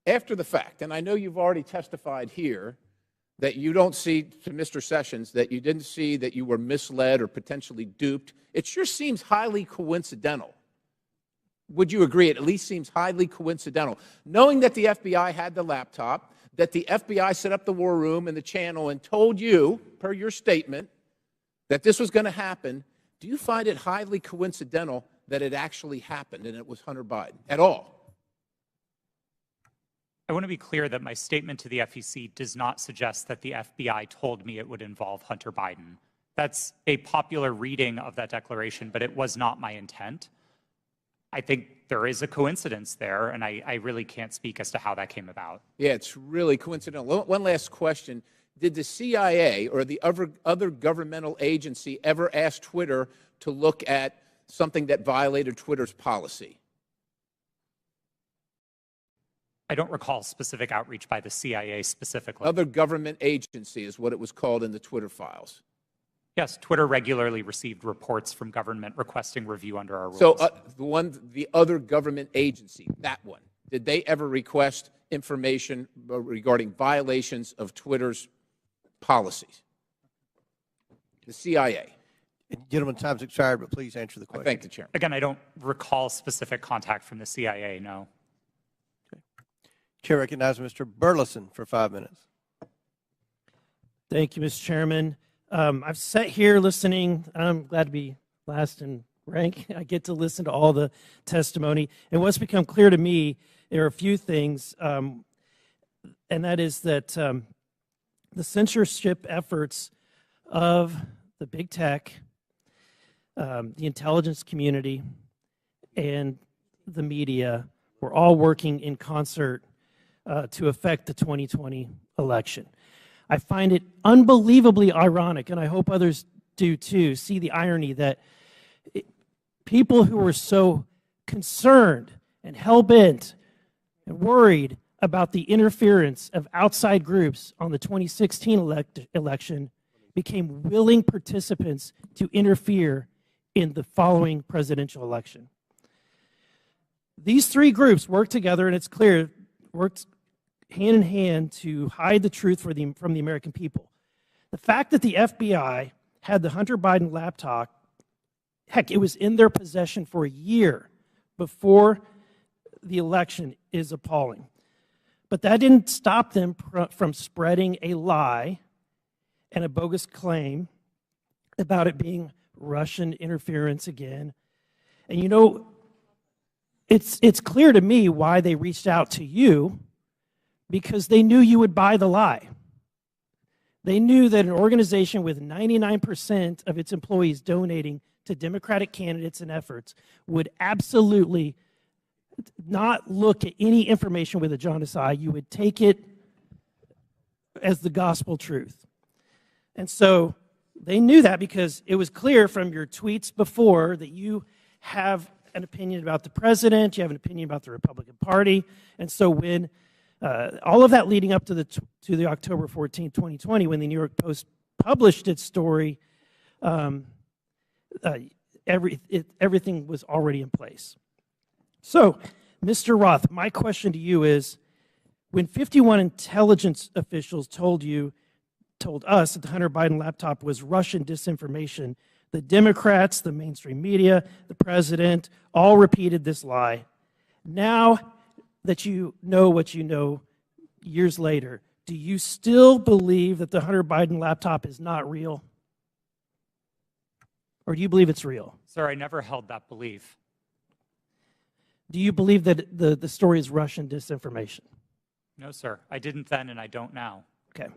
after the fact, and I know you've already testified here, that you don't see, to Mr. Sessions, that you didn't see that you were misled or potentially duped? It sure seems highly coincidental. Would you agree? It at least seems highly coincidental. Knowing that the FBI had the laptop, that the FBI set up the war room and the channel and told you, per your statement, that this was going to happen, do you find it highly coincidental that it actually happened and it was Hunter Biden at all? I want to be clear that my statement to the FEC does not suggest that the FBI told me it would involve Hunter Biden. That's a popular reading of that declaration, but it was not my intent. I think there is a coincidence there, and I really can't speak as to how that came about. Yeah, it's really coincidental. One last question. Did the CIA or the other governmental agency ever ask Twitter to look at something that violated Twitter's policy? I don't recall specific outreach by the CIA specifically. Other government agency is what it was called in the Twitter files. Yes, Twitter regularly received reports from government requesting review under our rules. So the other government agency, that one, did they ever request information regarding violations of Twitter's policies? The CIA. Gentlemen, time's expired, but please answer the question. I thank the chairman. Again, I don't recall specific contact from the CIA, no. Okay. Chair recognizes Mr. Burleson for 5 minutes. Thank you, Mr. Chairman. I've sat here listening. I'm glad to be last in rank. I get to listen to all the testimony. And what's become clear to me, there are a few things, and that is that the censorship efforts of the big tech, the intelligence community, and the media were all working in concert to affect the 2020 election. I find it unbelievably ironic, and I hope others do too, see the irony that people who were so concerned and hell-bent and worried about the interference of outside groups on the 2016 election became willing participants to interfere in the following presidential election. These three groups worked together, and it's clear, worked hand in hand to hide the truth from the American people. The fact that the FBI had the Hunter Biden laptop, heck, it was in their possession for a year before the election, is appalling. But that didn't stop them from spreading a lie and a bogus claim about it being Russian interference again. And you know, it's clear to me why they reached out to you, because they knew you would buy the lie. They knew that an organization with 99% of its employees donating to Democratic candidates and efforts would absolutely not look at any information with a jaundiced eye. You would take it as the gospel truth. And so they knew that, because it was clear from your tweets before that you have an opinion about the president, you have an opinion about the Republican Party. And so when all of that leading up to the October 14, 2020, when the New York Post published its story, everything was already in place. So, Mr. Roth, my question to you is, when 51 intelligence officials told us that the Hunter Biden laptop was Russian disinformation, the Democrats, the mainstream media, the president, all repeated this lie. Now that you know what you know years later, do you still believe that the Hunter Biden laptop is not real? Or do you believe it's real? Sir, I never held that belief. Do you believe that the story is Russian disinformation? No, sir. I didn't then, and I don't now. Okay.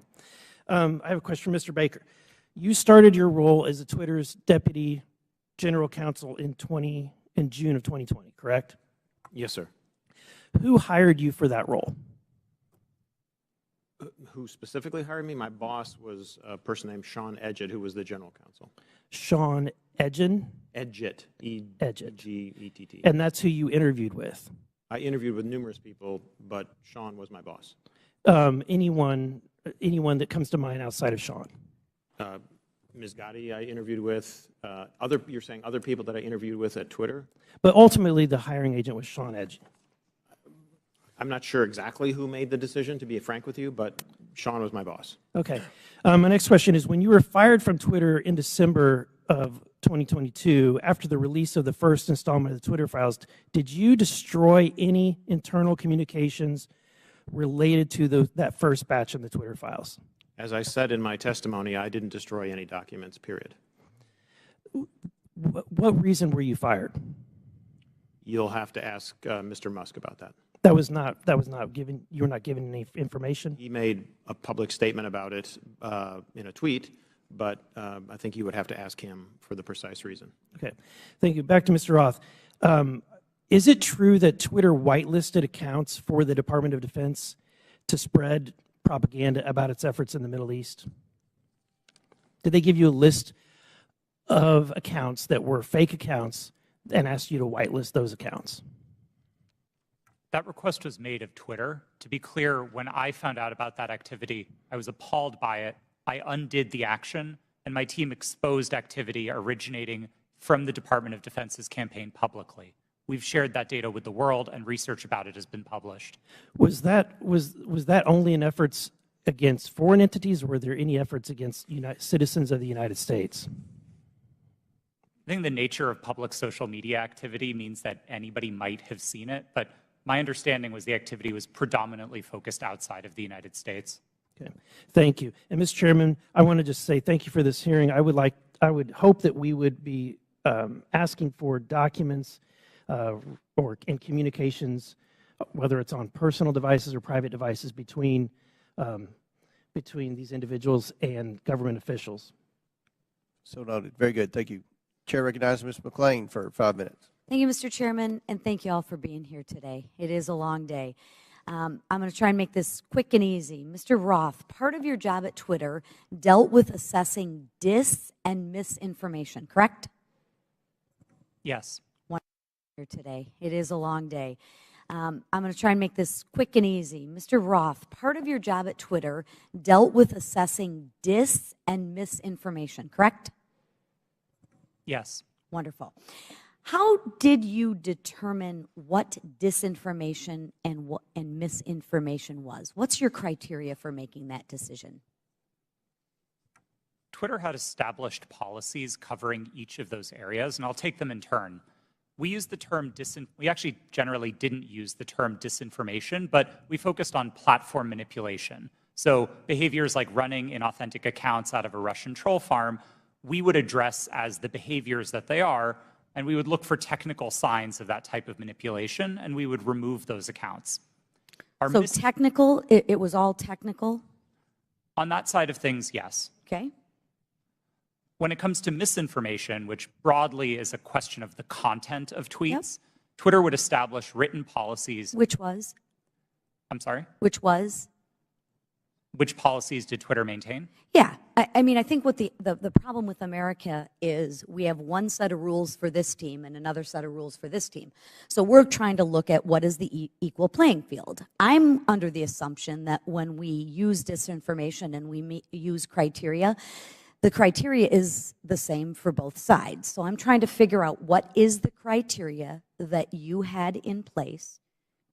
I have a question for Mr. Baker. You started your role as Twitter's deputy general counsel in June of 2020, correct? Yes, sir. Who hired you for that role? Who specifically hired me? My boss was a person named Sean Edgett, who was the general counsel. Sean Edgen? Edgett, Edgett. E-G-E-T-T. And that's who you interviewed with? I interviewed with numerous people, but Sean was my boss. Anyone that comes to mind outside of Sean? Ms. Gotti I interviewed with. You're saying other people that I interviewed with at Twitter? But ultimately, the hiring agent was Sean Edgen. I'm not sure exactly who made the decision, to be frank with you, but Sean was my boss. Okay. My next question is, when you were fired from Twitter in December of 2022, after the release of the first installment of the Twitter files, did you destroy any internal communications related to that first batch of the Twitter files? As I said in my testimony, I didn't destroy any documents, period. What reason were you fired? You'll have to ask Mr. Musk about that. That was not given. You were not given any information. He made a public statement about it in a tweet, but I think you would have to ask him for the precise reason. Okay, thank you. Back to Mr. Roth. Is it true that Twitter whitelisted accounts for the Department of Defense to spread propaganda about its efforts in the Middle East? Did they give you a list of accounts that were fake accounts and asked you to whitelist those accounts? That request was made of Twitter. To be clear, when I found out about that activity, I was appalled by it. I undid the action, and my team exposed activity originating from the Department of Defense's campaign publicly. We've shared that data with the world, and research about it has been published. Was that only in efforts against foreign entities, or were there any efforts against citizens of the United States? I think the nature of public social media activity means that anybody might have seen it, but my understanding was the activity was predominantly focused outside of the United States. Okay, thank you. And Mr. Chairman, I want to just say thank you for this hearing. I would hope that we would be asking for documents or in communications, whether it's on personal devices or private devices, between these individuals and government officials. So noted. Very good. Thank you. Chair recognizes Ms. McClain for 5 minutes. Thank you, Mr. Chairman, and thank you all for being here today. It is a long day. I'm going to try and make this quick and easy. Mr. Roth, part of your job at Twitter dealt with assessing dis and misinformation, correct? Yes. Here today. It is a long day. I'm going to try and make this quick and easy. Mr. Roth, part of your job at Twitter dealt with assessing dis and misinformation, correct? Yes. Wonderful. How did you determine what disinformation and misinformation was? What's your criteria for making that decision? Twitter had established policies covering each of those areas, and I'll take them in turn. We used the term we actually generally didn't use the term disinformation, but we focused on platform manipulation. So behaviors like running inauthentic accounts out of a Russian troll farm, we would address as the behaviors that they are, and we would look for technical signs of that type of manipulation, and we would remove those accounts. So technical, it was all technical? On that side of things, yes. Okay. When it comes to misinformation, which broadly is a question of the content of tweets, Twitter would establish written policies. Which was? I'm sorry? Which was? Which policies did Twitter maintain? Yeah. I mean, I think what the problem with America is we have one set of rules for this team and another set of rules for this team. So we're trying to look at what is the equal playing field. I'm under the assumption that when we use disinformation and we use criteria, the criteria is the same for both sides. So I'm trying to figure out what is the criteria that you had in place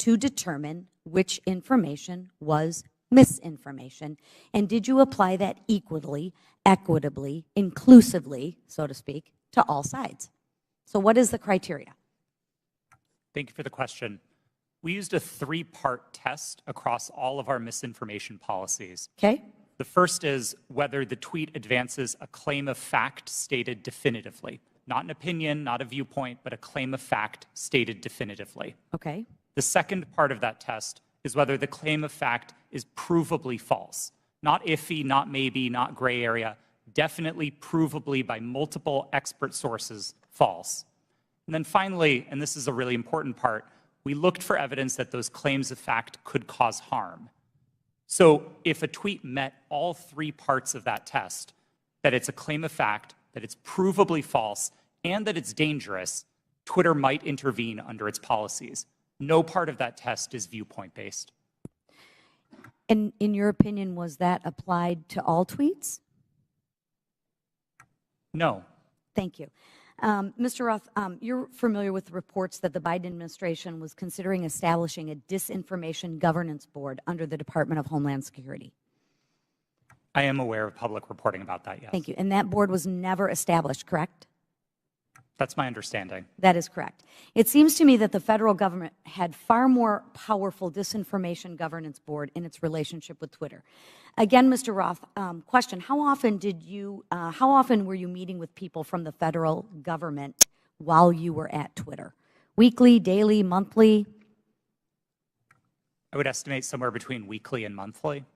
to determine which information was misinformation, and did you apply that equally, equitably, inclusively, so to speak, to all sides? So what is the criteria? Thank you for the question. We used a three-part test across all of our misinformation policies. Okay. The first is whether the tweet advances a claim of fact stated definitively. Not an opinion, not a viewpoint, but a claim of fact stated definitively. Okay. The second part of that test is whether the claim of fact is provably false. Not iffy, not maybe, not gray area, definitely provably by multiple expert sources false. And then finally, and this is a really important part, we looked for evidence that those claims of fact could cause harm. So if a tweet met all three parts of that test, that it's a claim of fact, that it's provably false, and that it's dangerous, Twitter might intervene under its policies. No part of that test is viewpoint-based. And in your opinion, was that applied to all tweets? No. Thank you. Mr. Roth, you're familiar with the reports that the Biden administration was considering establishing a disinformation governance board under the Department of Homeland Security. I am aware of public reporting about that, yes. Thank you. And that board was never established, correct? That's my understanding. That is correct. It seems to me that the federal government had far more powerful disinformation governance board in its relationship with Twitter. Again, Mr. Roth, question, how often were you meeting with people from the federal government while you were at Twitter? Weekly, daily, monthly? I would estimate somewhere between weekly and monthly.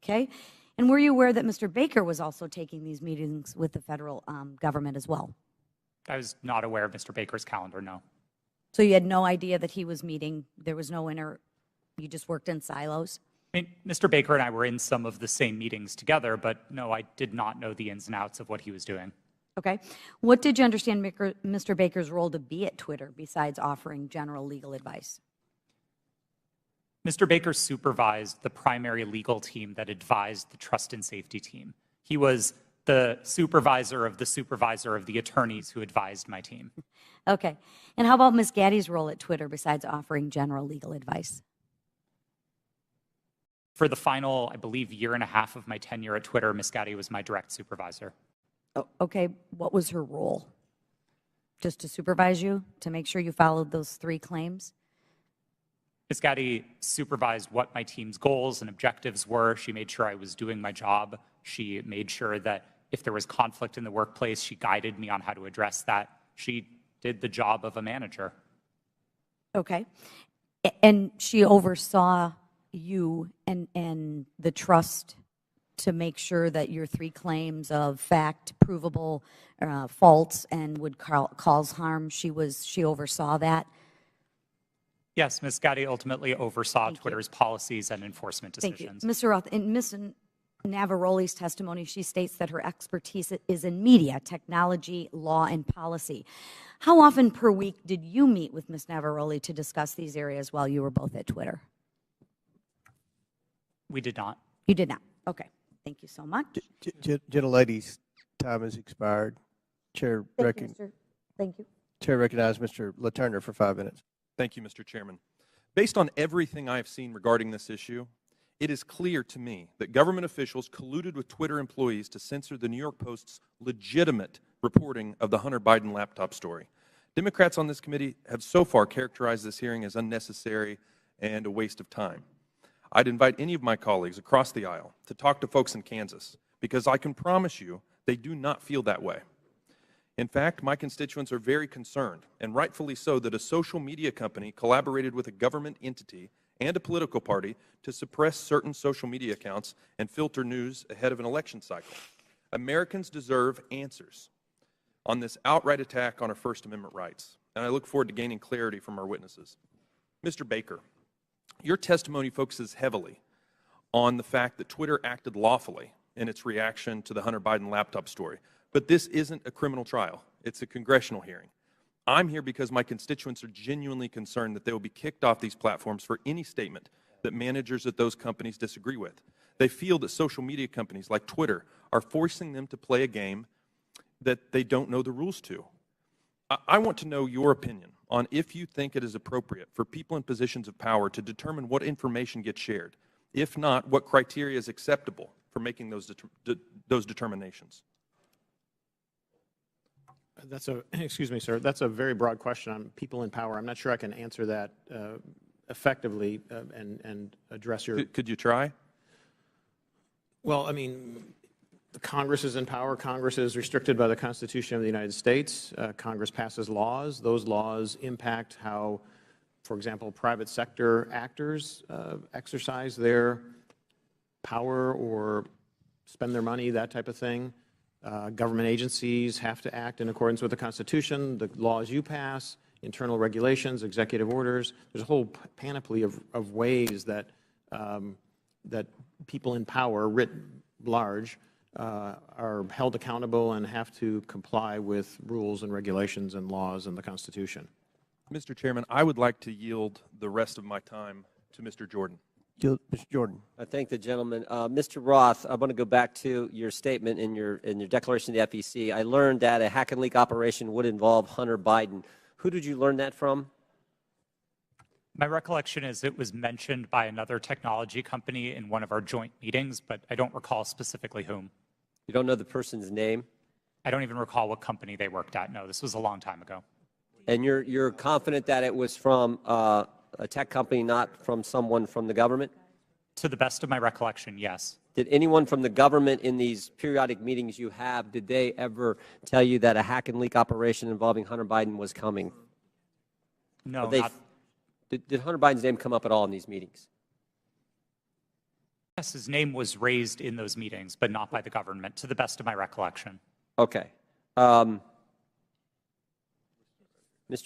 Okay. And were you aware that Mr. Baker was also taking these meetings with the federal government as well? I was not aware of Mr. Baker's calendar, no. So you had no idea that he was meeting, there was no you just worked in silos? I mean, Mr. Baker and I were in some of the same meetings together, but no, I did not know the ins and outs of what he was doing. Okay. What did you understand Mr. Baker's role to be at Twitter besides offering general legal advice? Mr. Baker supervised the primary legal team that advised the trust and safety team. He was the supervisor of the attorneys who advised my team. Okay. And how about Ms. Gaddy's role at Twitter besides offering general legal advice? For the final, I believe, year and a half of my tenure at Twitter, Ms. Gaddy was my direct supervisor. Oh, okay. What was her role? Just to supervise you, to make sure you followed those three claims? Ms. Gaddy supervised what my team's goals and objectives were. She made sure I was doing my job. She made sure that if there was conflict in the workplace, she guided me on how to address that. She did the job of a manager. Okay. And she oversaw you and the trust to make sure that your three claims of fact, provable, false, and would cause harm, she oversaw that? Yes, Ms. Gaddy ultimately oversaw Twitter's policies and enforcement decisions. Thank you. Mr. Roth, in Ms. Navaroli's testimony, she states that her expertise is in media, technology, law, and policy. How often per week did you meet with Ms. Navaroli to discuss these areas while you were both at Twitter? We did not. You did not. Okay. Thank you so much. Gentlelady's time has expired. Chair recognizes Mr. LaTurner for 5 minutes. Thank you, Mr. Chairman. Based on everything I have seen regarding this issue, it is clear to me that government officials colluded with Twitter employees to censor the New York Post's legitimate reporting of the Hunter Biden laptop story. Democrats on this committee have so far characterized this hearing as unnecessary and a waste of time. I'd invite any of my colleagues across the aisle to talk to folks in Kansas, because I can promise you they do not feel that way. In fact, my constituents are very concerned, and rightfully so, that a social media company collaborated with a government entity and a political party to suppress certain social media accounts and filter news ahead of an election cycle. Americans deserve answers on this outright attack on our First Amendment rights, and I look forward to gaining clarity from our witnesses. Mr. Baker, your testimony focuses heavily on the fact that Twitter acted lawfully in its reaction to the Hunter Biden laptop story. But this isn't a criminal trial. It's a congressional hearing. I'm here because my constituents are genuinely concerned that they will be kicked off these platforms for any statement that managers at those companies disagree with. They feel that social media companies like Twitter are forcing them to play a game that they don't know the rules to. I want to know your opinion on if you think it is appropriate for people in positions of power to determine what information gets shared. If not, what criteria is acceptable for making those determinations? Excuse me, sir, that's a very broad question on people in power. I'm not sure I can answer that effectively and address your... Could you try? Well, I mean, the Congress is in power. Congress is restricted by the Constitution of the United States. Congress passes laws. Those laws impact how, for example, private sector actors exercise their power or spend their money, that type of thing. Government agencies have to act in accordance with the Constitution, the laws you pass, internal regulations, executive orders. There's a whole panoply of ways that that people in power, writ large, are held accountable and have to comply with rules and regulations and laws and the Constitution. Mr. Chairman, I would like to yield the rest of my time to Mr. Jordan. Mr. Jordan. I thank the gentleman. Mr. Roth, I want to go back to your statement in your declaration to the FEC. I learned that a hack and leak operation would involve Hunter Biden. Who did you learn that from? My recollection is it was mentioned by another technology company in one of our joint meetings, but I don't recall specifically whom. You don't know the person's name? I don't even recall what company they worked at. No, this was a long time ago. And you're confident that it was from a tech company, not from someone from the government? To the best of my recollection, yes. Did anyone from the government in these periodic meetings you have, did they ever tell you that a hack and leak operation involving Hunter Biden was coming? No, Did Hunter Biden's name come up at all in these meetings? Yes, his name was raised in those meetings, but not by the government, to the best of my recollection. Okay. Mr.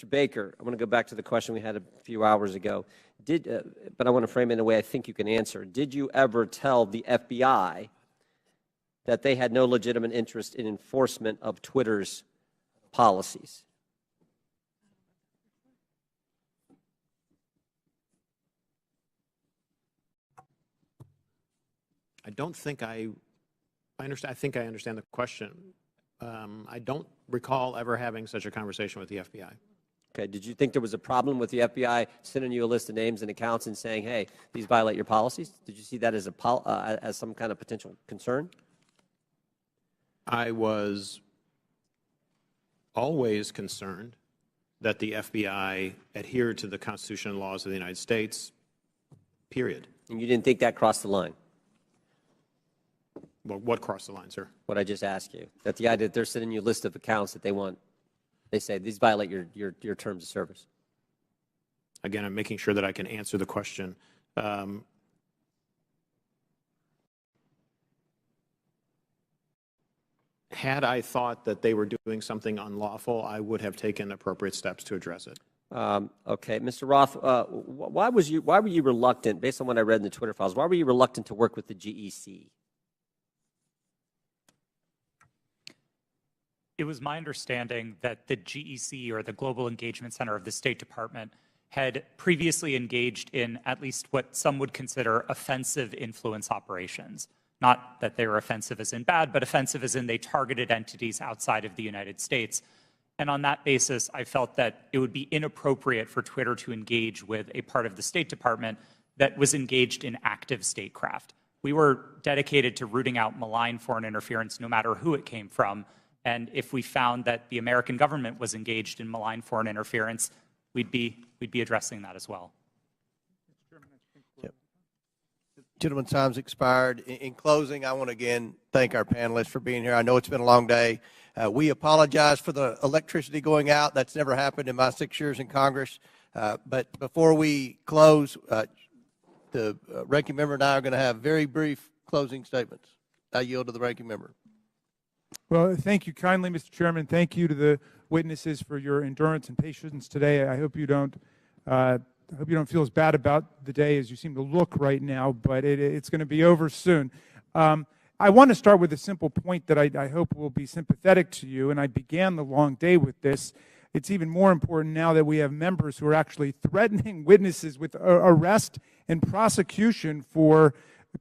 Baker, I want to go back to the question we had a few hours ago. But I want to frame it in a way I think you can answer. Did you ever tell the FBI that they had no legitimate interest in enforcement of Twitter's policies? I don't think I understand. I think I understand the question. I don't recall ever having such a conversation with the FBI. Okay. Did you think there was a problem with the FBI sending you a list of names and accounts and saying, "Hey, these violate your policies"? Did you see that as as some kind of potential concern? I was always concerned that the FBI adhered to the Constitution and laws of the United States. Period. And you didn't think that crossed the line? Well, what crossed the line, sir? What I just asked you. That the idea that they're sending you a list of accounts that they say these violate your terms of service. Again, I'm making sure that I can answer the question. Had I thought that they were doing something unlawful, I would have taken appropriate steps to address it. Okay, Mr. Roth, why were you reluctant, based on what I read in the Twitter files, why were you reluctant to work with the GEC? It was my understanding that the GEC, or the Global Engagement Center of the State Department, had previously engaged in at least what some would consider offensive influence operations. Not that they were offensive as in bad, but offensive as in they targeted entities outside of the United States. And on that basis, I felt that it would be inappropriate for Twitter to engage with a part of the State Department that was engaged in active statecraft. We were dedicated to rooting out malign foreign interference, no matter who it came from. And if we found that the American government was engaged in malign foreign interference, we'd be addressing that as well. Yep. Gentlemen's time's expired. In closing, I want to again thank our panelists for being here. I know it's been a long day. We apologize for the electricity going out. That's never happened in my 6 years in Congress. But before we close, the ranking member and I are going to have very brief closing statements. I yield to the ranking member. Well, thank you kindly, Mr. Chairman. Thank you to the witnesses for your endurance and patience today. I hope you don't feel as bad about the day as you seem to look right now, but it's going to be over soon. I want to start with a simple point that I hope will be sympathetic to you, and I began the long day with this. It's even more important now that we have members who are actually threatening witnesses with arrest and prosecution for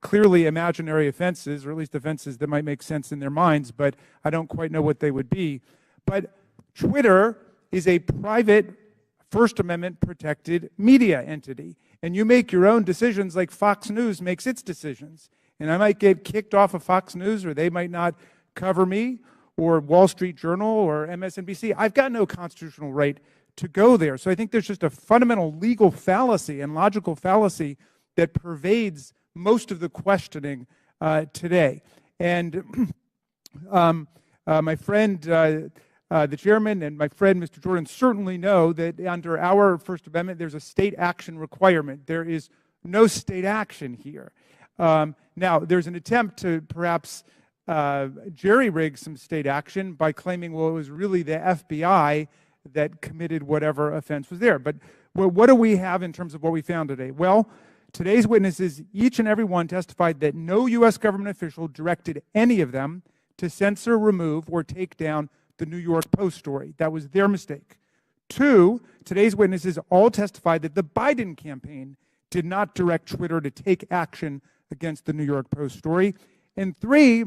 clearly imaginary offenses, or at least offenses that might make sense in their minds, but I don't quite know what they would be. But Twitter is a private First Amendment protected media entity, and you make your own decisions like Fox News makes its decisions. And I might get kicked off of Fox News, or they might not cover me, or Wall Street Journal, or MSNBC. I've got no constitutional right to go there. So I think there's just a fundamental legal fallacy and logical fallacy that pervades most of the questioning today. And my friend, the chairman, and my friend, Mr. Jordan, certainly know that under our First Amendment, there's a state action requirement. There is no state action here. Now, there's an attempt to perhaps jerry-rig some state action by claiming, well, it was really the FBI that committed whatever offense was there. But what do we have in terms of what we found today? Well, Today's witnesses, each and every one, testified that no U.S. government official directed any of them to censor, remove, or take down the New York Post story. That was their mistake. 2, today's witnesses all testified that the Biden campaign did not direct Twitter to take action against the New York Post story. And 3,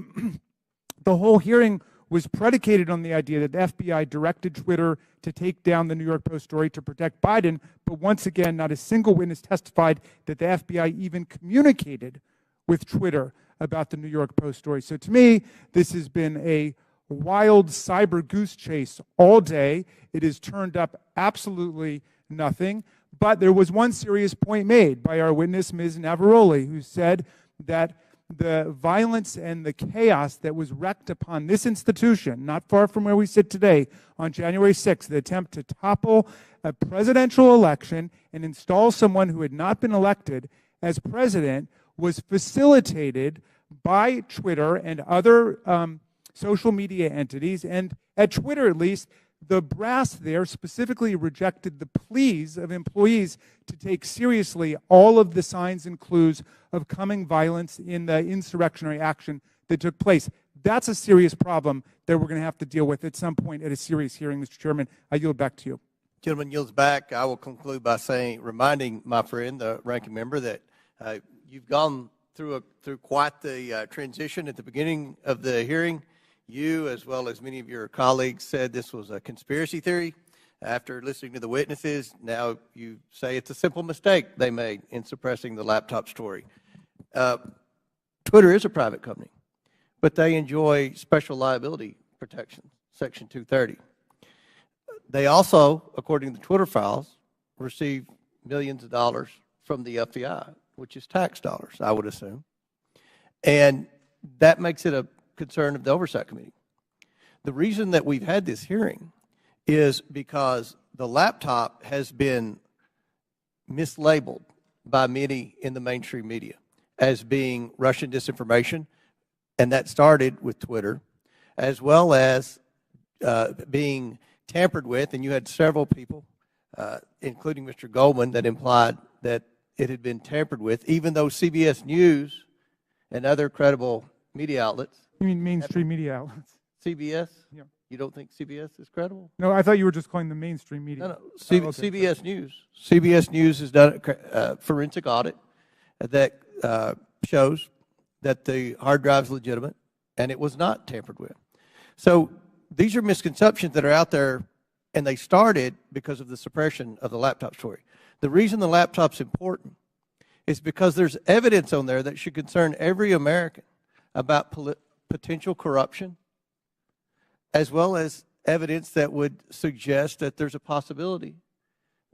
the whole hearing was predicated on the idea that the FBI directed Twitter to take down the New York Post story to protect Biden, but once again, not a single witness testified that the FBI even communicated with Twitter about the New York Post story. So to me, this has been a wild cyber goose chase all day. It has turned up absolutely nothing. But there was one serious point made by our witness, Ms. Navaroli, who said that the violence and the chaos that was wreaked upon this institution, not far from where we sit today, on January 6th, the attempt to topple a presidential election and install someone who had not been elected as president, was facilitated by Twitter and other social media entities. And at Twitter, at least, the brass there specifically rejected the pleas of employees to take seriously all of the signs and clues of coming violence in the insurrectionary action that took place. That's a serious problem that we're going to have to deal with at some point at a serious hearing, Mr. Chairman. I yield back to you. Gentleman yields back. I will conclude by reminding my friend, the ranking member, that you've gone through quite the transition at the beginning of the hearing. You, as well as many of your colleagues, said this was a conspiracy theory. After listening to the witnesses, now you say it's a simple mistake they made in suppressing the laptop story. Twitter is a private company, but they enjoy special liability protection, Section 230. They also, according to the Twitter files, receive millions of dollars from the FBI, which is tax dollars, I would assume. And that makes it a concern of the Oversight Committee. The reason that we've had this hearing is because the laptop has been mislabeled by many in the mainstream media as being Russian disinformation, and that started with Twitter, as well as being tampered with, and you had several people, including Mr. Goldman, that implied that it had been tampered with, even though CBS News and other credible media outlets. You mean mainstream media outlets? CBS? Yeah. You don't think CBS is credible? No, I thought you were just calling the mainstream media. No. Okay. CBS News. CBS News has done a forensic audit that shows that the hard drive is legitimate and it was not tampered with. So these are misconceptions that are out there, and they started because of the suppression of the laptop story. The reason the laptop's important is because there's evidence on there that should concern every American about potential corruption, as well as evidence that would suggest that there's a possibility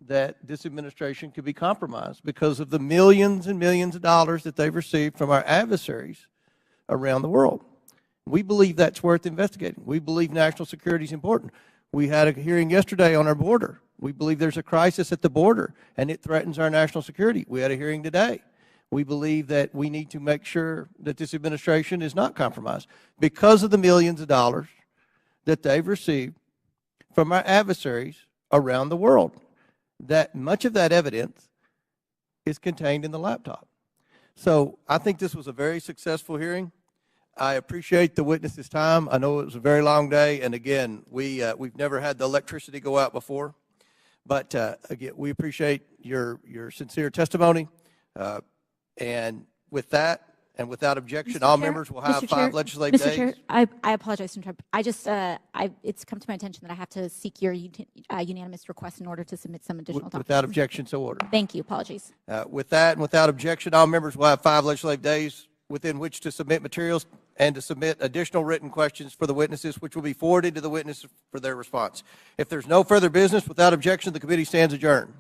that this administration could be compromised because of the millions and millions of dollars that they've received from our adversaries around the world. We believe that's worth investigating. We believe national security is important. We had a hearing yesterday on our border. We believe there's a crisis at the border, and it threatens our national security. We had a hearing today. We believe that we need to make sure that this administration is not compromised because of the millions of dollars that they've received from our adversaries around the world. That much of that evidence is contained in the laptop. So I think this was a very successful hearing. I appreciate the witnesses' time. I know it was a very long day, and again, we've never had the electricity go out before. But again, we appreciate your sincere testimony. And with that, and without objection, all members will have 5 legislative days. Mr. Chair, I apologize to interrupt. It's come to my attention that I have to seek your unanimous request in order to submit some additional topics. Without objection, so ordered. Thank you. Apologies. With that and without objection, all members will have 5 legislative days within which to submit materials and to submit additional written questions for the witnesses, which will be forwarded to the witnesses for their response. If there's no further business, without objection, the committee stands adjourned.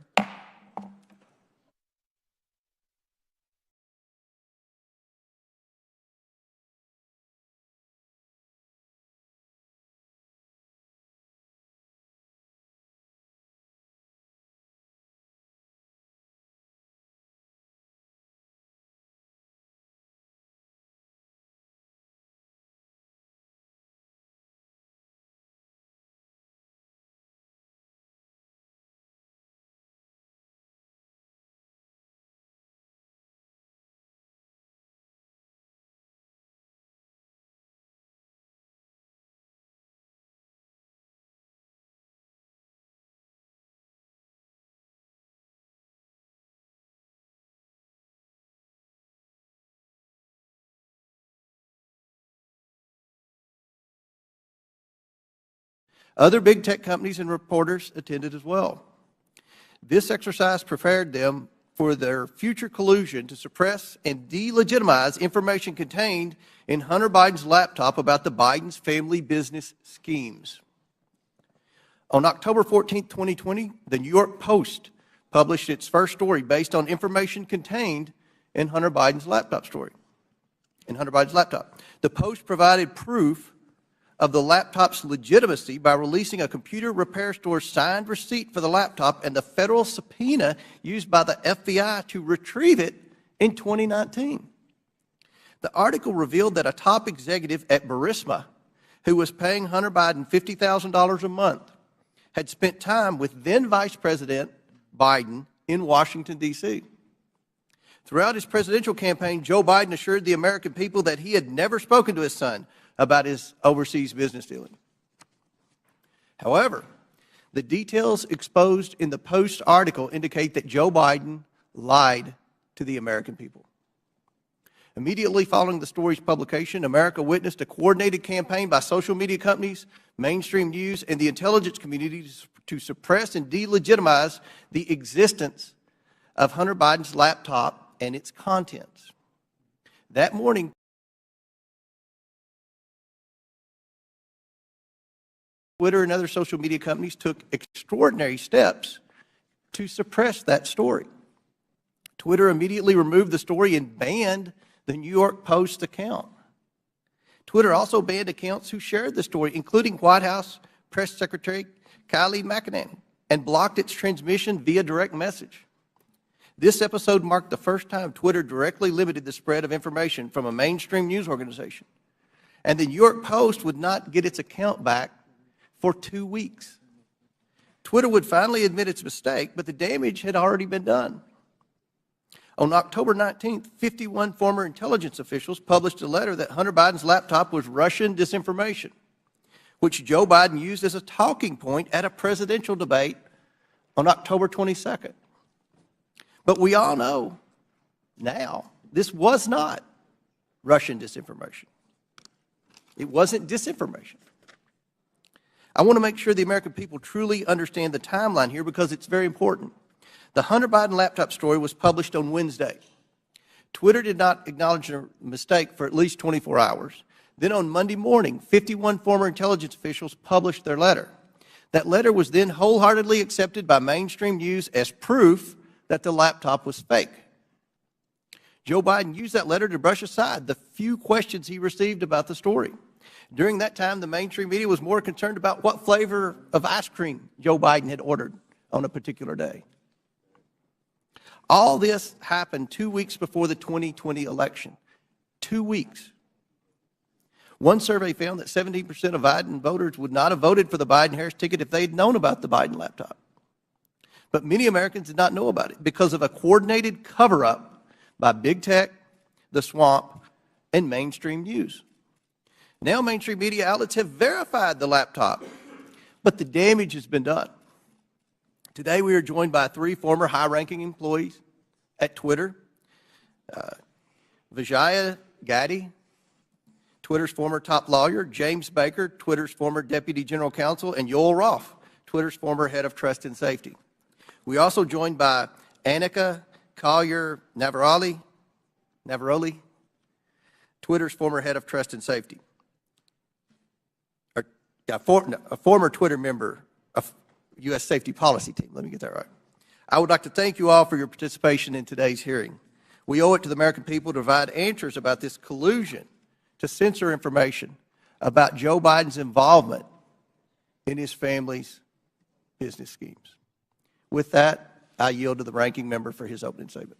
Other big tech companies and reporters attended as well. This exercise prepared them for their future collusion to suppress and delegitimize information contained in Hunter Biden's laptop about the Biden's family business schemes. On October 14, 2020, the New York Post published its first story based on information contained in Hunter Biden's laptop story. The Post provided proof of the laptop's legitimacy by releasing a computer repair store's signed receipt for the laptop and the federal subpoena used by the FBI to retrieve it in 2019. The article revealed that a top executive at Burisma, who was paying Hunter Biden $50,000 a month, had spent time with then Vice President Biden in Washington, D.C. Throughout his presidential campaign, Joe Biden assured the American people that he had never spoken to his son about his overseas business dealing. However, the details exposed in the Post article indicate that Joe Biden lied to the American people. Immediately following the story's publication, America witnessed a coordinated campaign by social media companies, mainstream news, and the intelligence community to suppress and delegitimize the existence of Hunter Biden's laptop and its contents. That morning, Twitter and other social media companies took extraordinary steps to suppress that story. Twitter immediately removed the story and banned the New York Post account. Twitter also banned accounts who shared the story, including White House Press Secretary Kylie McEnany, and blocked its transmission via direct message. This episode marked the first time Twitter directly limited the spread of information from a mainstream news organization. And the New York Post would not get its account back for 2 weeks. Twitter would finally admit its mistake, but the damage had already been done. On October 19th, 51 former intelligence officials published a letter that Hunter Biden's laptop was Russian disinformation, which Joe Biden used as a talking point at a presidential debate on October 22nd. But we all know now this was not Russian disinformation. It wasn't disinformation. I want to make sure the American people truly understand the timeline here because it's very important. The Hunter Biden laptop story was published on Wednesday. Twitter did not acknowledge a mistake for at least 24 hours. Then on Monday morning, 51 former intelligence officials published their letter. That letter was then wholeheartedly accepted by mainstream news as proof that the laptop was fake. Joe Biden used that letter to brush aside the few questions he received about the story. During that time, the mainstream media was more concerned about what flavor of ice cream Joe Biden had ordered on a particular day. All this happened 2 weeks before the 2020 election. 2 weeks. One survey found that 17% of Biden voters would not have voted for the Biden-Harris ticket if they had known about the Biden laptop. But many Americans did not know about it because of a coordinated cover-up by big tech, the swamp, and mainstream news. Now mainstream media outlets have verified the laptop, but the damage has been done. Today we are joined by 3 former high-ranking employees at Twitter. Vijaya Gaddy, Twitter's former top lawyer, James Baker, Twitter's former deputy general counsel, and Yoel Roth, Twitter's former head of trust and safety. We are also joined by Annika Collier-Navaroli, Twitter's former head of trust and safety. A former Twitter member of U.S. safety policy team. Let me get that right. I would like to thank you all for your participation in today's hearing. We owe it to the American people to provide answers about this collusion to censor information about Joe Biden's involvement in his family's business schemes. With that, I yield to the ranking member for his opening statement.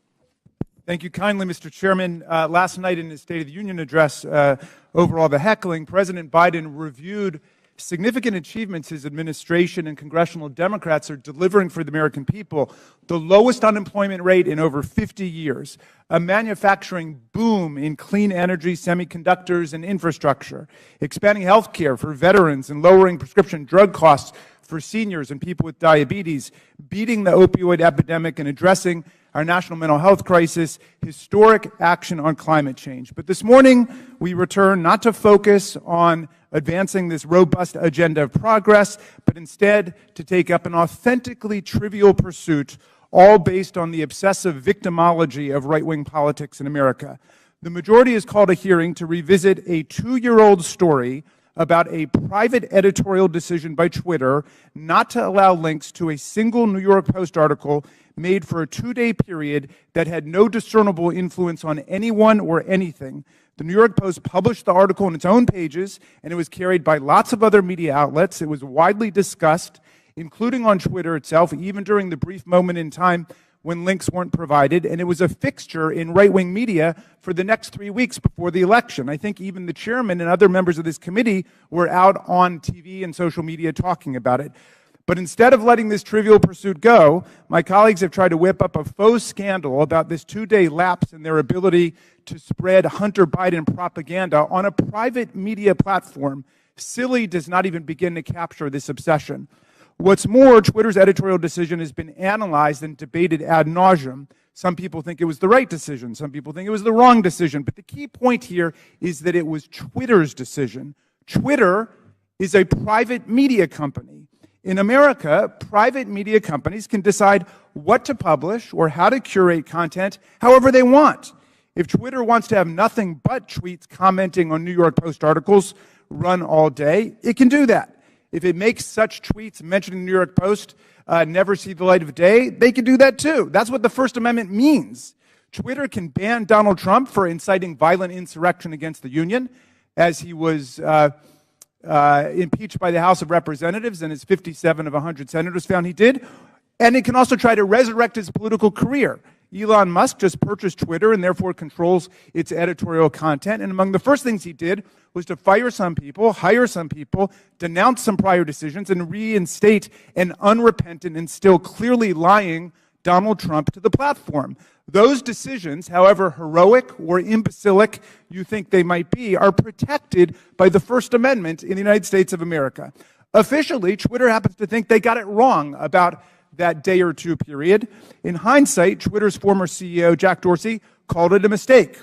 Thank you kindly, Mr. Chairman. Last night in his State of the Union address, over all the heckling, President Biden reviewed significant achievements his administration and congressional Democrats are delivering for the American people: the lowest unemployment rate in over 50 years, a manufacturing boom in clean energy, semiconductors, and infrastructure, expanding health care for veterans and lowering prescription drug costs for seniors and people with diabetes, beating the opioid epidemic and addressing our national mental health crisis, historic action on climate change. But this morning, we return not to focus on advancing this robust agenda of progress, but instead to take up an authentically trivial pursuit, all based on the obsessive victimology of right-wing politics in America. The majority has called a hearing to revisit a 2-year-old story about a private editorial decision by Twitter not to allow links to a single New York Post article made for a 2-day period that had no discernible influence on anyone or anything. The New York Post published the article on its own pages, and it was carried by lots of other media outlets. It was widely discussed, including on Twitter itself, even during the brief moment in time when links weren't provided, and it was a fixture in right-wing media for the next 3 weeks before the election. I think even the chairman and other members of this committee were out on TV and social media talking about it. But instead of letting this trivial pursuit go, my colleagues have tried to whip up a faux scandal about this 2-day lapse in their ability to spread Hunter Biden propaganda on a private media platform. Silly does not even begin to capture this obsession. What's more, Twitter's editorial decision has been analyzed and debated ad nauseum. Some people think it was the right decision. Some people think it was the wrong decision. But the key point here is that it was Twitter's decision. Twitter is a private media company. In America, private media companies can decide what to publish or how to curate content however they want. If Twitter wants to have nothing but tweets commenting on New York Post articles run all day, it can do that. If it makes such tweets mentioning the New York Post never see the light of day, they can do that too. That's what the First Amendment means. Twitter can ban Donald Trump for inciting violent insurrection against the Union, as he was impeached by the House of Representatives, and as 57 of 100 senators found he did. And it can also try to resurrect his political career. Elon Musk just purchased Twitter and therefore controls its editorial content. And among the first things he did was to fire some people, hire some people, denounce some prior decisions, and reinstate an unrepentant and still clearly lying Donald Trump to the platform. Those decisions, however heroic or imbecilic you think they might be, are protected by the First Amendment in the United States of America. Officially, Twitter happens to think they got it wrong about that day or two period. In hindsight, Twitter's former CEO, Jack Dorsey, called it a mistake.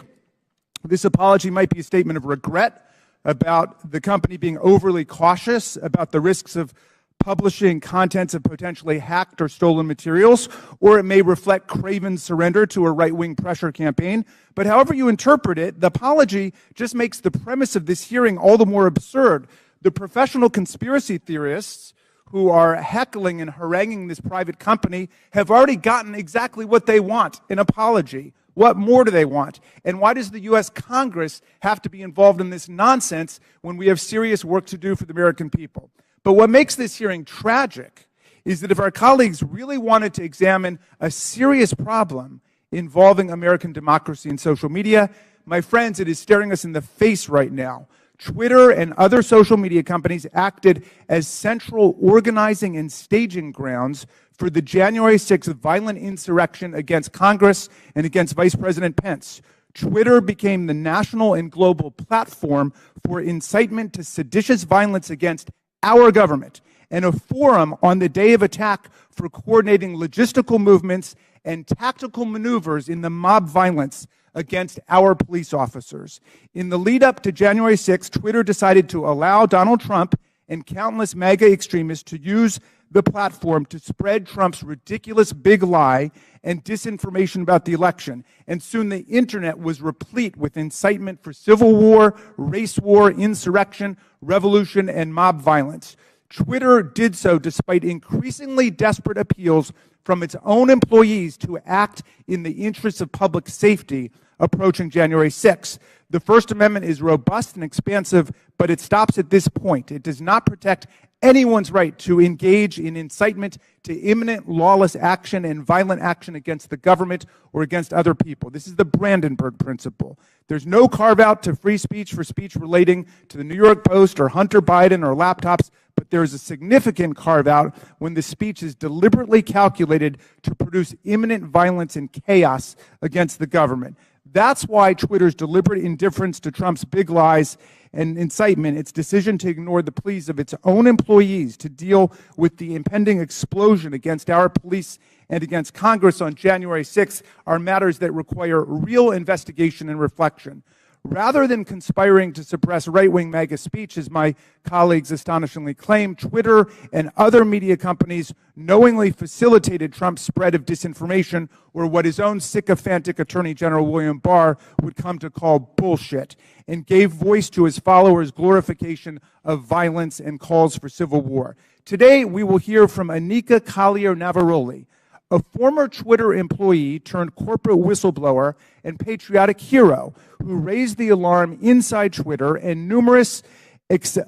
This apology might be a statement of regret about the company being overly cautious about the risks of publishing contents of potentially hacked or stolen materials, or it may reflect craven surrender to a right-wing pressure campaign. But however you interpret it, the apology just makes the premise of this hearing all the more absurd. The professional conspiracy theorists who are heckling and haranguing this private company have already gotten exactly what they want, an apology. What more do they want? And why does the U.S. Congress have to be involved in this nonsense when we have serious work to do for the American people? But what makes this hearing tragic is that if our colleagues really wanted to examine a serious problem involving American democracy and social media, my friends, it is staring us in the face right now. Twitter and other social media companies acted as central organizing and staging grounds for the January 6th violent insurrection against Congress and against Vice President Pence. Twitter became the national and global platform for incitement to seditious violence against our government, and a forum on the day of attack for coordinating logistical movements and tactical maneuvers in the mob violence against our police officers. In the lead up to January 6th, Twitter decided to allow Donald Trump and countless MAGA extremists to use the platform to spread Trump's ridiculous big lie and disinformation about the election. And soon the internet was replete with incitement for civil war, race war, insurrection, revolution, and mob violence. Twitter did so despite increasingly desperate appeals from its own employees to act in the interests of public safety approaching January 6th. The First Amendment is robust and expansive, but it stops at this point. It does not protect anyone's right to engage in incitement to imminent lawless action and violent action against the government or against other people. This is the Brandenburg Principle. There's no carve-out to free speech for speech relating to the New York Post or Hunter Biden or laptops, but there is a significant carve-out when the speech is deliberately calculated to produce imminent violence and chaos against the government. That's why Twitter's deliberate indifference to Trump's big lies and incitement, its decision to ignore the pleas of its own employees to deal with the impending explosion against our police and against Congress on January 6th are matters that require real investigation and reflection. Rather than conspiring to suppress right-wing MAGA speech, as my colleagues astonishingly claim, Twitter and other media companies knowingly facilitated Trump's spread of disinformation, or what his own sycophantic Attorney General William Barr would come to call bullshit, and gave voice to his followers' glorification of violence and calls for civil war. Today, we will hear from Anika Collier-Navaroli, a former Twitter employee turned corporate whistleblower and patriotic hero who raised the alarm inside Twitter and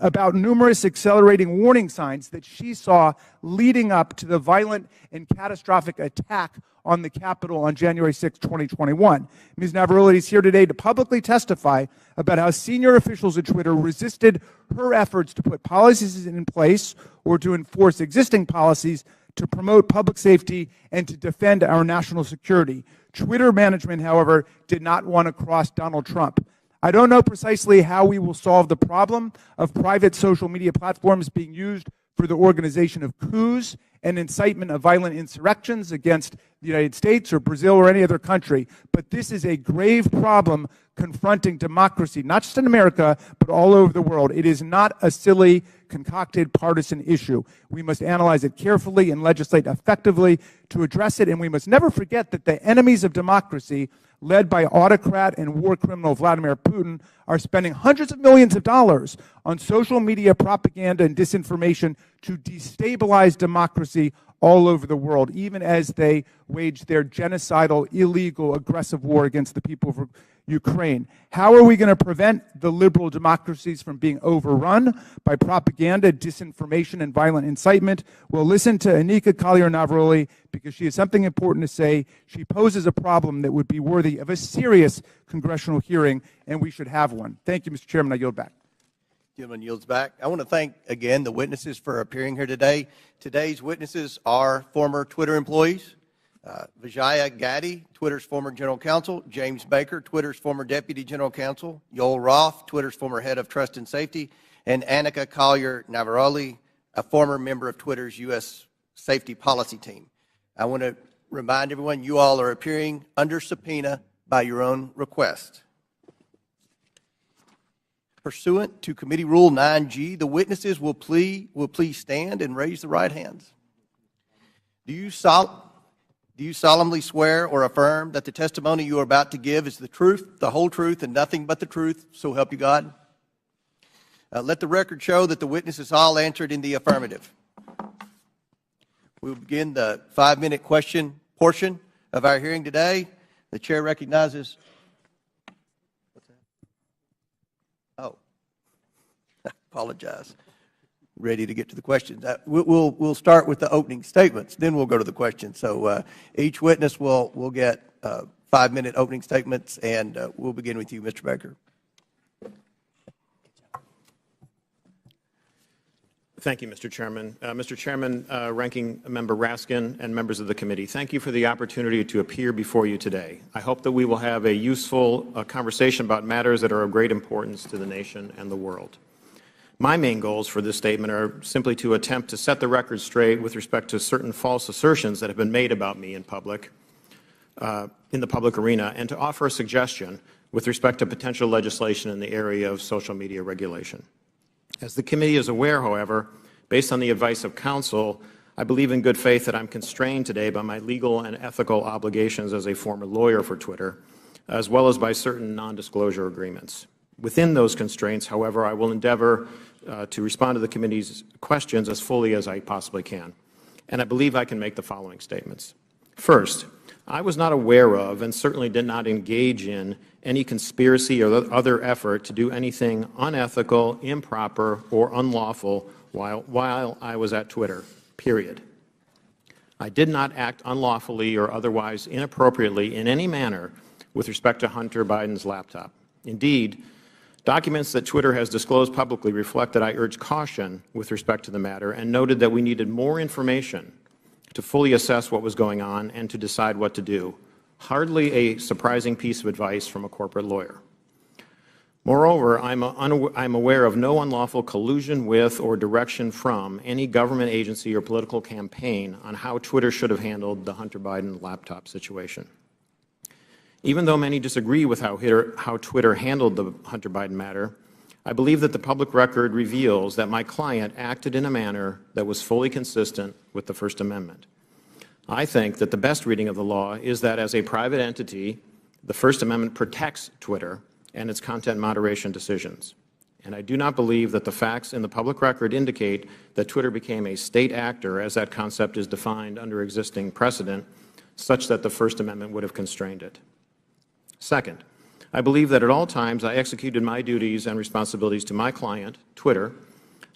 about numerous accelerating warning signs that she saw leading up to the violent and catastrophic attack on the Capitol on January 6, 2021. Ms. Navaroli is here today to publicly testify about how senior officials at Twitter resisted her efforts to put policies in place or to enforce existing policies to promote public safety and to defend our national security. Twitter management, however, did not want to cross Donald Trump. I don't know precisely how we will solve the problem of private social media platforms being used for the organization of coups and incitement of violent insurrections against the United States or Brazil or any other country. But this is a grave problem confronting democracy, not just in America, but all over the world. It is not a silly, concocted partisan issue. We must analyze it carefully and legislate effectively to address it, and we must never forget that the enemies of democracy, led by autocrat and war criminal Vladimir Putin, are spending hundreds of millions of dollars on social media propaganda and disinformation to destabilize democracy all over the world, even as they wage their genocidal, illegal, aggressive war against the people of Ukraine. How are we going to prevent the liberal democracies from being overrun by propaganda, disinformation, and violent incitement? Well, listen to Anika Collier-Navaroli, because she has something important to say. She poses a problem that would be worthy of a serious congressional hearing, and we should have one. Thank you, Mr. Chairman. I yield back. Gentleman yields back. I want to thank, again, the witnesses for appearing here today. Today's witnesses are former Twitter employees. Vijaya Gaddy, Twitter's former general counsel. James Baker, Twitter's former deputy general counsel. Yoel Roth, Twitter's former head of trust and safety. And Anika Collier-Navaroli, a former member of Twitter's U.S. safety policy team. I want to remind everyone you all are appearing under subpoena by your own request. Pursuant to Committee Rule 9G, the witnesses will please stand and raise the right hands. Do you solemnly swear or affirm that the testimony you are about to give is the truth, the whole truth, and nothing but the truth, so help you God? Let the record show that the witnesses all answered in the affirmative. We will begin the 5-minute question portion of our hearing today. The chair recognizes. Oh, I apologize. Ready to get to the questions. We'll start with the opening statements, then we'll go to the questions. So each witness will get 5-minute opening statements, and we'll begin with you, Mr. Baker. Thank you, Mr. Chairman. Mr. Chairman, Ranking Member Raskin, and members of the committee, thank you for the opportunity to appear before you today. I hope that we will have a useful conversation about matters that are of great importance to the nation and the world. My main goals for this statement are simply to attempt to set the record straight with respect to certain false assertions that have been made about me in the public arena, and to offer a suggestion with respect to potential legislation in the area of social media regulation. As the committee is aware, however, based on the advice of counsel, I believe in good faith that I'm constrained today by my legal and ethical obligations as a former lawyer for Twitter, as well as by certain non-disclosure agreements. Within those constraints, however, I will endeavor to respond to the committee's questions as fully as I possibly can. And I believe I can make the following statements. First, I was not aware of and certainly did not engage in any conspiracy or other effort to do anything unethical, improper, or unlawful while I was at Twitter, period. I did not act unlawfully or otherwise inappropriately in any manner with respect to Hunter Biden's laptop. Indeed, documents that Twitter has disclosed publicly reflect that I urged caution with respect to the matter and noted that we needed more information to fully assess what was going on and to decide what to do. Hardly a surprising piece of advice from a corporate lawyer. Moreover, I'm aware of no unlawful collusion with or direction from any government agency or political campaign on how Twitter should have handled the Hunter Biden laptop situation. Even though many disagree with how Twitter handled the Hunter Biden matter, I believe that the public record reveals that my client acted in a manner that was fully consistent with the First Amendment. I think that the best reading of the law is that as a private entity, the First Amendment protects Twitter and its content moderation decisions. And I do not believe that the facts in the public record indicate that Twitter became a state actor as that concept is defined under existing precedent, such that the First Amendment would have constrained it. Second, I believe that at all times I executed my duties and responsibilities to my client, Twitter,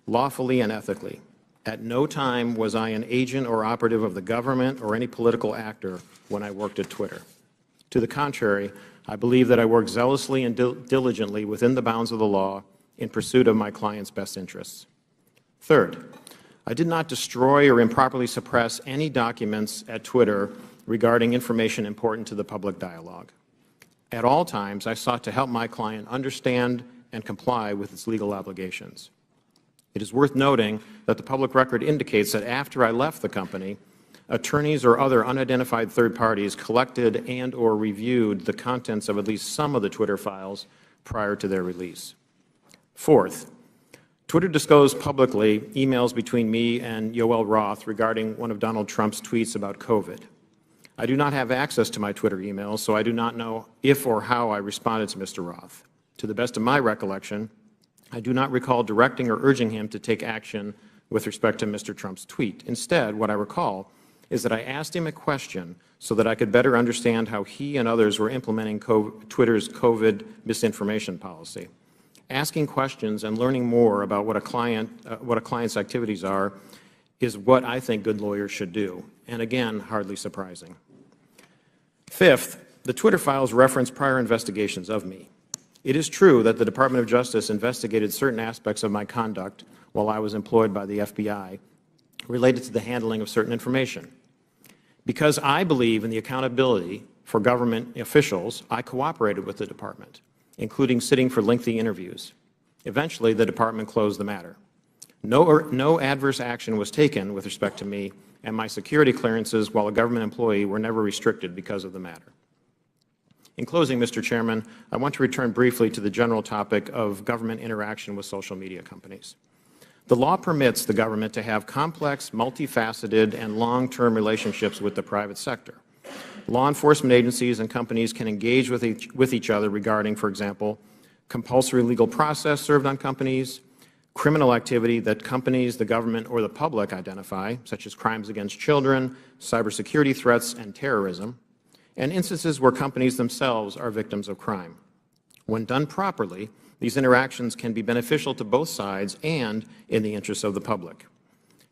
lawfully and ethically. At no time was I an agent or operative of the government or any political actor when I worked at Twitter. To the contrary, I believe that I worked zealously and diligently within the bounds of the law in pursuit of my client's best interests. Third, I did not destroy or improperly suppress any documents at Twitter regarding information important to the public dialogue. At all times, I sought to help my client understand and comply with its legal obligations. It is worth noting that the public record indicates that after I left the company, attorneys or other unidentified third parties collected and or reviewed the contents of at least some of the Twitter files prior to their release. Fourth, Twitter disclosed publicly emails between me and Yoel Roth regarding one of Donald Trump's tweets about COVID. I do not have access to my Twitter emails, so I do not know if or how I responded to Mr. Roth. To the best of my recollection, I do not recall directing or urging him to take action with respect to Mr. Trump's tweet. Instead, what I recall is that I asked him a question so that I could better understand how he and others were implementing Twitter's COVID misinformation policy. Asking questions and learning more about what a client's activities are is what I think good lawyers should do, and again, hardly surprising. Fifth, the Twitter files reference prior investigations of me. It is true that the Department of Justice investigated certain aspects of my conduct while I was employed by the FBI related to the handling of certain information. Because I believe in the accountability for government officials, I cooperated with the department, including sitting for lengthy interviews. Eventually, the department closed the matter. No adverse action was taken with respect to me, and my security clearances while a government employee were never restricted because of the matter. In closing, Mr. Chairman, I want to return briefly to the general topic of government interaction with social media companies. The law permits the government to have complex, multifaceted, and long-term relationships with the private sector. Law enforcement agencies and companies can engage with each other regarding, for example, compulsory legal process served on companies, criminal activity that companies, the government, or the public identify, such as crimes against children, cybersecurity threats, and terrorism, and instances where companies themselves are victims of crime. When done properly, these interactions can be beneficial to both sides and in the interests of the public.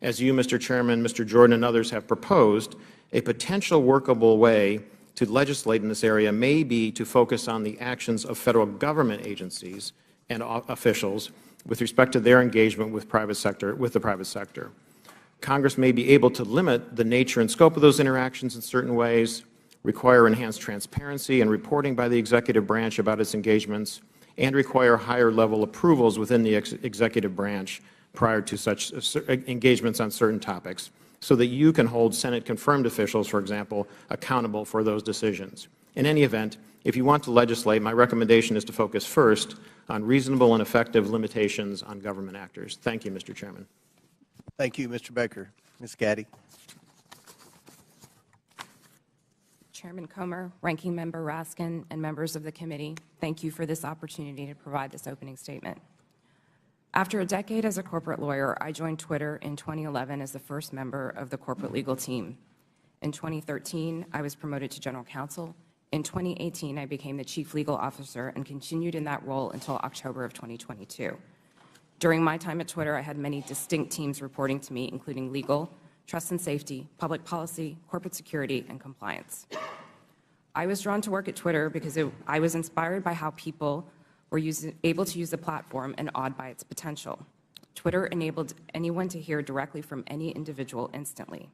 As you, Mr. Chairman, Mr. Jordan, and others have proposed, a potential workable way to legislate in this area may be to focus on the actions of federal government agencies and officials with respect to their engagement with the private sector. Congress may be able to limit the nature and scope of those interactions in certain ways, require enhanced transparency and reporting by the executive branch about its engagements, and require higher-level approvals within the executive branch prior to such engagements on certain topics, so that you can hold Senate-confirmed officials, for example, accountable for those decisions. In any event, if you want to legislate, my recommendation is to focus first on reasonable and effective limitations on government actors. Thank you, Mr. Chairman. Thank you, Mr. Baker. Ms. Gaddy. Chairman Comer, Ranking Member Raskin, and members of the committee, thank you for this opportunity to provide this opening statement. After a decade as a corporate lawyer, I joined Twitter in 2011 as the first member of the corporate legal team. In 2013, I was promoted to general counsel. In 2018, I became the chief legal officer and continued in that role until October of 2022. During my time at Twitter, I had many distinct teams reporting to me, including legal, trust and safety, public policy, corporate security, and compliance. I was drawn to work at Twitter because I was inspired by how people were able to use the platform and awed by its potential. Twitter enabled anyone to hear directly from any individual instantly.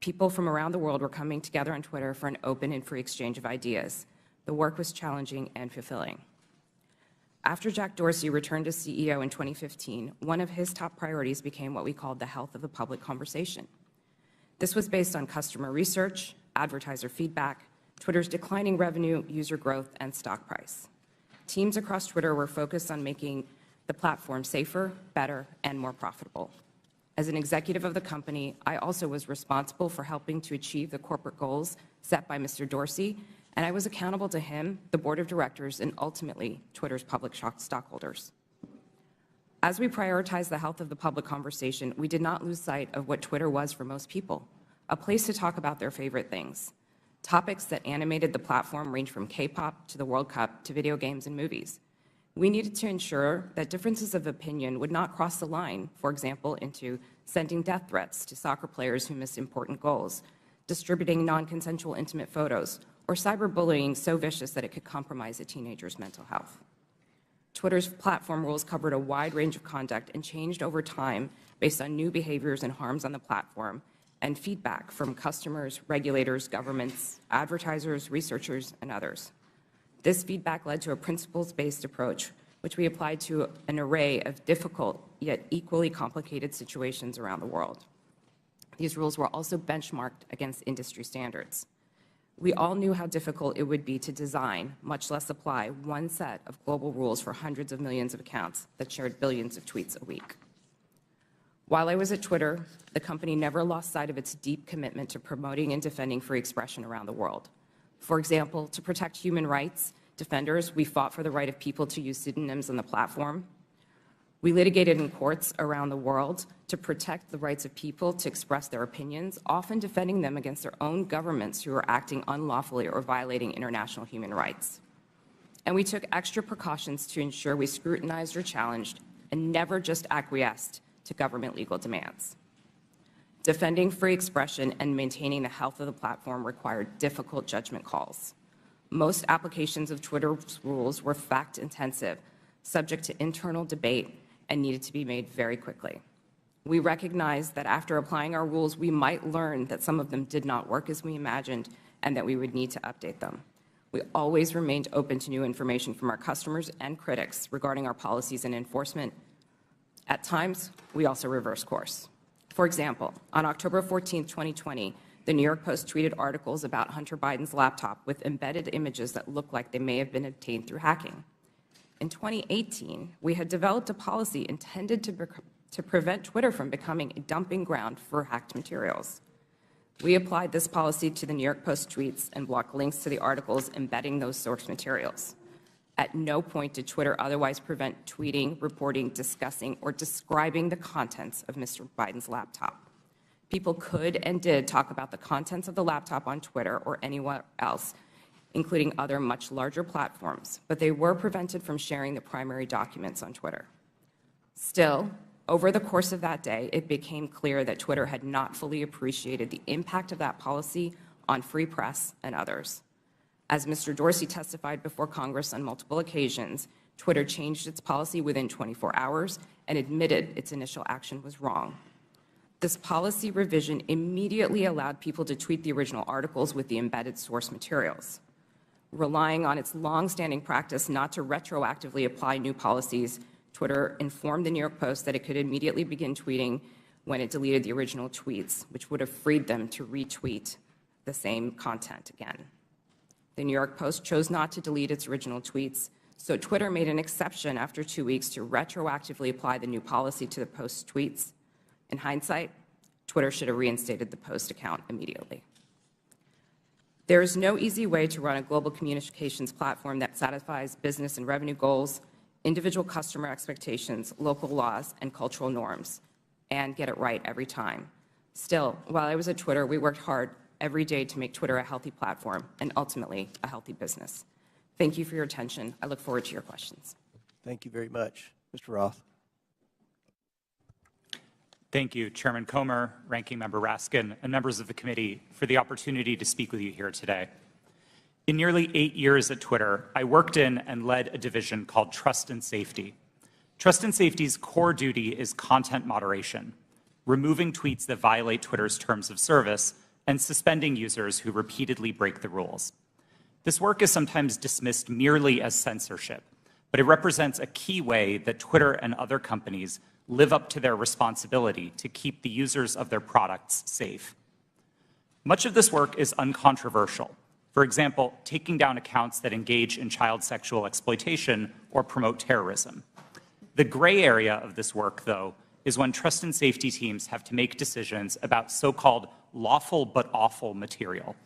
People from around the world were coming together on Twitter for an open and free exchange of ideas. The work was challenging and fulfilling. After Jack Dorsey returned as CEO in 2015, one of his top priorities became what we called the health of the public conversation. This was based on customer research, advertiser feedback, Twitter's declining revenue, user growth, and stock price. Teams across Twitter were focused on making the platform safer, better, and more profitable. As an executive of the company, I also was responsible for helping to achieve the corporate goals set by Mr. Dorsey, and I was accountable to him, the board of directors, and ultimately Twitter's public stockholders. As we prioritized the health of the public conversation, we did not lose sight of what Twitter was for most people, a place to talk about their favorite things. Topics that animated the platform range from K-pop to the World Cup to video games and movies. We needed to ensure that differences of opinion would not cross the line, for example, into sending death threats to soccer players who missed important goals, distributing non-consensual intimate photos, or cyberbullying so vicious that it could compromise a teenager's mental health. Twitter's platform rules covered a wide range of conduct and changed over time based on new behaviors and harms on the platform and feedback from customers, regulators, governments, advertisers, researchers, and others. This feedback led to a principles-based approach, which we applied to an array of difficult yet equally complicated situations around the world. These rules were also benchmarked against industry standards. We all knew how difficult it would be to design, much less apply, one set of global rules for hundreds of millions of accounts that shared billions of tweets a week. While I was at Twitter, the company never lost sight of its deep commitment to promoting and defending free expression around the world. For example, to protect human rights defenders, we fought for the right of people to use pseudonyms on the platform. We litigated in courts around the world to protect the rights of people to express their opinions, often defending them against their own governments who are acting unlawfully or violating international human rights. And we took extra precautions to ensure we scrutinized or challenged and never just acquiesced to government legal demands. Defending free expression and maintaining the health of the platform required difficult judgment calls. Most applications of Twitter's rules were fact-intensive, subject to internal debate, and needed to be made very quickly. We recognized that after applying our rules, we might learn that some of them did not work as we imagined and that we would need to update them. We always remained open to new information from our customers and critics regarding our policies and enforcement. At times, we also reversed course. For example, on October 14, 2020, the New York Post tweeted articles about Hunter Biden's laptop with embedded images that looked like they may have been obtained through hacking. In 2018, we had developed a policy intended to prevent Twitter from becoming a dumping ground for hacked materials. We applied this policy to the New York Post tweets and blocked links to the articles embedding those source materials. At no point did Twitter otherwise prevent tweeting, reporting, discussing, or describing the contents of Mr. Biden's laptop. People could and did talk about the contents of the laptop on Twitter or anywhere else, including other much larger platforms, but they were prevented from sharing the primary documents on Twitter. Still, over the course of that day, it became clear that Twitter had not fully appreciated the impact of that policy on free press and others. As Mr. Dorsey testified before Congress on multiple occasions, Twitter changed its policy within 24 hours and admitted its initial action was wrong. This policy revision immediately allowed people to tweet the original articles with the embedded source materials. Relying on its long-standing practice not to retroactively apply new policies, Twitter informed the New York Post that it could immediately begin tweeting when it deleted the original tweets, which would have freed them to retweet the same content again. The New York Post chose not to delete its original tweets, so Twitter made an exception after 2 weeks to retroactively apply the new policy to the Post's tweets. In hindsight, Twitter should have reinstated the Post account immediately. There is no easy way to run a global communications platform that satisfies business and revenue goals, individual customer expectations, local laws, and cultural norms, and get it right every time. Still, while I was at Twitter, we worked hard every day to make Twitter a healthy platform and ultimately a healthy business. Thank you for your attention. I look forward to your questions. Thank you very much. Mr. Roth. Thank you, Chairman Comer, Ranking Member Raskin, and members of the committee for the opportunity to speak with you here today. In nearly 8 years at Twitter, I worked in and led a division called Trust and Safety. Trust and Safety's core duty is content moderation, removing tweets that violate Twitter's terms of service and suspending users who repeatedly break the rules. This work is sometimes dismissed merely as censorship, but it represents a key way that Twitter and other companies live up to their responsibility to keep the users of their products safe. Much of this work is uncontroversial. For example, taking down accounts that engage in child sexual exploitation or promote terrorism. The gray area of this work, though, is when trust and safety teams have to make decisions about so-called lawful but awful material,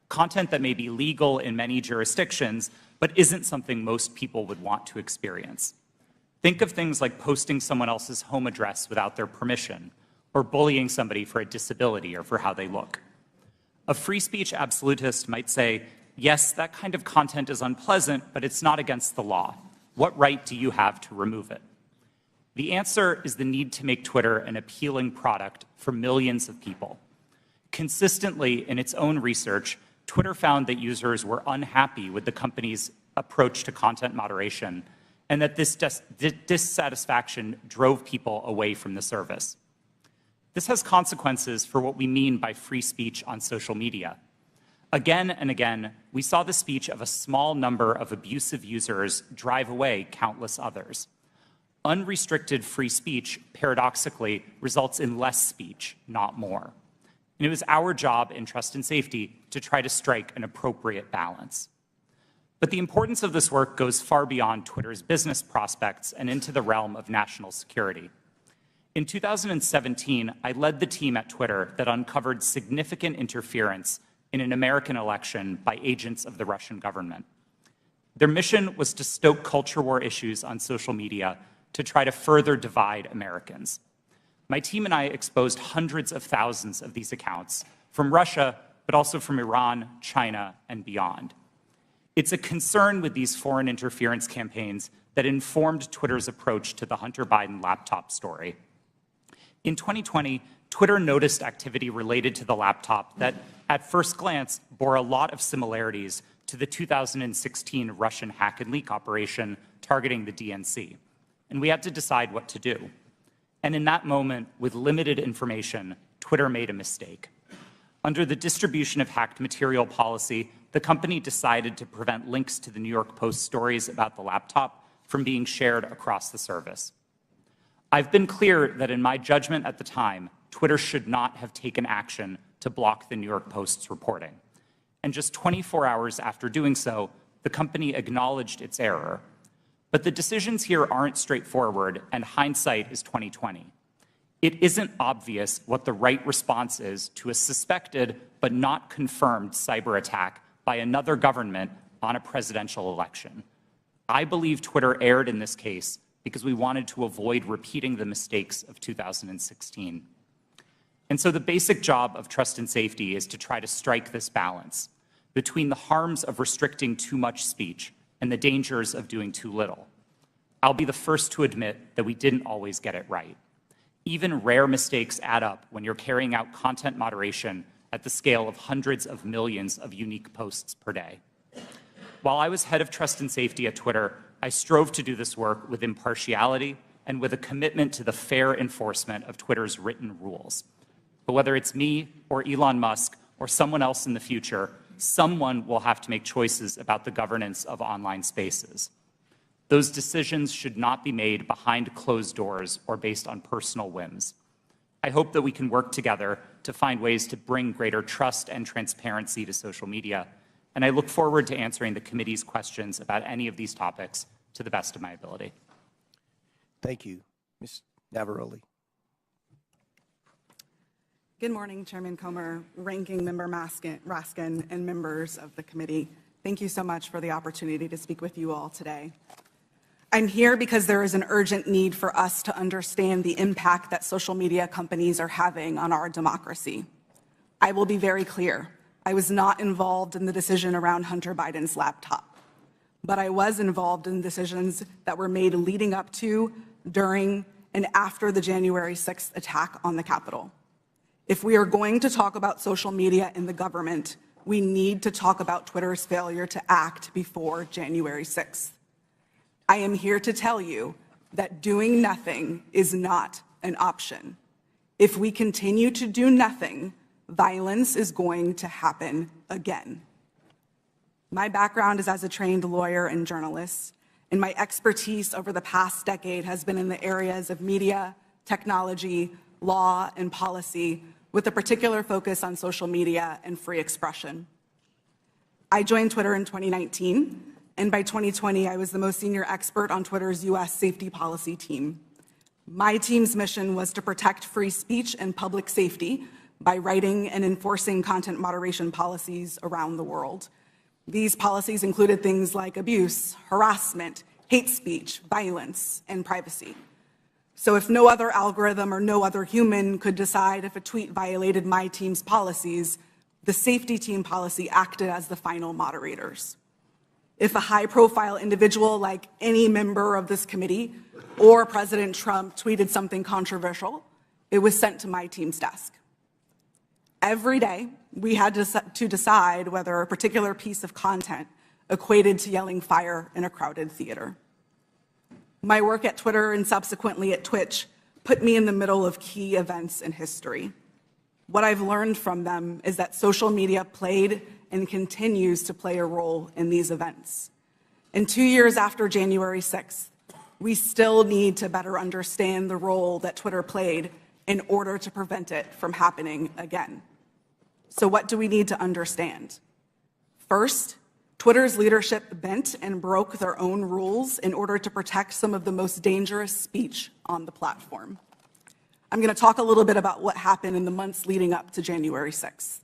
content that may be legal in many jurisdictions, but isn't something most people would want to experience. Think of things like posting someone else's home address without their permission, or bullying somebody for a disability or for how they look. A free speech absolutist might say, yes, that kind of content is unpleasant, but it's not against the law. What right do you have to remove it? The answer is the need to make Twitter an appealing product for millions of people. Consistently, in its own research, Twitter found that users were unhappy with the company's approach to content moderation, and that this dissatisfaction drove people away from the service. This has consequences for what we mean by free speech on social media. Again and again, we saw the speech of a small number of abusive users drive away countless others. Unrestricted free speech, paradoxically, results in less speech, not more. And it was our job in trust and safety to try to strike an appropriate balance. But the importance of this work goes far beyond Twitter's business prospects and into the realm of national security. In 2017, I led the team at Twitter that uncovered significant interference in an American election by agents of the Russian government. Their mission was to stoke culture war issues on social media to try to further divide Americans. My team and I exposed hundreds of thousands of these accounts from Russia, but also from Iran, China, and beyond. It's a concern with these foreign interference campaigns that informed Twitter's approach to the Hunter Biden laptop story. In 2020, Twitter noticed activity related to the laptop that, at first glance, bore a lot of similarities to the 2016 Russian hack and leak operation targeting the DNC. And we had to decide what to do. And in that moment, with limited information, Twitter made a mistake. Under the distribution of hacked material policy, the company decided to prevent links to the New York Post stories about the laptop from being shared across the service. I've been clear that in my judgment at the time, Twitter should not have taken action to block the New York Post's reporting. And just 24 hours after doing so, the company acknowledged its error. But the decisions here aren't straightforward, and hindsight is 2020. It isn't obvious what the right response is to a suspected but not confirmed cyber attack by another government on a presidential election. I believe Twitter erred in this case because we wanted to avoid repeating the mistakes of 2016. And so the basic job of trust and safety is to try to strike this balance between the harms of restricting too much speech and the dangers of doing too little. I'll be the first to admit that we didn't always get it right. Even rare mistakes add up when you're carrying out content moderation at the scale of hundreds of millions of unique posts per day. While I was head of trust and safety at Twitter, I strove to do this work with impartiality and with a commitment to the fair enforcement of Twitter's written rules. But whether it's me or Elon Musk or someone else in the future, someone will have to make choices about the governance of online spaces. Those decisions should not be made behind closed doors or based on personal whims. I hope that we can work together to find ways to bring greater trust and transparency to social media, and I look forward to answering the committee's questions about any of these topics to the best of my ability. Thank you. Ms. Navaroli. Good morning, Chairman Comer, Ranking Member Raskin, and members of the committee. Thank you so much for the opportunity to speak with you all today. I'm here because there is an urgent need for us to understand the impact that social media companies are having on our democracy. I will be very clear. I was not involved in the decision around Hunter Biden's laptop, but I was involved in decisions that were made leading up to, during, and after the January 6th attack on the Capitol. If we are going to talk about social media in the government, we need to talk about Twitter's failure to act before January 6th. I am here to tell you that doing nothing is not an option. If we continue to do nothing, violence is going to happen again. My background is as a trained lawyer and journalist, and my expertise over the past decade has been in the areas of media, technology, law, and policy, with a particular focus on social media and free expression. I joined Twitter in 2019, and by 2020, I was the most senior expert on Twitter's US safety policy team. My team's mission was to protect free speech and public safety by writing and enforcing content moderation policies around the world. These policies included things like abuse, harassment, hate speech, violence, and privacy. So if no other algorithm or no other human could decide if a tweet violated my team's policies, the safety team policy acted as the final moderators. If a high-profile individual like any member of this committee or President Trump tweeted something controversial, it was sent to my team's desk. Every day, we had to decide whether a particular piece of content equated to yelling fire in a crowded theater. My work at Twitter and subsequently at Twitch put me in the middle of key events in history. What I've learned from them is that social media played and continues to play a role in these events. And 2 years after January 6th, we still need to better understand the role that Twitter played in order to prevent it from happening again. So what do we need to understand? First, Twitter's leadership bent and broke their own rules in order to protect some of the most dangerous speech on the platform. I'm going to talk a little bit about what happened in the months leading up to January 6th.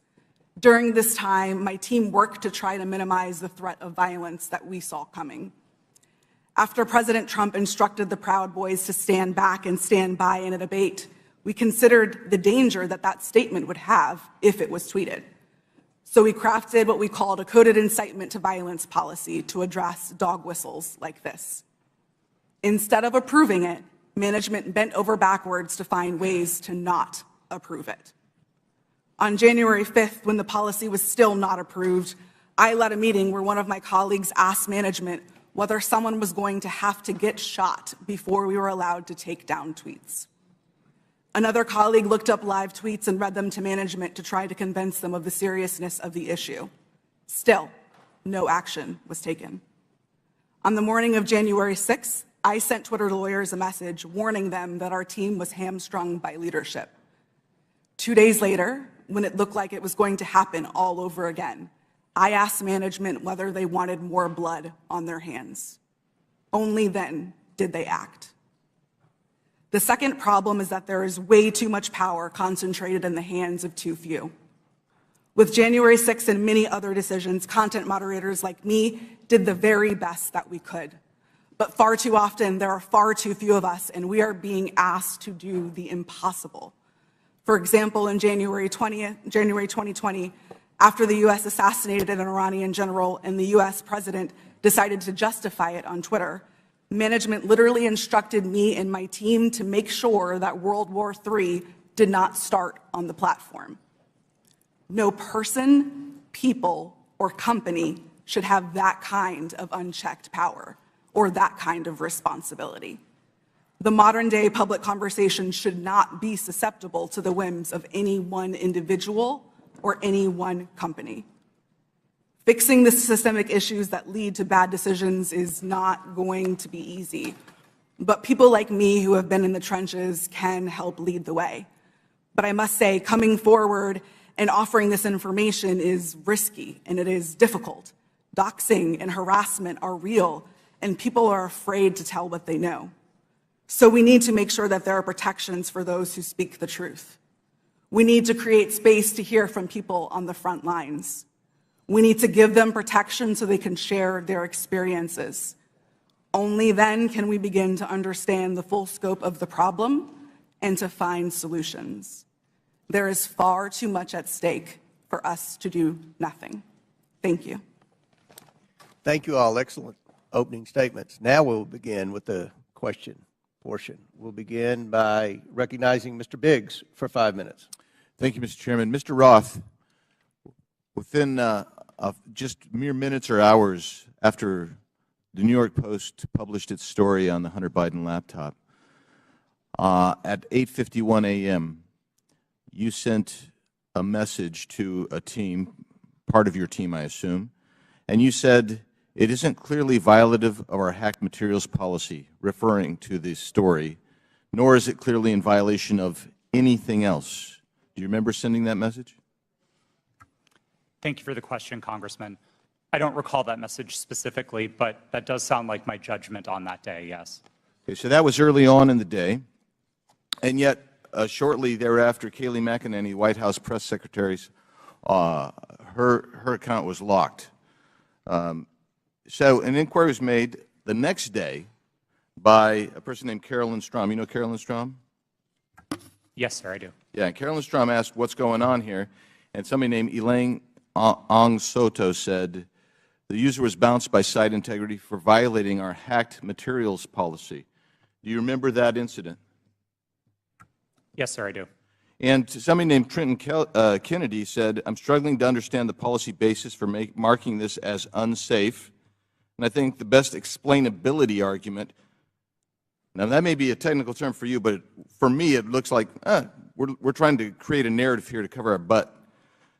During this time, my team worked to try to minimize the threat of violence that we saw coming. After President Trump instructed the Proud Boys to stand back and stand by in a debate, we considered the danger that that statement would have if it was tweeted. So we crafted what we called a coded incitement to violence policy to address dog whistles like this. Instead of approving it, management bent over backwards to find ways to not approve it. On January 5th, when the policy was still not approved, I led a meeting where one of my colleagues asked management whether someone was going to have to get shot before we were allowed to take down tweets. Another colleague looked up live tweets and read them to management to try to convince them of the seriousness of the issue. Still, no action was taken. On the morning of January 6th, I sent Twitter lawyers a message warning them that our team was hamstrung by leadership. 2 days later, when it looked like it was going to happen all over again, I asked management whether they wanted more blood on their hands. Only then did they act. The second problem is that there is way too much power concentrated in the hands of too few. With January 6th and many other decisions, content moderators like me did the very best that we could. But far too often, there are far too few of us, and we are being asked to do the impossible. For example, in January 2020, after the U.S. assassinated an Iranian general and the U.S. president decided to justify it on Twitter, management literally instructed me and my team to make sure that World War III did not start on the platform. No person, people, or company should have that kind of unchecked power or that kind of responsibility. The modern-day public conversation should not be susceptible to the whims of any one individual or any one company. Fixing the systemic issues that lead to bad decisions is not going to be easy, but people like me who have been in the trenches can help lead the way. But I must say, coming forward and offering this information is risky and it is difficult. Doxing and harassment are real, and people are afraid to tell what they know. So we need to make sure that there are protections for those who speak the truth. We need to create space to hear from people on the front lines. We need to give them protection so they can share their experiences. Only then can we begin to understand the full scope of the problem and to find solutions. There is far too much at stake for us to do nothing. Thank you. Thank you all. Excellent opening statements. Now we'll begin with the question portion. We'll begin by recognizing Mr. Biggs for 5 minutes. Thank you, Mr. Chairman. Mr. Roth, within just mere minutes or hours after the New York Post published its story on the Hunter Biden laptop, at 8:51 a.m., you sent a message to a team, part of your team, I assume, and you said it isn't clearly violative of our hacked materials policy, referring to the story, nor is it clearly in violation of anything else. Do you remember sending that message? Thank you for the question, Congressman. I don't recall that message specifically, but that does sound like my judgment on that day, yes. Okay, so that was early on in the day, and yet shortly thereafter, Kayleigh McEnany, White House press secretary's, her account was locked. So an inquiry was made the next day by a person named Carolyn Strom. You know Carolyn Strom? Yes, sir, I do. Yeah, and Carolyn Strom asked what's going on here, and somebody named Elaine Ong Soto said the user was bounced by site integrity for violating our hacked materials policy. Do you remember that incident? Yes, sir, I do. And somebody named Trenton Kennedy said, I'm struggling to understand the policy basis for marking this as unsafe. And I think the best explainability argument, now that may be a technical term for you, but for me it looks like we're trying to create a narrative here to cover our butt.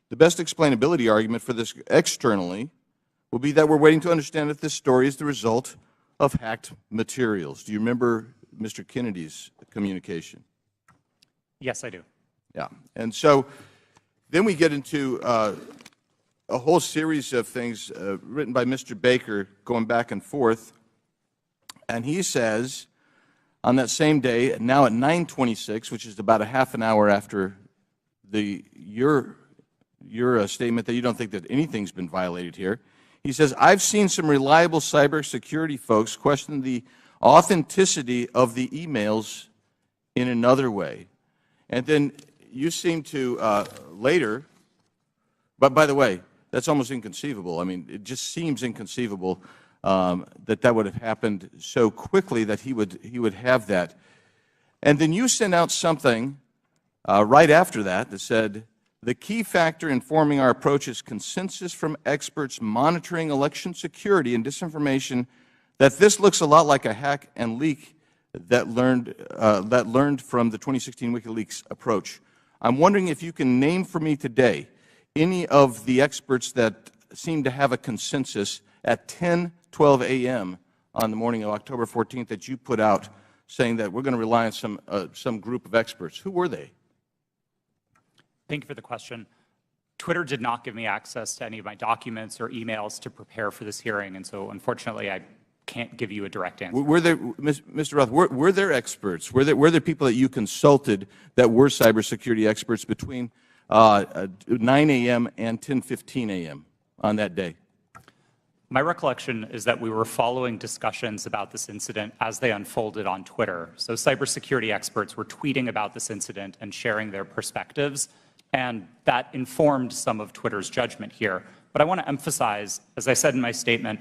The best explainability argument for this externally will be that we're waiting to understand if this story is the result of hacked materials. Do you remember Mr. Kennedy's communication? Yes, I do. Yeah. And so then we get into a whole series of things written by Mr. Baker going back and forth. And he says on that same day, now at 9:26, which is about a half an hour after your statement that you don't think that anything's been violated here, he says, I've seen some reliable cybersecurity folks question the authenticity of the emails in another way. And then you seem to later, but by the way, that's almost inconceivable. I mean, it just seems inconceivable that would have happened so quickly that he would have that. And then you sent out something right after that said, the key factor informing our approach is consensus from experts monitoring election security and disinformation that this looks a lot like a hack and leak that learned from the 2016 WikiLeaks approach. I'm wondering if you can name for me today any of the experts that seem to have a consensus at 10:12 a.m. on the morning of October 14th that you put out saying that we're going to rely on some group of experts. Who were they? Thank you for the question. Twitter did not give me access to any of my documents or emails to prepare for this hearing, and so unfortunately I can't give you a direct answer. Were there, Mr. Roth, were there experts? Were there people that you consulted that were cybersecurity experts between 9 a.m. and 10:15 a.m. on that day? My recollection is that we were following discussions about this incident as they unfolded on Twitter. So cybersecurity experts were tweeting about this incident and sharing their perspectives, and that informed some of Twitter's judgment here. But I want to emphasize, as I said in my statement,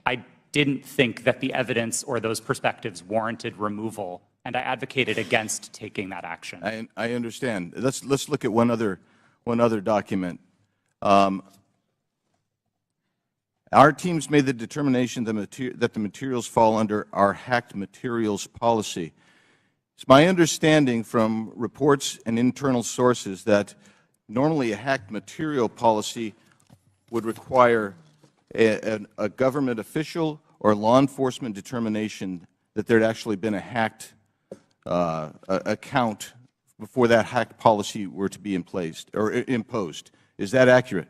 I didn't think that the evidence or those perspectives warranted removal, and I advocated against taking that action. I understand. Let's look at one other document. Our teams made the determination that the materials fall under our hacked materials policy. It's my understanding from reports and internal sources that normally a hacked material policy would require a government official or law enforcement determination that there had actually been a hacked account before that hacked policy were to be in place or imposed. Is that accurate?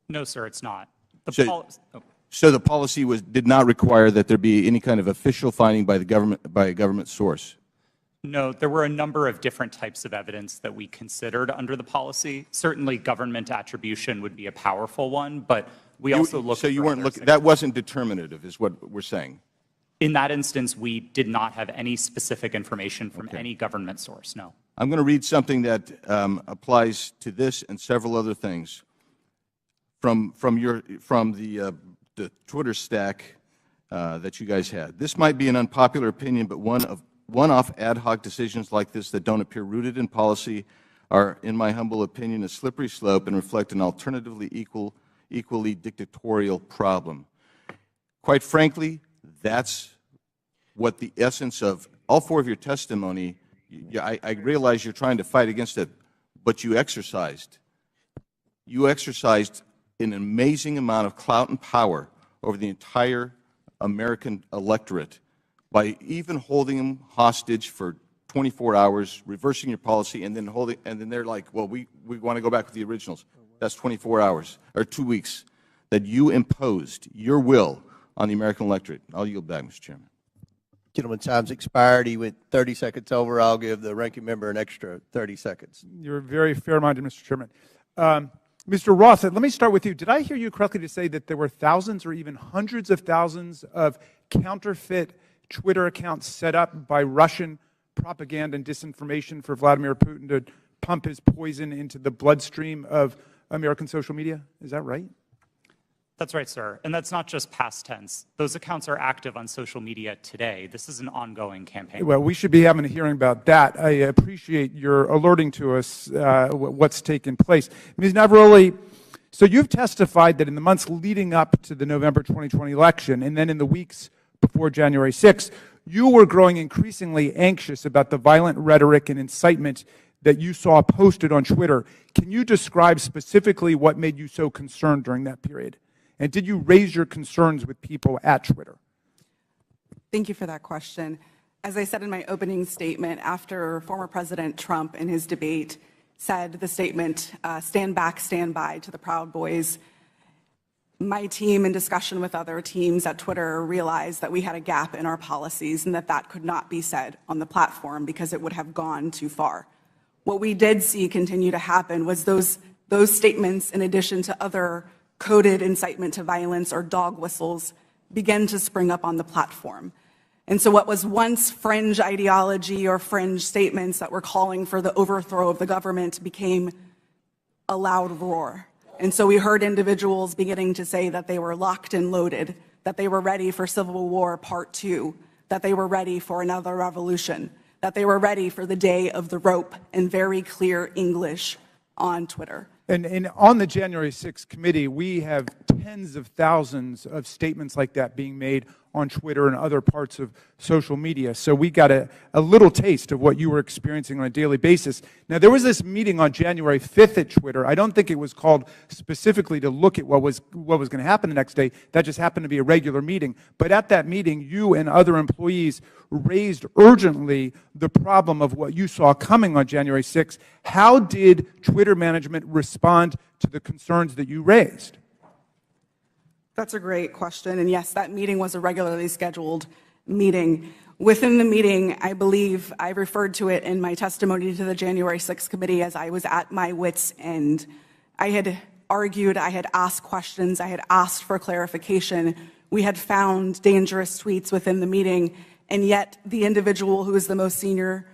No, sir, it's not. So the policy did not require that there be any kind of official finding by the government, by a government source? No, there were a number of different types of evidence that we considered under the policy. Certainly government attribution would be a powerful one, but we also looked So you weren't looking, that wasn't determinative is what we're saying? In that instance, we did not have any specific information from any government source, no. I'm going to read something that applies to this and several other things from the Twitter stack that you guys had. This might be an unpopular opinion, but one-off ad hoc decisions like this that don't appear rooted in policy are, in my humble opinion, a slippery slope and reflect an alternatively equally dictatorial problem. Quite frankly, that's what the essence of all four of your testimony, I realize you're trying to fight against it, but you exercised an amazing amount of clout and power over the entire American electorate by even holding them hostage for 24 hours, reversing your policy, and then they're like, well, we want to go back with the originals. That's 24 hours, or 2 weeks, that you imposed your will on the American electorate. I'll yield back, Mr. Chairman. Gentleman, time's expired. He went 30 seconds over. I'll give the ranking member an extra 30 seconds. You're very fair-minded, Mr. Chairman. Mr. Roth, let me start with you. Did I hear you correctly to say that there were thousands or even hundreds of thousands of counterfeit Twitter accounts set up by Russian propaganda and disinformation for Vladimir Putin to pump his poison into the bloodstream of American social media? Is that right? That's right, sir. And that's not just past tense. Those accounts are active on social media today. This is an ongoing campaign. Well, we should be having a hearing about that. I appreciate your alerting to us what's taken place. Ms. Navaroli, so you've testified that in the months leading up to the November 2020 election and then in the weeks before January 6th, you were growing increasingly anxious about the violent rhetoric and incitement that you saw posted on Twitter. Can you describe specifically what made you so concerned during that period? And did you raise your concerns with people at Twitter? Thank you for that question. As I said in my opening statement, after former President Trump in his debate said the statement, stand back, stand by to the Proud Boys, my team, in discussion with other teams at Twitter, realized that we had a gap in our policies and that could not be said on the platform because it would have gone too far. What we did see continue to happen was those statements, in addition to other coded incitement to violence or dog whistles, began to spring up on the platform. And so what was once fringe ideology or fringe statements that were calling for the overthrow of the government became a loud roar. And so we heard individuals beginning to say that they were locked and loaded, that they were ready for Civil War Part 2, that they were ready for another revolution, that they were ready for the day of the rope in very clear English on Twitter. And on the January 6th committee, we have tens of thousands of statements like that being made on Twitter and other parts of social media. So we got a little taste of what you were experiencing on a daily basis. Now, there was this meeting on January 5th at Twitter. I don't think it was called specifically to look at what was going to happen the next day. That just happened to be a regular meeting. But at that meeting, you and other employees raised urgently the problem of what you saw coming on January 6th. How did Twitter management respond to the concerns that you raised? That's a great question. And yes, that meeting was a regularly scheduled meeting. Within the meeting, I believe I referred to it in my testimony to the January 6th committee as I was at my wit's end. I had argued, I had asked questions, I had asked for clarification. We had found dangerous tweets within the meeting, and yet the individual who was the most senior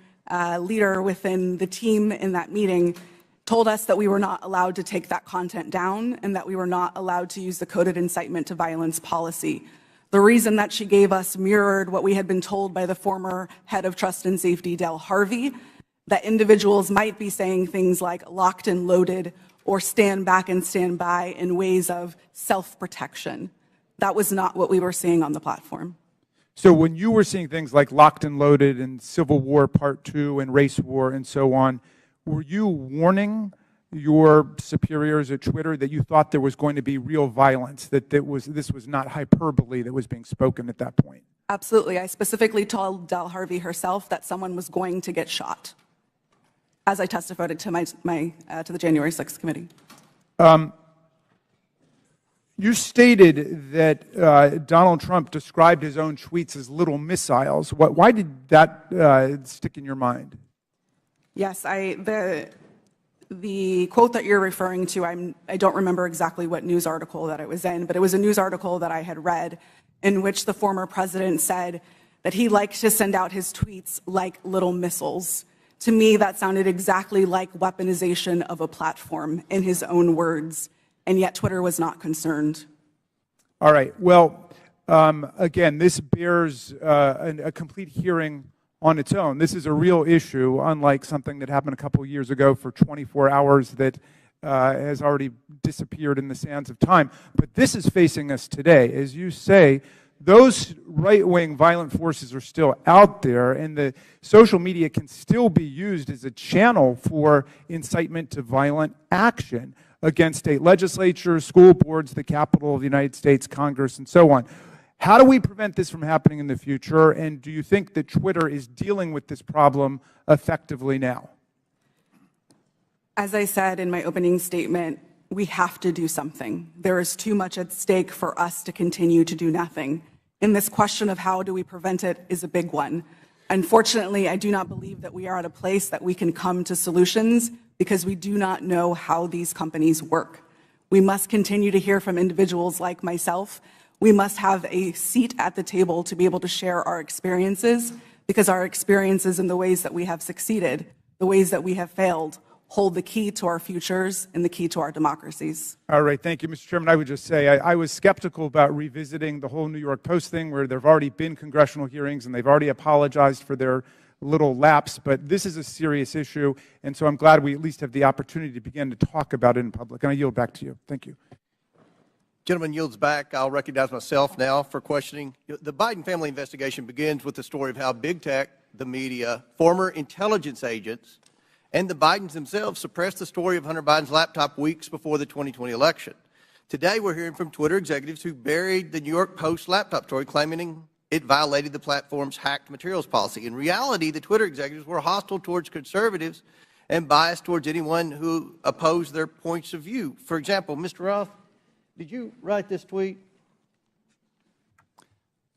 leader within the team in that meeting told us that we were not allowed to take that content down and that we were not allowed to use the coded incitement to violence policy. The reason that she gave us mirrored what we had been told by the former head of trust and safety, Del Harvey, that individuals might be saying things like locked and loaded or stand back and stand by in ways of self-protection. That was not what we were seeing on the platform. So when you were seeing things like locked and loaded and Civil War Part 2 and race war and so on, were you warning your superiors at Twitter that you thought there was going to be real violence, that this was not hyperbole that was being spoken at that point? Absolutely. I specifically told Del Harvey herself that someone was going to get shot, as I testified to to the January 6th committee. You stated that Donald Trump described his own tweets as little missiles. Why did that stick in your mind? Yes, the quote that you're referring to, I don't remember exactly what news article that it was in, but it was a news article that I had read in which the former president said that he liked to send out his tweets like little missiles. To me, that sounded exactly like weaponization of a platform, in his own words, and yet Twitter was not concerned. All right. Well, again, this bears a complete hearing on its own. This is a real issue, unlike something that happened a couple of years ago for 24 hours that has already disappeared in the sands of time. But this is facing us today. As you say, those right-wing violent forces are still out there, and the social media can still be used as a channel for incitement to violent action against state legislatures, school boards, the Capitol of the United States, Congress, and so on. How do we prevent this from happening in the future, and do you think that Twitter is dealing with this problem effectively now? As I said in my opening statement, we have to do something. There is too much at stake for us to continue to do nothing. And this question of how do we prevent it is a big one. Unfortunately, I do not believe that we are at a place that we can come to solutions because we do not know how these companies work. We must continue to hear from individuals like myself. We must have a seat at the table to be able to share our experiences, because our experiences and the ways that we have succeeded, the ways that we have failed, hold the key to our futures and the key to our democracies. All right, thank you, Mr. Chairman. I would just say I was skeptical about revisiting the whole New York Post thing, where there have already been congressional hearings and they've already apologized for their little lapse, but this is a serious issue, and so I'm glad we at least have the opportunity to begin to talk about it in public. And I yield back to you. Thank you. Gentleman yields back. I'll recognize myself now for questioning. The Biden family investigation begins with the story of how big tech, the media, former intelligence agents, and the Bidens themselves suppressed the story of Hunter Biden's laptop weeks before the 2020 election. Today, we're hearing from Twitter executives who buried the New York Post laptop story, claiming it violated the platform's hacked materials policy. In reality, the Twitter executives were hostile towards conservatives and biased towards anyone who opposed their points of view. For example, Mr. Roth, did you write this tweet?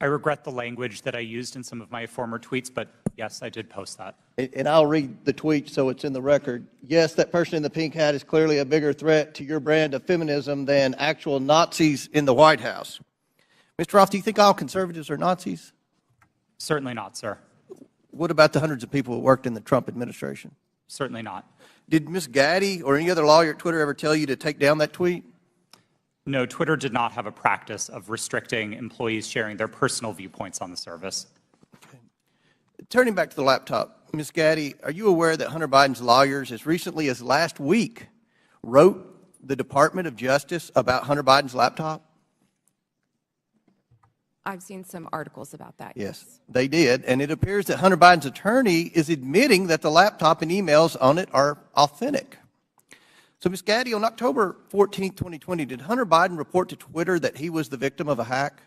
I regret the language that I used in some of my former tweets, but yes, I did post that. And I'll read the tweet so it's in the record. Yes, that person in the pink hat is clearly a bigger threat to your brand of feminism than actual Nazis in the White House. Mr. Roth, do you think all conservatives are Nazis? Certainly not, sir. What about the hundreds of people who worked in the Trump administration? Certainly not. Did Ms. Gaddy or any other lawyer at Twitter ever tell you to take down that tweet? No, Twitter did not have a practice of restricting employees sharing their personal viewpoints on the service. Okay. Turning back to the laptop, Ms. Gaddy, are you aware that Hunter Biden's lawyers, as recently as last week, wrote the Department of Justice about Hunter Biden's laptop? I've seen some articles about that. Yes, they did. And it appears that Hunter Biden's attorney is admitting that the laptop and emails on it are authentic. So, Ms. Gaddy, on October 14, 2020, did Hunter Biden report to Twitter that he was the victim of a hack?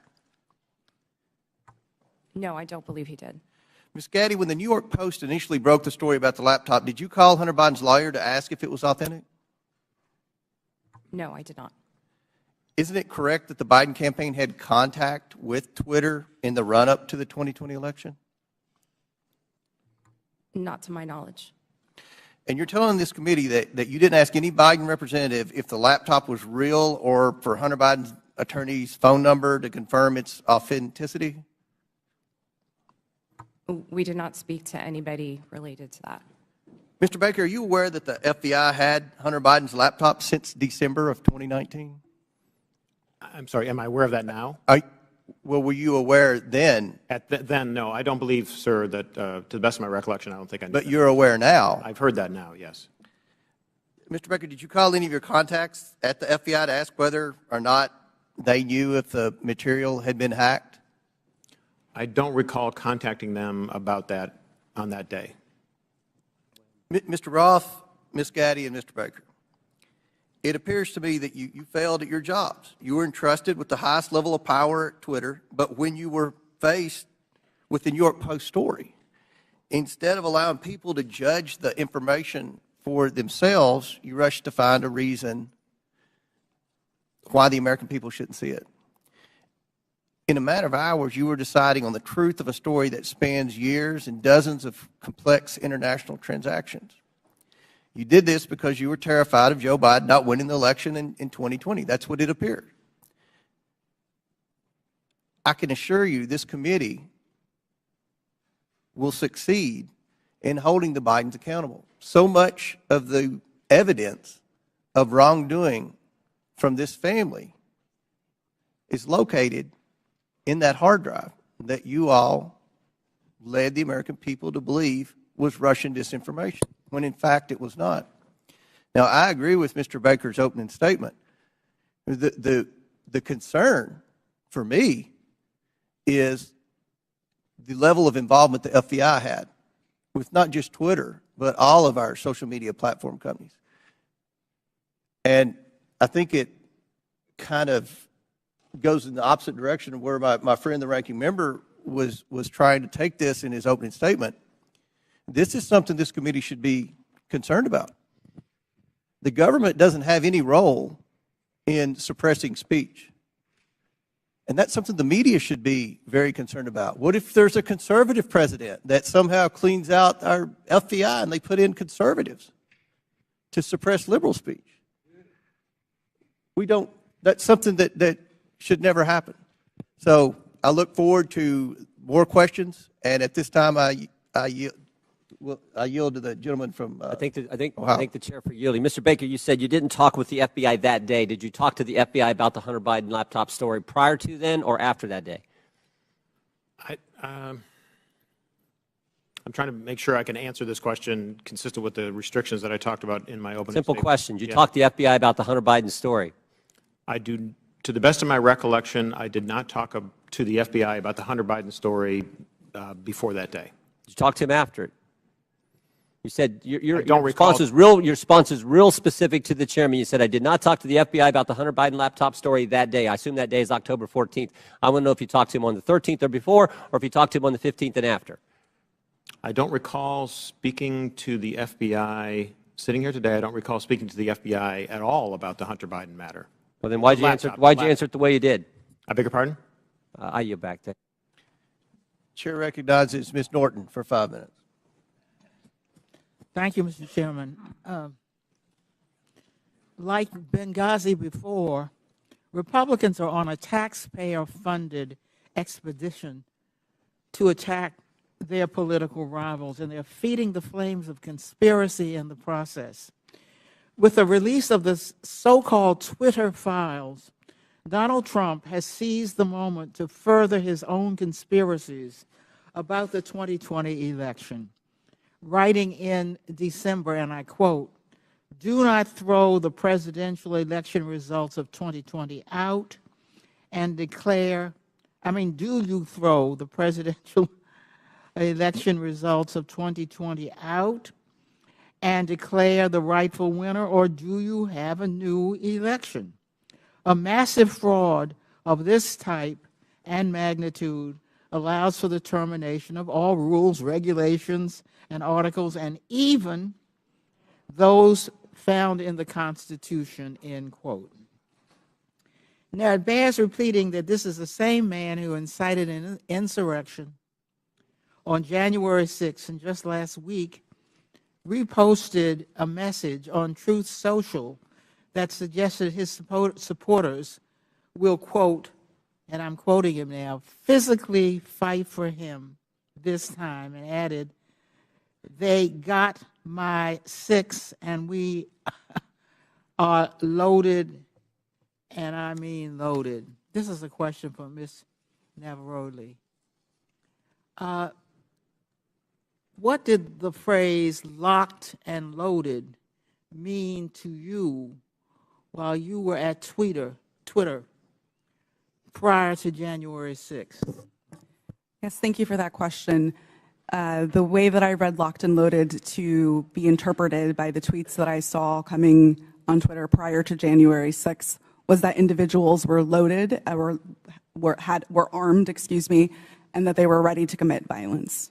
No, I don't believe he did. Ms. Gaddy, when the New York Post initially broke the story about the laptop, did you call Hunter Biden's lawyer to ask if it was authentic? No, I did not. Isn't it correct that the Biden campaign had contact with Twitter in the run-up to the 2020 election? Not to my knowledge. And you're telling this committee that you didn't ask any Biden representative if the laptop was real or for Hunter Biden's attorney's phone number to confirm its authenticity? We did not speak to anybody related to that. Mr. Baker, are you aware that the FBI had Hunter Biden's laptop since December of 2019? I'm sorry, am I aware of that now? Well, were you aware then? Then, no. I don't believe, sir, that to the best of my recollection, I don't think I knew But that. you're aware now? I've heard that now, yes. Mr. Baker, did you call any of your contacts at the FBI to ask whether or not they knew if the material had been hacked? I don't recall contacting them about that on that day. Mr. Roth, Ms. Gaddy, and Mr. Baker, it appears to me that you failed at your jobs. You were entrusted with the highest level of power at Twitter, but when you were faced with the New York Post story, instead of allowing people to judge the information for themselves, you rushed to find a reason why the American people shouldn't see it. In a matter of hours, you were deciding on the truth of a story that spans years and dozens of complex international transactions. You did this because you were terrified of Joe Biden not winning the election in 2020. That's what it appeared. I can assure you this committee will succeed in holding the Bidens accountable. So much of the evidence of wrongdoing from this family is located in that hard drive that you all led the American people to believe was Russian disinformation, when in fact it was not. Now, I agree with Mr. Baker's opening statement. The concern for me is the level of involvement the FBI had with not just Twitter, but all of our social media platform companies. And I think it kind of goes in the opposite direction of where my friend, the ranking member, was trying to take this in his opening statement. This is something this committee should be concerned about. The government doesn't have any role in suppressing speech. And that's something the media should be very concerned about. What if there's a conservative president that somehow cleans out our FBI and they put in conservatives to suppress liberal speech? That's something that should never happen. So I look forward to more questions, and at this time I yield to the gentleman from I think Ohio. the chair for yielding. Mr. Baker, you said you didn't talk with the FBI that day. Did you talk to the FBI about the Hunter Biden laptop story prior to then or after that day? I'm trying to make sure I can answer this question consistent with the restrictions that I talked about in my opening Simple statement. question. Did you talk to the FBI about the Hunter Biden story? To the best of my recollection, I did not talk to the FBI about the Hunter Biden story before that day. Did you talk to him after it? You said your response is real specific to the chairman. You said, I did not talk to the FBI about the Hunter Biden laptop story that day. I assume that day is October 14th. I want to know if you talked to him on the 13th or before, or if you talked to him on the 15th and after. I don't recall speaking to the FBI, sitting here today, I don't recall speaking to the FBI at all about the Hunter Biden matter. Well, then why'd you answer it the way you did? I beg your pardon? I yield back there. Chair recognizes Ms. Norton for 5 minutes. Thank you, Mr. Chairman. Like Benghazi before, Republicans are on a taxpayer-funded expedition to attack their political rivals, and they're feeding the flames of conspiracy in the process. With the release of the so-called Twitter files, Donald Trump has seized the moment to further his own conspiracies about the 2020 election, writing in December, and I quote, "Do not throw the presidential election results of 2020 out and declare, do you throw the presidential election results of 2020 out and declare the rightful winner, or do you have a new election? A massive fraud of this type and magnitude allows for the termination of all rules, regulations, and articles, and even those found in the Constitution," end quote. Now, it bears repeating that this is the same man who incited an insurrection on January 6th, and just last week reposted a message on Truth Social that suggested his supporters will, quote, and I'm quoting him now, "physically fight for him this time," and added, "They got my 6 and we are loaded, and I mean loaded." This is a question for Ms. Navarrete. What did the phrase "locked and loaded" mean to you while you were at Twitter prior to January 6th? Yes, thank you for that question. The way that I read "locked and loaded" to be interpreted by the tweets that I saw coming on Twitter prior to January 6th was that individuals were loaded, were armed, and that they were ready to commit violence.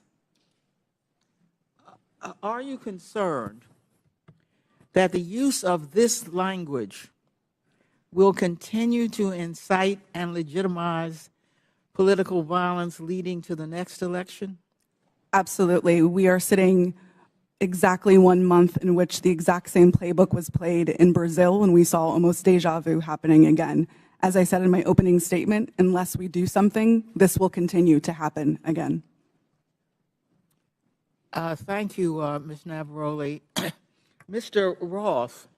Are you concerned that the use of this language will continue to incite and legitimize political violence leading to the next election? Absolutely. We are sitting exactly 1 month in which the exact same playbook was played in Brazil, and we saw almost deja vu happening again. As I said in my opening statement, unless we do something, this will continue to happen again. Thank you, Ms. Navarrete. Mr. Roth,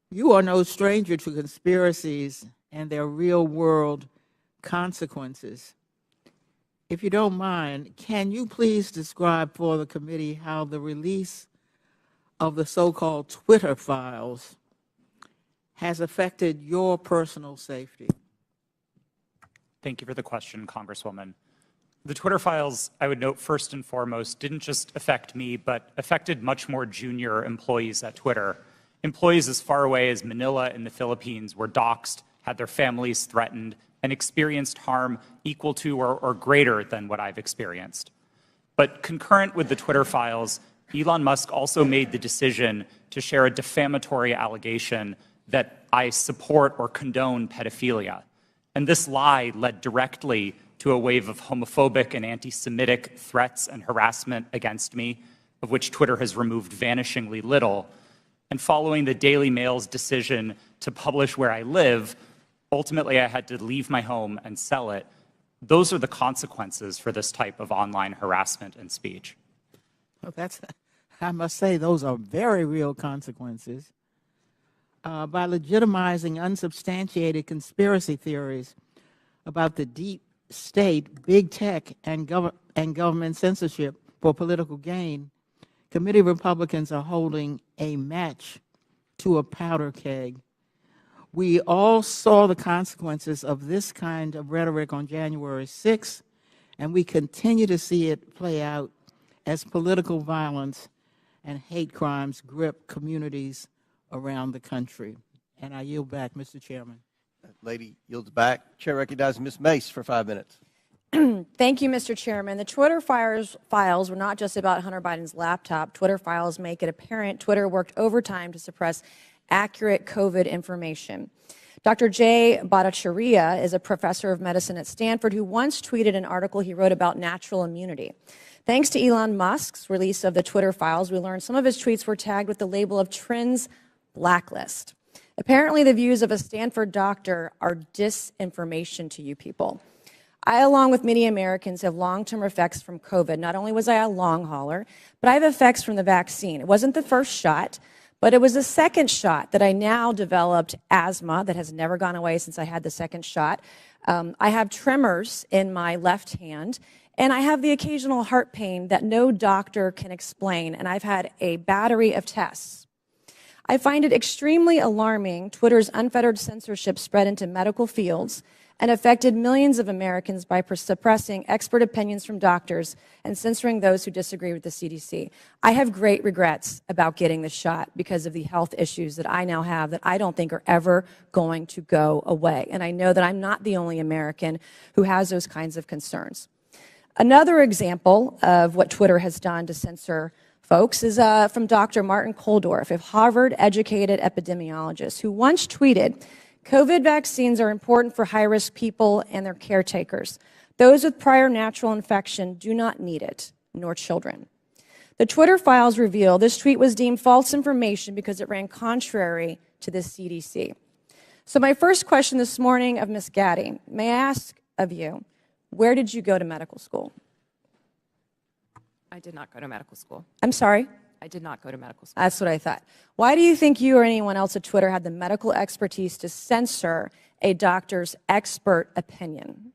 you are no stranger to conspiracies and their real-world consequences. If you don't mind, can you please describe for the committee how the release of the so-called Twitter files has affected your personal safety? Thank you for the question, Congresswoman. The Twitter files, I would note first and foremost, didn't just affect me, but affected much more junior employees at Twitter. Employees as far away as Manila in the Philippines were doxxed, had their families threatened, and experienced harm equal to or greater than what I've experienced. But concurrent with the Twitter files, Elon Musk also made the decision to share a defamatory allegation that I support or condone pedophilia. And this lie led directly to a wave of homophobic and anti-Semitic threats and harassment against me, of which Twitter has removed vanishingly little. And following the Daily Mail's decision to publish where I live, ultimately I had to leave my home and sell it. Those are the consequences for this type of online harassment and speech. Well, I must say, those are very real consequences. By legitimizing unsubstantiated conspiracy theories about the deep state, big tech, and government censorship for political gain, committee Republicans are holding a match to a powder keg. We all saw the consequences of this kind of rhetoric on January 6th, and we continue to see it play out as political violence and hate crimes grip communities around the country. And I yield back, Mr. Chairman. That lady yields back. Chair recognizes Ms. Mace for 5 minutes. Thank you, Mr. Chairman. The Twitter files were not just about Hunter Biden's laptop. Twitter files make it apparent Twitter worked overtime to suppress accurate COVID information. Dr. Jay Bhattacharya is a professor of medicine at Stanford who once tweeted an article he wrote about natural immunity. Thanks to Elon Musk's release of the Twitter files, we learned some of his tweets were tagged with the label of Trends Blacklist. Apparently, the views of a Stanford doctor are disinformation to you people. I, along with many Americans, have long-term effects from COVID. Not only was I a long hauler, but I have effects from the vaccine. It wasn't the first shot, but it was the second shot that I now developed asthma that has never gone away since I had the second shot. I have tremors in my left hand, and I have the occasional heart pain that no doctor can explain, and I've had a battery of tests. I find it extremely alarming Twitter's unfettered censorship spread into medical fields and affected millions of Americans by suppressing expert opinions from doctors and censoring those who disagree with the CDC. I have great regrets about getting the shot because of the health issues that I now have that I don't think are ever going to go away. And I know that I'm not the only American who has those kinds of concerns. Another example of what Twitter has done to censor folks is from Dr. Martin Kulldorff, a Harvard-educated epidemiologist who once tweeted, COVID vaccines are important for high-risk people and their caretakers. Those with prior natural infection do not need it, nor children. The Twitter files reveal this tweet was deemed false information because it ran contrary to the CDC. So my first question this morning of Ms. Gaddy, may I ask of you, where did you go to medical school? I did not go to medical school. I'm sorry? I did not go to medical school. That's what I thought. Why do you think you or anyone else at Twitter had the medical expertise to censor a doctor's expert opinion?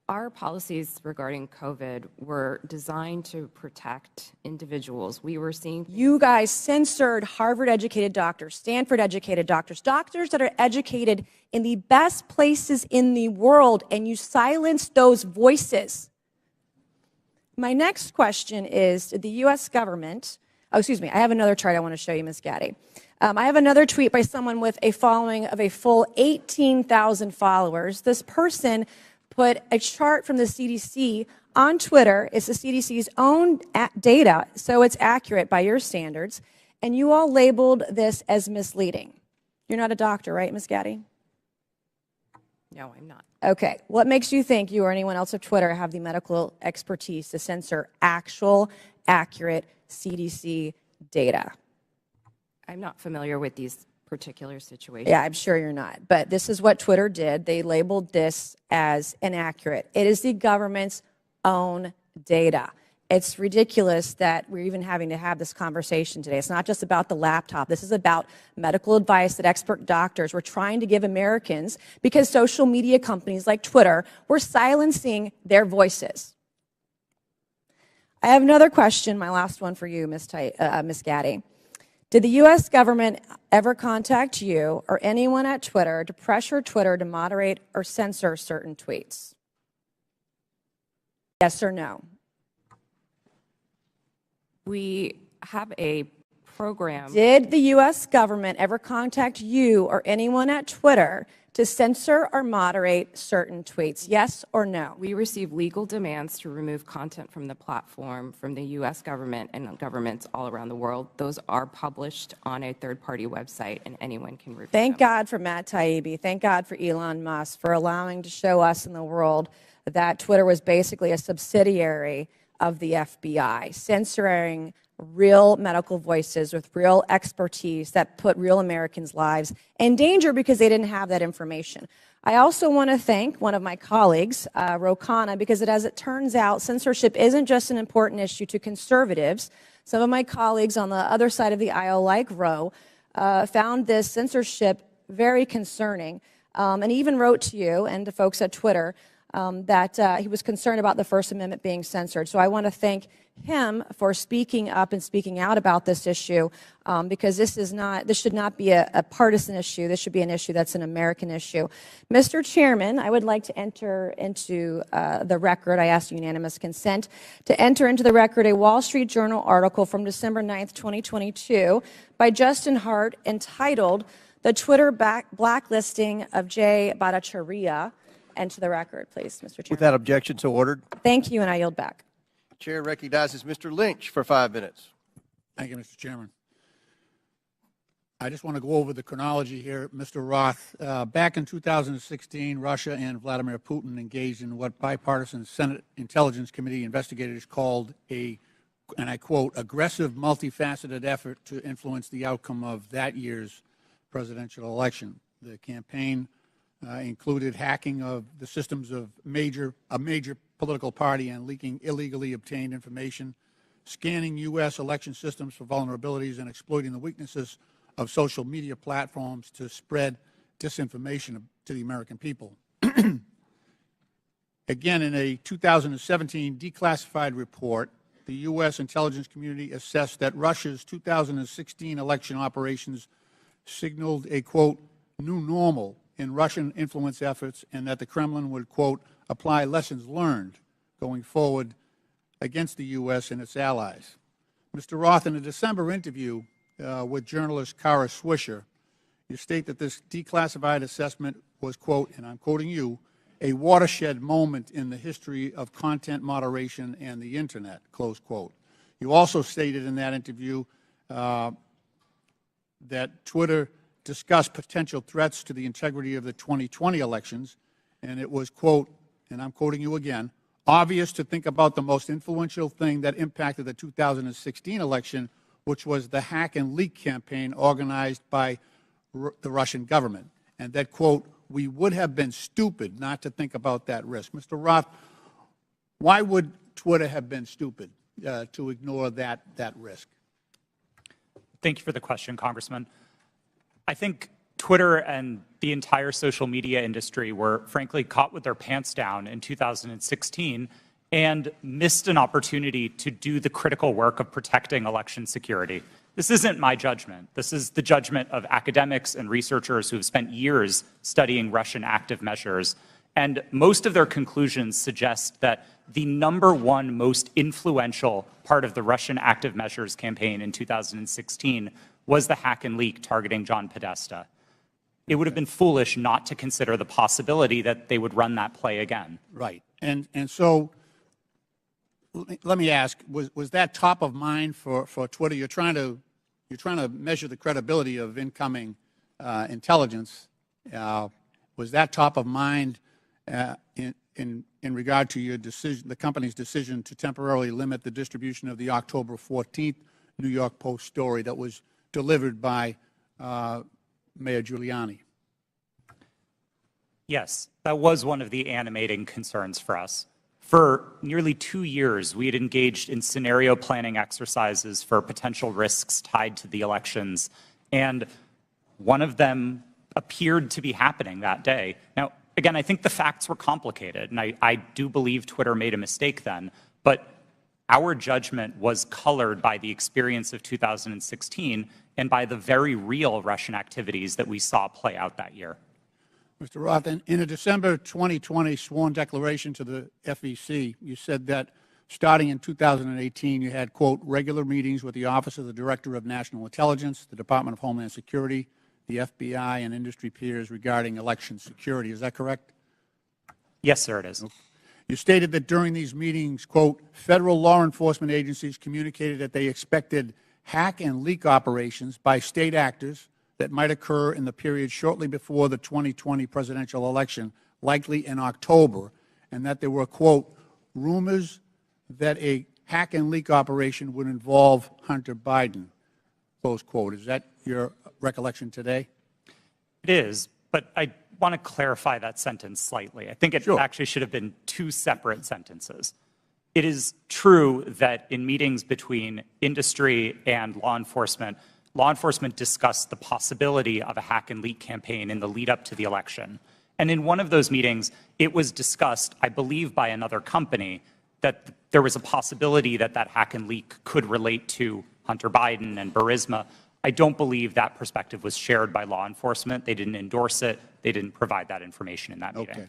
Our policies regarding COVID were designed to protect individuals. We were seeing... You guys censored Harvard-educated doctors, Stanford-educated doctors, doctors that are educated in the best places in the world, and you silenced those voices. My next question is, did the U.S. government, I have another chart I want to show you, Ms. Gaddy. I have another tweet by someone with a following of a full 18,000 followers. This person put a chart from the CDC on Twitter. It's the CDC's own data, so it's accurate by your standards, and you all labeled this as misleading. You're not a doctor, right, Ms. Gaddy? No, I'm not. Okay. What makes you think you or anyone else at Twitter have the medical expertise to censor actual, accurate CDC data? I'm not familiar with these particular situations. Yeah, I'm sure you're not. But this is what Twitter did. They labeled this as inaccurate. It is the government's own data. It's ridiculous that we're even having to have this conversation today. It's not just about the laptop. This is about medical advice that expert doctors were trying to give Americans because social media companies like Twitter were silencing their voices. I have another question, my last one for you, Ms. Gaddy. Did the U.S. government ever contact you or anyone at Twitter to pressure Twitter to moderate or censor certain tweets? Yes or no? We have a program. Did the U.S. government ever contact you or anyone at Twitter to censor or moderate certain tweets? Yes or no? We receive legal demands to remove content from the platform from the U.S. government and governments all around the world. Those are published on a third-party website, and anyone can review Thank them. God for Matt Taibbi. Thank God for Elon Musk for allowing to show us in the world that Twitter was basically a subsidiary of the FBI, censoring real medical voices with real expertise that put real Americans' lives in danger because they didn't have that information. I also want to thank one of my colleagues, Ro Khanna, because as it turns out, censorship isn't just an important issue to conservatives. Some of my colleagues on the other side of the aisle, like Ro, found this censorship very concerning, and even wrote to you and to folks at Twitter that he was concerned about the First Amendment being censored. So I want to thank him for speaking up and speaking out about this issue, because this should not be a partisan issue. This should be an issue that's an American issue. Mr. Chairman, I would like to enter into the record, I ask unanimous consent, to enter into the record a Wall Street Journal article from December 9th, 2022 by Justin Hart entitled "The Twitter Blacklisting of Jay Bhattacharya." Enter the record, please, Mr. Chairman. Without objection, so ordered. Thank you, and I yield back. Chair recognizes Mr. Lynch for 5 minutes. Thank you, Mr. Chairman. I just want to go over the chronology here. Mr. Roth, back in 2016, Russia and Vladimir Putin engaged in what bipartisan Senate Intelligence Committee investigators called a, and I quote, aggressive, multifaceted effort to influence the outcome of that year's presidential election. The campaign included hacking of the systems of a major political party and leaking illegally obtained information, scanning U.S. election systems for vulnerabilities, and exploiting the weaknesses of social media platforms to spread disinformation to the American people. Again, in a 2017 declassified report, the U.S. intelligence community assessed that Russia's 2016 election operations signaled a, quote, new normal in Russian influence efforts, and that the Kremlin would, quote, apply lessons learned going forward against the U.S. and its allies. Mr. Roth, in a December interview with journalist Kara Swisher, you state that this declassified assessment was, quote, and I'm quoting you, a watershed moment in the history of content moderation and the Internet, close quote. You also stated in that interview that Twitter discussed potential threats to the integrity of the 2020 elections, and it was, quote, and I'm quoting you again, obvious to think about the most influential thing that impacted the 2016 election, which was the hack and leak campaign organized by the Russian government, and that, quote, we would have been stupid not to think about that risk. Mr. Roth, why would Twitter have been stupid to ignore that risk? Thank you for the question, Congressman. I think Twitter and the entire social media industry were, frankly, caught with their pants down in 2016 and missed an opportunity to do the critical work of protecting election security. This isn't my judgment. This is the judgment of academics and researchers who have spent years studying Russian active measures. And most of their conclusions suggest that the #1 most influential part of the Russian active measures campaign in 2016 was the hack and leak targeting John Podesta. It would have been foolish not to consider the possibility that they would run that play again. Right. And so let me ask, was that top of mind for Twitter? You're trying to measure the credibility of incoming intelligence. Was that top of mind in regard to your decision, the company's decision to temporarily limit the distribution of the October 14th New York Post story that was delivered by Mayor Giuliani? Yes, that was one of the animating concerns for us. For nearly 2 years, we had engaged in scenario planning exercises for potential risks tied to the elections, and one of them appeared to be happening that day. Now, again, I think the facts were complicated, and I do believe Twitter made a mistake then, but our judgment was colored by the experience of 2016 and by the very real Russian activities that we saw play out that year. Mr. Roth, in a December 2020 sworn declaration to the FEC, you said that starting in 2018, you had, quote, regular meetings with the Office of the Director of National Intelligence, the Department of Homeland Security, the FBI, and industry peers regarding election security. Is that correct? Yes, sir, it is. You stated that during these meetings, quote, federal law enforcement agencies communicated that they expected hack and leak operations by state actors that might occur in the period shortly before the 2020 presidential election, likely in October, and that there were, quote, rumors that a hack and leak operation would involve Hunter Biden, close quote. Is that your recollection today? It is, but I want to clarify that sentence slightly. I think it actually should have been two separate sentences. It is true that in meetings between industry and law enforcement discussed the possibility of a hack and leak campaign in the lead up to the election. And in one of those meetings, it was discussed, I believe by another company, that there was a possibility that that hack and leak could relate to Hunter Biden and Burisma. I don't believe that perspective was shared by law enforcement. They didn't endorse it. They didn't provide that information in that meeting. Okay.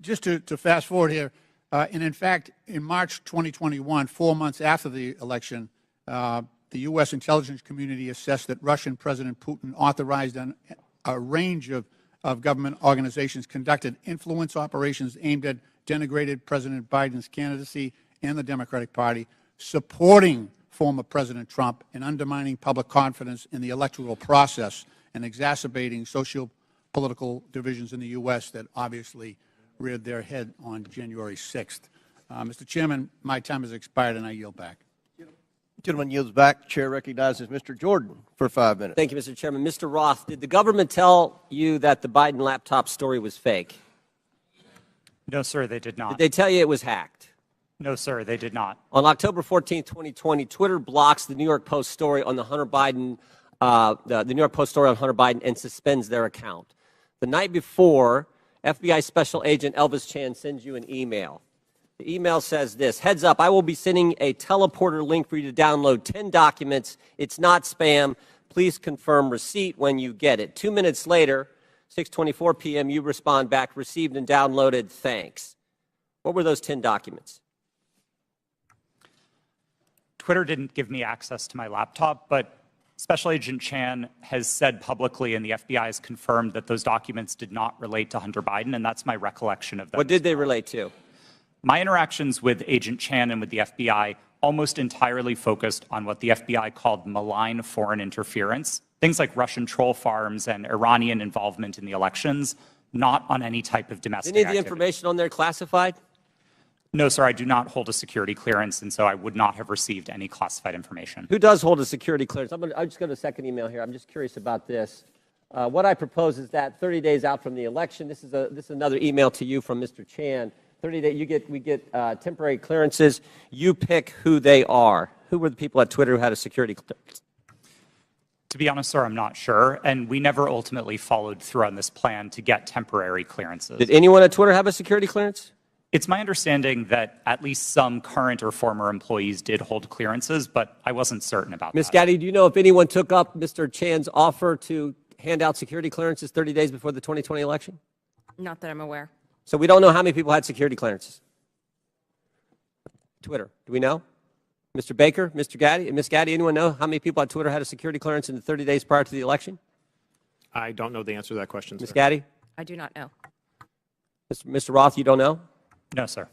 Just to fast forward here, and in fact, in March 2021, 4 months after the election, the U.S. intelligence community assessed that Russian President Putin authorized a range of government organizations conducted influence operations aimed at denigrating President Biden's candidacy and the Democratic Party, supporting former President Trump, and undermining public confidence in the electoral process and exacerbating socio-political divisions in the U.S. that obviously reared their head on January 6th. Mr. Chairman, my time has expired and I yield back. Gentleman yields back. Chair recognizes Mr. Jordan for 5 minutes. Thank you, Mr. Chairman. Mr. Roth, did the government tell you that the Biden laptop story was fake? No, sir, they did not. Did they tell you it was hacked? No, sir, they did not. On October 14, 2020, Twitter blocks the New York Post story on the Hunter Biden, the New York Post story on Hunter Biden, and suspends their account. The night before, FBI Special Agent Elvis Chan sends you an email. The email says this: heads up, I will be sending a teleporter link for you to download 10 documents. It's not spam. Please confirm receipt when you get it. 2 minutes later, 6:24 p.m., you respond back, received and downloaded, thanks. What were those 10 documents? Twitter didn't give me access to my laptop, but Special Agent Chan has said publicly, and the FBI has confirmed, that those documents did not relate to Hunter Biden, and that's my recollection of them. What did they relate to? My interactions with Agent Chan and with the FBI almost entirely focused on what the FBI called malign foreign interference, things like Russian troll farms and Iranian involvement in the elections, not on any type of domestic Any of the activity. information on there classified? No, sir, I do not hold a security clearance, and so I would not have received any classified information. Who does hold a security clearance? I'll just go to the second email here. I'm just curious about this. What I propose is that 30 days out from the election, this is another email to you from Mr. Chan. 30 days, we get temporary clearances. You pick who they are. Who were the people at Twitter who had a security clearance? To be honest, sir, I'm not sure, and we never ultimately followed through on this plan to get temporary clearances. Did anyone at Twitter have a security clearance? It's my understanding that at least some current or former employees did hold clearances, but I wasn't certain about that. Ms. Gaddy, do you know if anyone took up Mr. Chan's offer to hand out security clearances 30 days before the 2020 election? Not that I'm aware. So we don't know how many people had security clearances. Twitter, do we know? Mr. Baker, Mr. Gaddy, Ms. Gaddy, anyone know how many people at Twitter had a security clearance in the 30 days prior to the election? I don't know the answer to that question, Ms. sir. Gaddy? I do not know. Mr. Roth, you don't know? No, sir.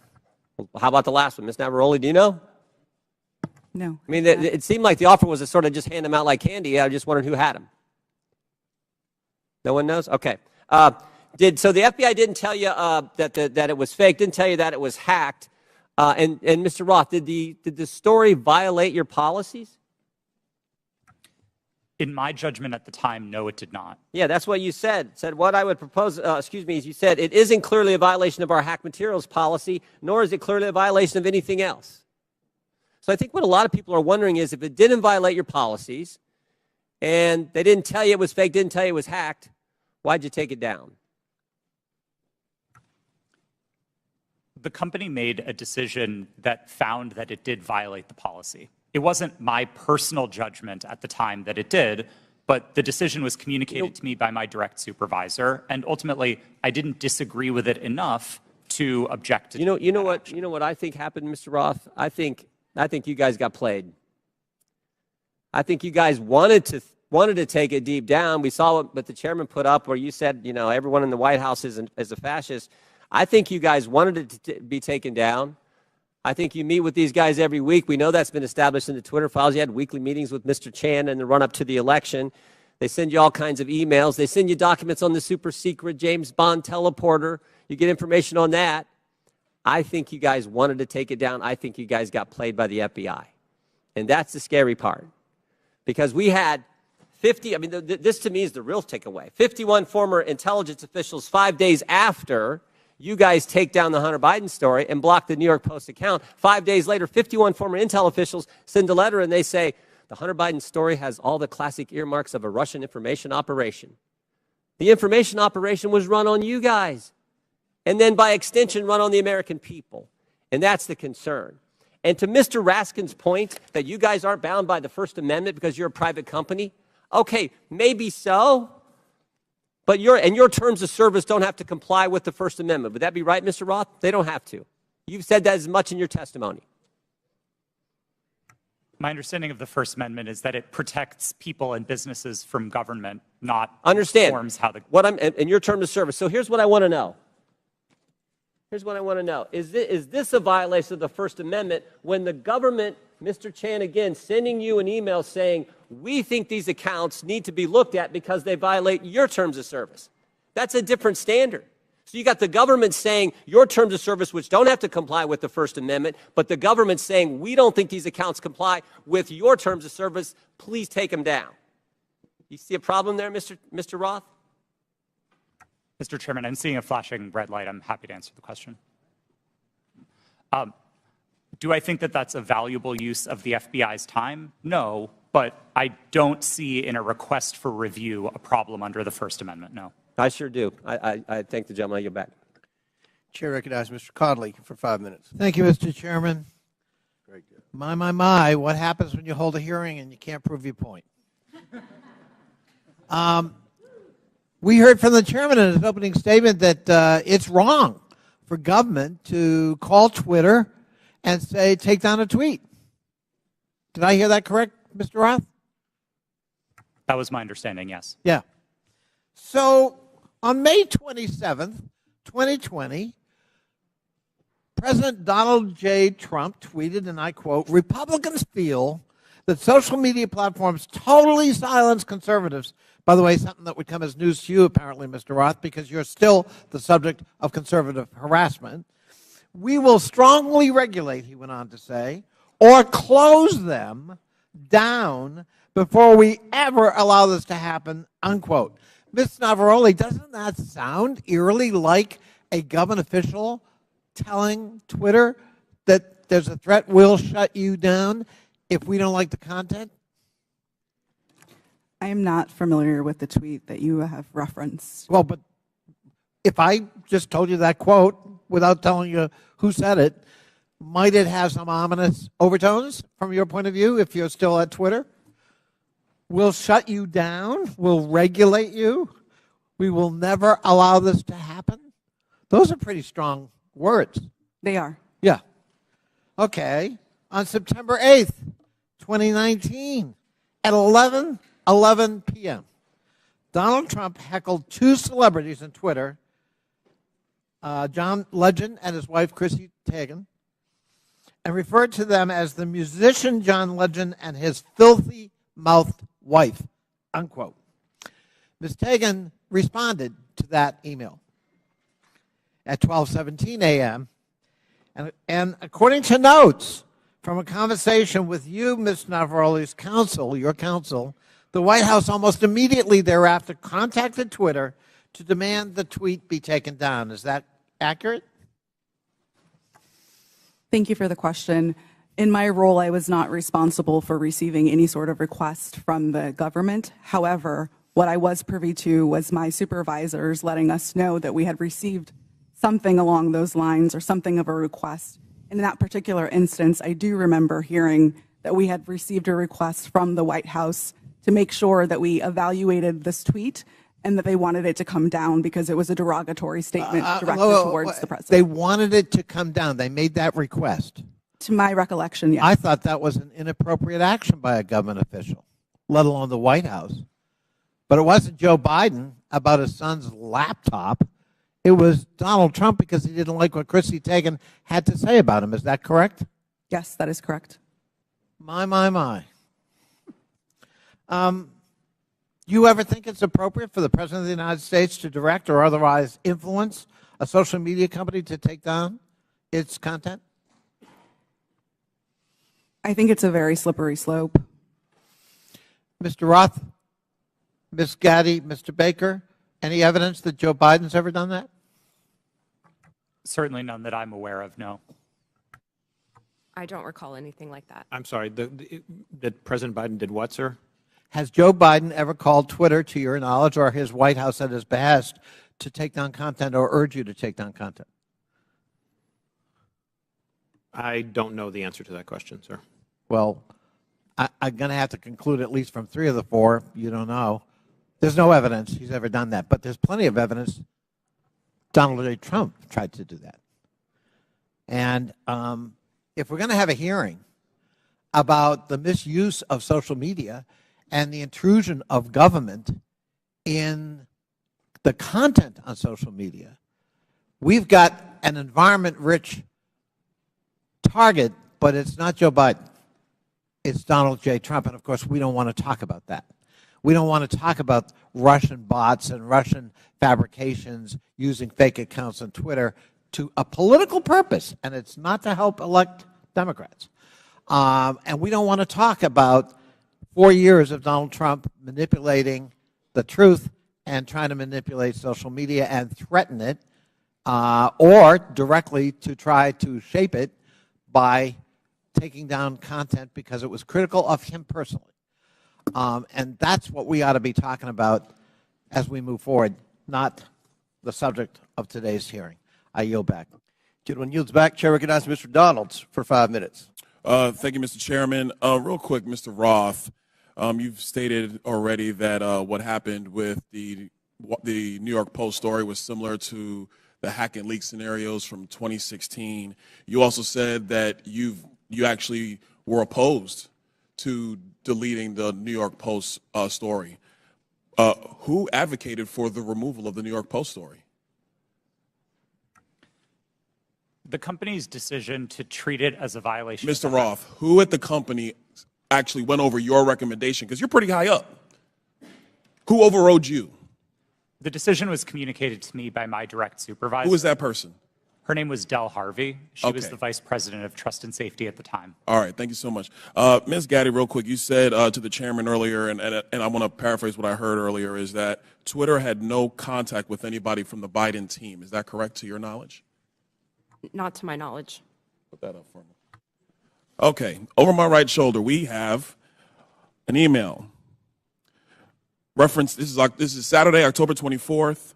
Well, how about the last one? Ms. Navaroli, do you know? No. I mean, it seemed like the offer was to sort of just hand them out like candy. I just wondered who had them. No one knows? Okay. So the FBI didn't tell you that it was fake, didn't tell you that it was hacked. And Mr. Roth, did the story violate your policies? In my judgment at the time, no, it did not. Yeah, that's what you said. Said what I would propose, is you said it isn't clearly a violation of our hack materials policy, nor is it clearly a violation of anything else. So I think what a lot of people are wondering is if it didn't violate your policies and they didn't tell you it was fake, didn't tell you it was hacked, why'd you take it down? The company made a decision that found that it did violate the policy. It wasn't my personal judgment at the time that it did. but the decision was communicated to me by my direct supervisor, and ultimately, I didn't disagree with it enough to object to You know what I think happened, Mr. Roth? I think you guys got played. I think you guys wanted to take it deep down. We saw what the chairman put up where you said, everyone in the White House is a fascist. I think you guys wanted it to be taken down. I think you meet with these guys every week. We know that's been established in the Twitter files. You had weekly meetings with Mr. Chan in the run-up to the election. They send you all kinds of emails. They send you documents on the super secret James Bond teleporter. You get information on that. I think you guys wanted to take it down. I think you guys got played by the FBI. And that's the scary part. Because we had 50, this to me is the real takeaway. 51 former intelligence officials 5 days after you guys take down the Hunter Biden story and block the New York Post account. 5 days later, 51 former intel officials send a letter and they say, the Hunter Biden story has all the classic earmarks of a Russian information operation. The information operation was run on you guys, and then by extension run on the American people. And that's the concern. And to Mr. Raskin's point that you guys aren't bound by the First Amendment because you're a private company, okay, maybe so, but your terms of service don't have to comply with the First Amendment. Would that be right, Mr. Roth? They don't have to. You've said that as much in your testimony. My understanding of the First Amendment is that it protects people and businesses from government, not informs how the... in your terms of service. So here's what I want to know. Here's what I want to know. Is this a violation of the First Amendment when the government, Mr. Chan, again, sending you an email saying, we think these accounts need to be looked at because they violate your terms of service? That's a different standard. So you got the government saying your terms of service, which don't have to comply with the First Amendment, but the government saying we don't think these accounts comply with your terms of service, please take them down. You see a problem there, Mr. Roth? Mr. Chairman, I'm seeing a flashing red light. I'm happy to answer the question. Do I think that that's a valuable use of the FBI's time? No, but I don't see in a request for review a problem under the First Amendment, no. I sure do. I thank the gentleman. I yield back. Chair recognizes Mr. Codley for 5 minutes. Thank you, Mr. Chairman. Very good. My, what happens when you hold a hearing and you can't prove your point? We heard from the chairman in his opening statement that it's wrong for government to call Twitter and say, take down a tweet. Did I hear that correct, Mr. Roth? That was my understanding, yes. Yeah. So on May 27th, 2020, President Donald J. Trump tweeted, and I quote, Republicans feel that social media platforms totally silence conservatives. By the way, something that would come as news to you, apparently, Mr. Roth, because you're still the subject of conservative harassment. We will strongly regulate, he went on to say, or close them down before we ever allow this to happen, unquote. Ms. Navaroli, doesn't that sound eerily like a government official telling Twitter that there's a threat, we'll shut you down if we don't like the content? I am not familiar with the tweet that you have referenced. Well, but if I just told you that quote without telling you who said it, might it have some ominous overtones from your point of view if you're still at Twitter? We'll shut you down. We'll regulate you. We will never allow this to happen. Those are pretty strong words. They are. Yeah. Okay. On September 8th, 2019, at 11:11 p.m., Donald Trump heckled two celebrities on Twitter, John Legend and his wife, Chrissy Teigen, and referred to them as the musician John Legend and his filthy-mouthed wife, unquote. Ms. Teigen responded to that email at 12:17 a.m., and according to notes from a conversation with you, Ms. Navaroli's counsel, your counsel, the White House almost immediately thereafter contacted Twitter to demand the tweet be taken down. Is that accurate? Thank you for the question. In my role, I was not responsible for receiving any sort of request from the government. However, what I was privy to was my supervisors letting us know that we had received something along those lines or something of a request. And in that particular instance, I do remember hearing that we had received a request from the White House to make sure that we evaluated this tweet and that they wanted it to come down because it was a derogatory statement directed towards the president. They wanted it to come down. They made that request. To my recollection, yes. I thought that was an inappropriate action by a government official, let alone the White House. But it wasn't Joe Biden about his son's laptop. It was Donald Trump because he didn't like what Chrissy Teigen had to say about him. Is that correct? Yes, that is correct. My. You ever think it's appropriate for the President of the United States to direct or otherwise influence a social media company to take down its content? I think it's a very slippery slope. Mr. Roth, Ms. Gaddy, Mr. Baker, any evidence that Joe Biden's ever done that? Certainly none that I'm aware of, no. I don't recall anything like that. I'm sorry, that President Biden did what, sir? Has Joe Biden ever called Twitter, to your knowledge, or his White House at his behest, to take down content or urge you to take down content? I don't know the answer to that question, sir. Well, I'm going to have to conclude at least from 3 of the 4. You don't know. There's no evidence he's ever done that, but there's plenty of evidence Donald J. Trump tried to do that. And if we're going to have a hearing about the misuse of social media and the intrusion of government in the content on social media, we've got an environment-rich target, but it's not Joe Biden. It's Donald J. Trump, and of course, we don't want to talk about that. We don't want to talk about Russian bots and Russian fabrications using fake accounts on Twitter to a political purpose, and it's not to help elect Democrats. And we don't want to talk about 4 years of Donald Trump manipulating the truth and trying to manipulate social media and threaten it, or directly to try to shape it by taking down content because it was critical of him personally. And that's what we ought to be talking about as we move forward, not the subject of today's hearing. I yield back. Gentleman yields back. Chair recognizes Mr. Donalds for 5 minutes. Thank you, Mr. Chairman. Real quick, Mr. Roth, you've stated already that what happened with the New York Post story was similar to the hack and leak scenarios from 2016. You also said that you actually were opposed to deleting the New York Post story. Who advocated for the removal of the New York Post story? The company's decision to treat it as a violation. Mr. Roth, who at the company actually went over your recommendation? Because you're pretty high up. Who overrode you? The decision was communicated to me by my direct supervisor. Who was that person? Her name was Del Harvey. She was Okay. the vice president of trust and safety at the time. All right, thank you so much. Ms. Gaddy, real quick, you said to the chairman earlier, and I want to paraphrase what I heard earlier, is that Twitter had no contact with anybody from the Biden team. Is that correct to your knowledge? Not to my knowledge. Put that up for me. Okay, over my right shoulder, we have an email. Reference, this is Saturday, October 24th,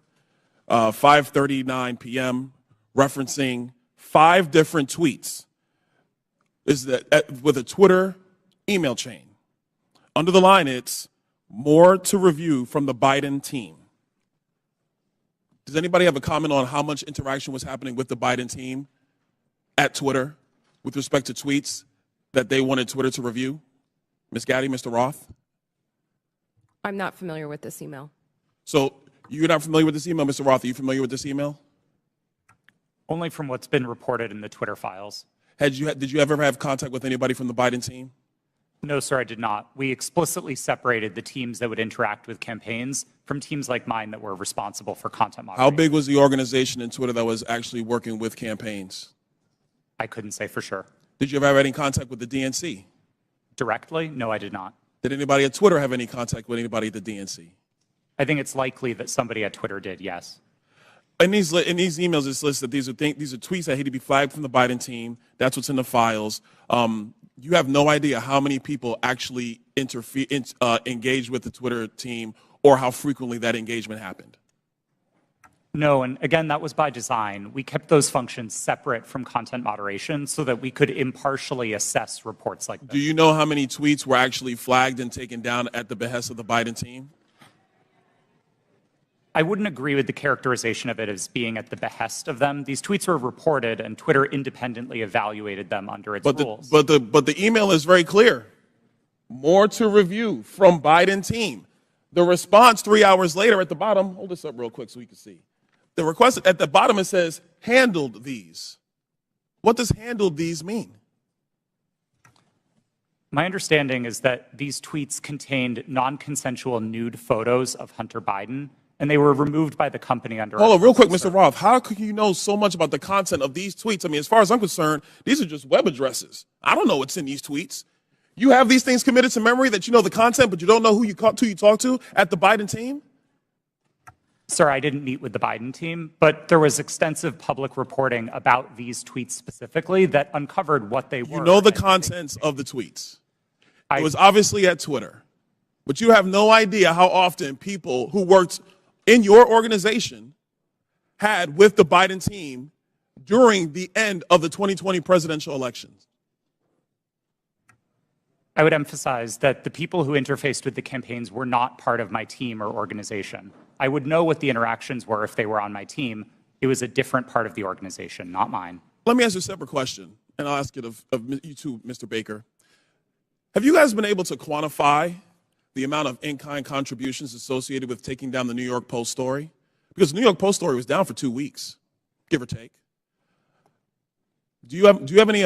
5:39 p.m., referencing 5 different tweets. This is with a Twitter email chain. Under the line, it's more to review from the Biden team. Does anybody have a comment on how much interaction was happening with the Biden team at Twitter with respect to tweets that they wanted Twitter to review? Ms. Gaddy, Mr. Roth? I'm not familiar with this email. So you're not familiar with this email, Mr. Roth? Are you familiar with this email? Only from what's been reported in the Twitter files. Did you ever have contact with anybody from the Biden team? No, sir, I did not. We explicitly separated the teams that would interact with campaigns from teams like mine that were responsible for content moderation. How big was the organization in Twitter that was actually working with campaigns? I couldn't say for sure. Did you ever have any contact with the DNC? Directly? No, I did not. Did anybody at Twitter have any contact with anybody at the DNC? I think it's likely that somebody at Twitter did, yes. In these emails, it's listed these are tweets that had to be flagged from the Biden team. That's what's in the files. You have no idea how many people actually engaged with the Twitter team or how frequently that engagement happened. No, and again, that was by design. We kept those functions separate from content moderation so that we could impartially assess reports like this. Do you know how many tweets were actually flagged and taken down at the behest of the Biden team? I wouldn't agree with the characterization of it as being at the behest of them. These tweets were reported, and Twitter independently evaluated them under its rules. But the email is very clear. More to review from Biden team. The response 3 hours later at the bottom, hold this up real quick so we can see. The request at the bottom, it says, handled these. What does handled these mean? My understanding is that these tweets contained non-consensual nude photos of Hunter Biden, and they were removed by the company under. Hold on, real quick, Mr. Roth. How could you know so much about the content of these tweets? I mean, as far as I'm concerned, these are just web addresses. I don't know what's in these tweets. You have these things committed to memory that you know the content, but you don't know who you talk to at the Biden team? Sir, I didn't meet with the Biden team, but there was extensive public reporting about these tweets specifically that uncovered what they were. You know the contents of the tweets. It was obviously at Twitter, but you have no idea how often people who worked in your organization had with the Biden team during the end of the 2020 presidential elections. I would emphasize that the people who interfaced with the campaigns were not part of my team or organization. I would know what the interactions were if they were on my team. It was a different part of the organization, not mine. Let me ask you a separate question, and I'll ask it of you too, Mr. Baker. Have you guys been able to quantify the amount of in-kind contributions associated with taking down the New York Post story? Because the New York Post story was down for 2 weeks, give or take. Do you have any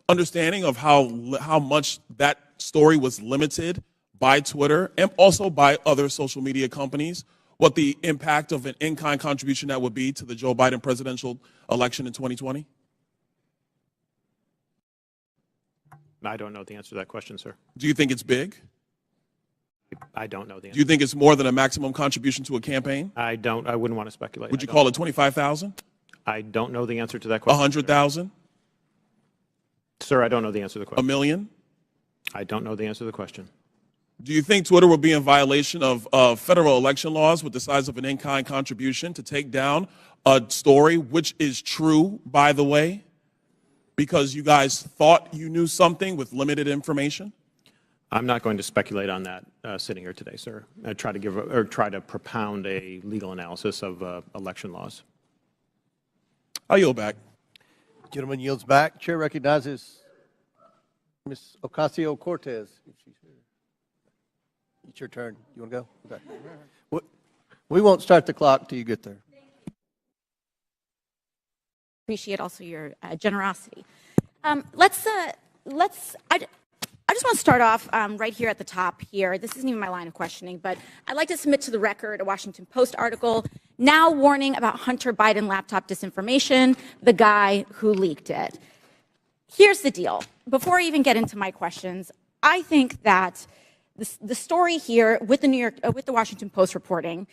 understanding of how much that story was limited by Twitter and also by other social media companies? What the impact of an in-kind contribution that would be to the Joe Biden presidential election in 2020? I don't know the answer to that question, sir. Do you think it's big? I don't know the answer. Do you think it's more than a maximum contribution to a campaign? I wouldn't want to speculate. Would you call it 25,000? I don't know the answer to that question. 100,000? Sir, I don't know the answer to the question. $1 million? I don't know the answer to the question. Do you think Twitter will be in violation of federal election laws with the size of an in-kind contribution to take down a story, which is true, by the way, because you guys thought you knew something with limited information? I'm not going to speculate on that sitting here today, sir. I try to propound a legal analysis of election laws. I'll yield back. Gentleman yields back. Chair recognizes Ms. Ocasio-Cortez. It's your turn. You want to go? Okay. We won't start the clock till you get there. Appreciate also your generosity. I just want to start off right here at the top here. This isn't even my line of questioning, but I'd like to submit to the record a Washington Post article now warning about Hunter Biden laptop disinformation, the guy who leaked it. Here's the deal. Before I even get into my questions, I think that the story here with the Washington Post reporting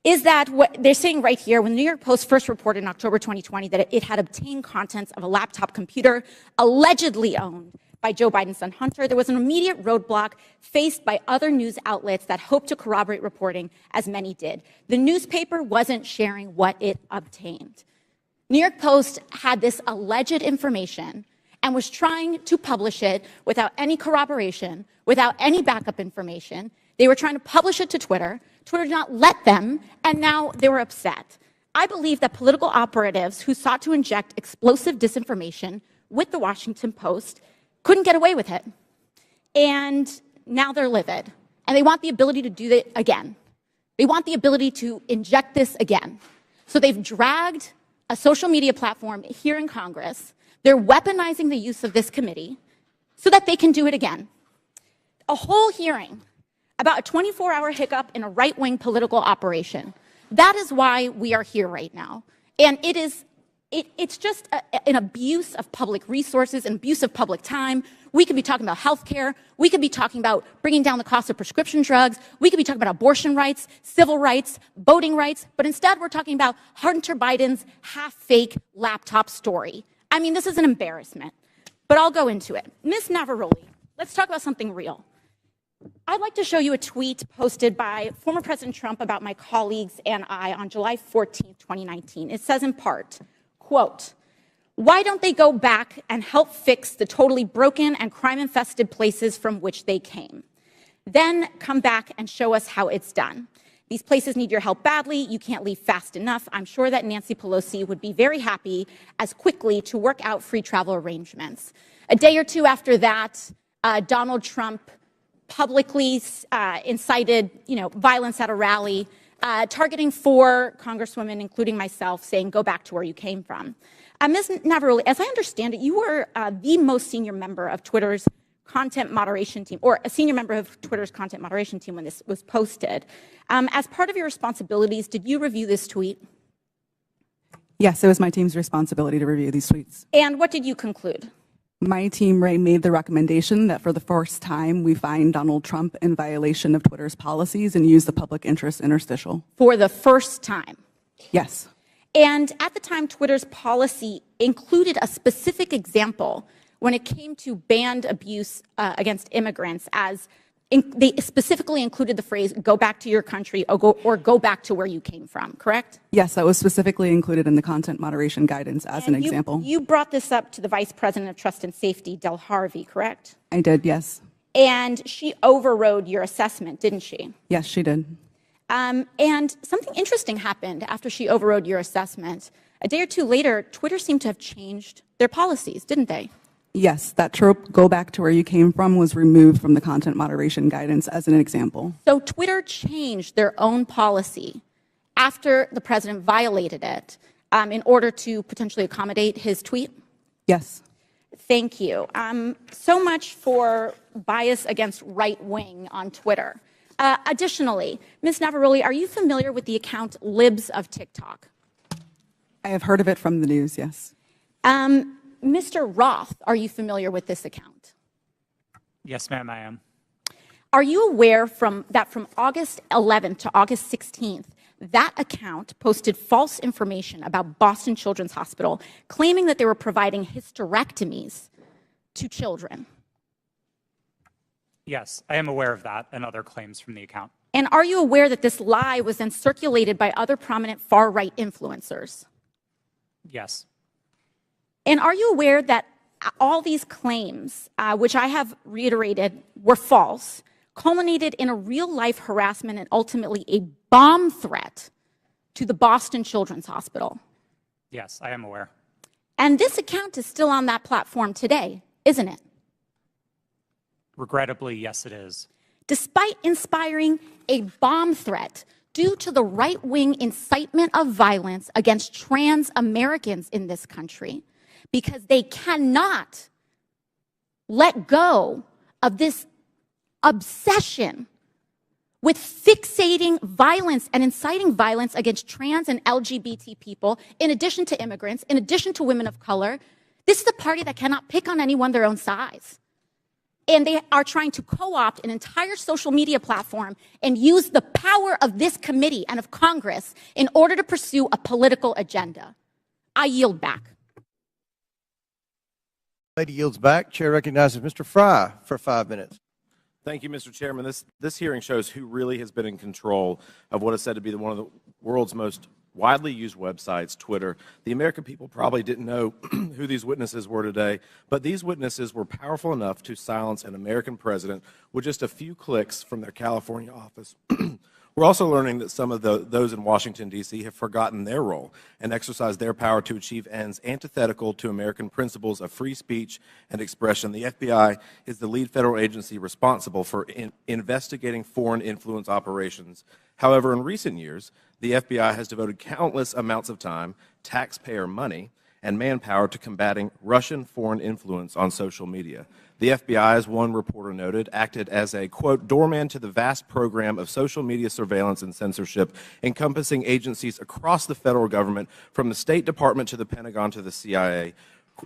is that what they're saying right here, when the New York Post first reported in October 2020 that it had obtained contents of a laptop computer allegedly owned by Joe Biden's son Hunter, there was an immediate roadblock faced by other news outlets that hoped to corroborate reporting, as many did. The newspaper wasn't sharing what it obtained. New York Post had this alleged information and was trying to publish it without any corroboration, without any backup information. They were trying to publish it to Twitter. Twitter did not let them, and now they were upset. I believe that political operatives who sought to inject explosive disinformation with the Washington Post couldn't get away with it. And now they're livid. And they want the ability to do it again. They want the ability to inject this again. So they've dragged a social media platform here in Congress. They're weaponizing the use of this committee so that they can do it again. A whole hearing about a 24-hour hiccup in a right-wing political operation. That is why we are here right now. And it's just an abuse of public resources, an abuse of public time. We could be talking about healthcare. We could be talking about bringing down the cost of prescription drugs. We could be talking about abortion rights, civil rights, voting rights. But instead, we're talking about Hunter Biden's half-fake laptop story. I mean, this is an embarrassment. But I'll go into it. Ms. Navarrete, let's talk about something real. I'd like to show you a tweet posted by former President Trump about my colleagues and I on July 14, 2019. It says in part, quote, "Why don't they go back and help fix the totally broken and crime-infested places from which they came? Then come back and show us how it's done. These places need your help badly. You can't leave fast enough. I'm sure that Nancy Pelosi would be very happy as quickly to work out free travel arrangements." A day or two after that, Donald Trump publicly incited, violence at a rally, targeting 4 congresswomen, including myself, saying, "Go back to where you came from." Ms. Navarrete, as I understand it, you were the most senior member of Twitter's content moderation team, or a senior member of Twitter's content moderation team when this was posted. As part of your responsibilities, did you review this tweet? Yes, it was my team's responsibility to review these tweets. And what did you conclude? My team, Ray, made the recommendation that for the first time we find Donald Trump in violation of Twitter's policies and use the public interest interstitial. For the first time? Yes. And at the time, Twitter's policy included a specific example when it came to banned abuse against immigrants, as they specifically included the phrase, "go back to your country," or go back to where you came from, correct? Yes, that was specifically included in the content moderation guidance as an example. You brought this up to the Vice President of Trust and Safety, Del Harvey, correct? I did, yes. And she overrode your assessment, didn't she? Yes, she did. And something interesting happened after she overrode your assessment. A day or two later, Twitter seemed to have changed their policies, didn't they? Yes, that trope, "go back to where you came from," was removed from the content moderation guidance as an example. So Twitter changed their own policy after the president violated it in order to potentially accommodate his tweet? Yes. Thank you. So much for bias against right wing on Twitter. Additionally, Ms. Navarrete, are you familiar with the account Libs of TikTok? I have heard of it from the news, yes. Mr. Roth, are you familiar with this account? Yes, ma'am, I am. Are you aware that from August 11th to August 16th, that account posted false information about Boston Children's Hospital, claiming that they were providing hysterectomies to children? Yes, I am aware of that and other claims from the account. And are you aware that this lie was then circulated by other prominent far-right influencers? Yes. And are you aware that all these claims, which I have reiterated were false, culminated in a real-life harassment and ultimately a bomb threat to the Boston Children's Hospital? Yes, I am aware. And this account is still on that platform today, isn't it? Regrettably, yes, it is. Despite inspiring a bomb threat due to the right-wing incitement of violence against trans Americans in this country, because they cannot let go of this obsession with fixating violence and inciting violence against trans and LGBT people, in addition to immigrants, in addition to women of color. This is a party that cannot pick on anyone their own size. And they are trying to co-opt an entire social media platform and use the power of this committee and of Congress in order to pursue a political agenda. I yield back. Lady yields back. Chair recognizes Mr. Fry for 5 minutes. Thank you, Mr. Chairman. This hearing shows who really has been in control of what is said to be one of the world's most widely used websites, Twitter. The American people probably didn't know who these witnesses were today, but these witnesses were powerful enough to silence an American president with just a few clicks from their California office. We're also learning that some of those in Washington, D.C. have forgotten their role and exercised their power to achieve ends antithetical to American principles of free speech and expression. The FBI is the lead federal agency responsible for investigating foreign influence operations. However, in recent years, the FBI has devoted countless amounts of time, taxpayer money, and manpower to combating Russian foreign influence on social media. The FBI, as one reporter noted, acted as a, quote, doorman to the vast program of social media surveillance and censorship encompassing agencies across the federal government, from the State Department to the Pentagon to the CIA.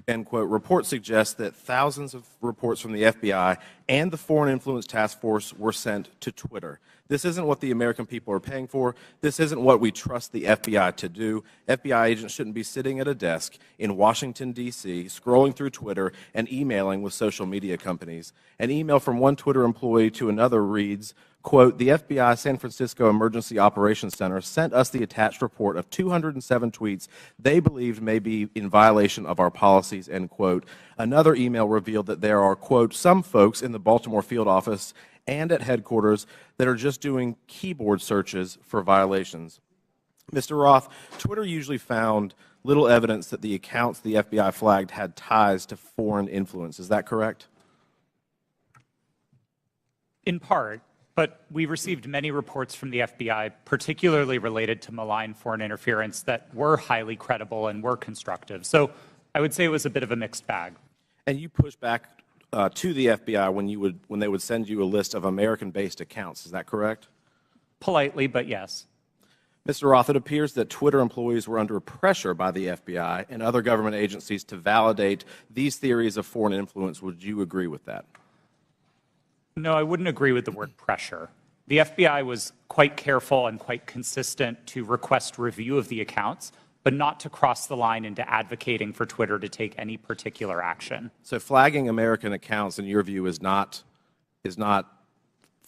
End quote. Reports suggest that thousands of reports from the FBI and the Foreign Influence Task Force were sent to Twitter. This isn't what the American people are paying for. This isn't what we trust the FBI to do. FBI agents shouldn't be sitting at a desk in Washington, D.C., scrolling through Twitter and emailing with social media companies. An email from one Twitter employee to another reads, quote, the FBI San Francisco Emergency Operations Center sent us the attached report of 207 tweets they believed may be in violation of our policies, end quote. Another email revealed that there are, quote, some folks in the Baltimore field office and at headquarters that are just doing keyboard searches for violations. Mr. Roth, Twitter usually found little evidence that the accounts the FBI flagged had ties to foreign influence. Is that correct? In part, but we received many reports from the FBI, particularly related to malign foreign interference, that were highly credible and were constructive. So I would say it was a bit of a mixed bag. And you pushed back to the FBI when they would send you a list of American-based accounts. Is that correct? Politely, but yes. Mr. Roth, it appears that Twitter employees were under pressure by the FBI and other government agencies to validate these theories of foreign influence. Would you agree with that? No, I wouldn't agree with the word pressure. The FBI was quite careful and quite consistent to request review of the accounts, but not to cross the line into advocating for Twitter to take any particular action. So flagging American accounts, in your view, is not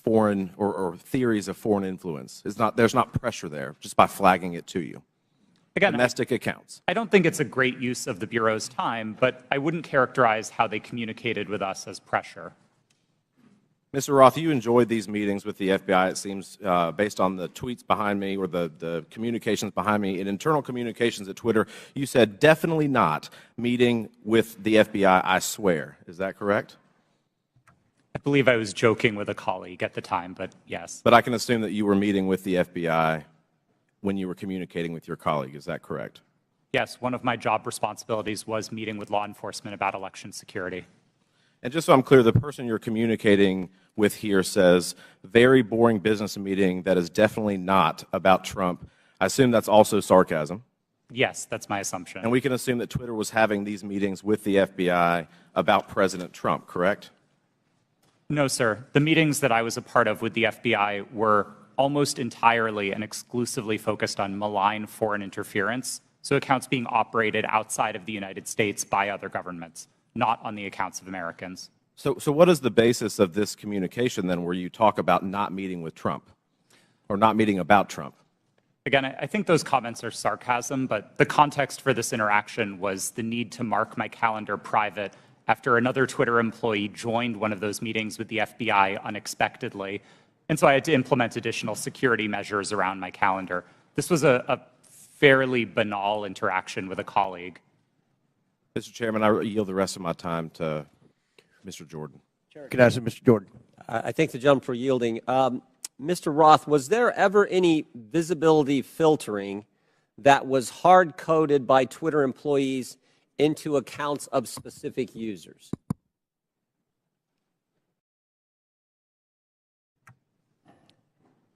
foreign or theories of foreign influence. There's not pressure there just by flagging it to you. Again, domestic accounts. I don't think it's a great use of the Bureau's time, but I wouldn't characterize how they communicated with us as pressure. Mr. Roth, you enjoyed these meetings with the FBI, it seems, based on the tweets behind me or the communications behind me. In internal communications at Twitter, you said, definitely not meeting with the FBI, I swear. Is that correct? I believe I was joking with a colleague at the time, but yes. But I can assume that you were meeting with the FBI when you were communicating with your colleague. Is that correct? Yes, one of my job responsibilities was meeting with law enforcement about election security. And just so I'm clear, the person you're communicating with here says, very boring business meeting that is definitely not about Trump. I assume that's also sarcasm. Yes, that's my assumption. And we can assume that Twitter was having these meetings with the FBI about President Trump, correct? No, sir. The meetings that I was a part of with the FBI were almost entirely and exclusively focused on malign foreign interference, so accounts being operated outside of the United States by other governments, not on the accounts of Americans. So what is the basis of this communication then where you talk about not meeting with Trump or not meeting about Trump? Again, I think those comments are sarcasm, but the context for this interaction was the need to mark my calendar private after another Twitter employee joined one of those meetings with the FBI unexpectedly. And so I had to implement additional security measures around my calendar. This was a fairly banal interaction with a colleague. Mr. Chairman, I yield the rest of my time to Mr. Jordan. Can I ask Mr. Jordan? I thank the gentleman for yielding. Mr. Roth, was there ever any visibility filtering that was hard-coded by Twitter employees into accounts of specific users?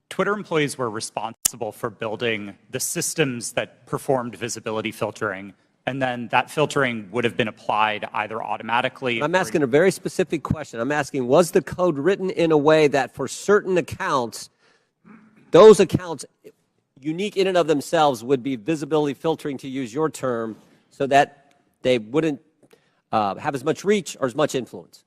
Twitter employees were responsible for building the systems that performed visibility filtering, and then that filtering would have been applied either automatically. I'm asking a very specific question. I'm asking, was the code written in a way that for certain accounts, those accounts, unique in and of themselves, would be visibility filtering, to use your term, so that they wouldn't have as much reach or as much influence?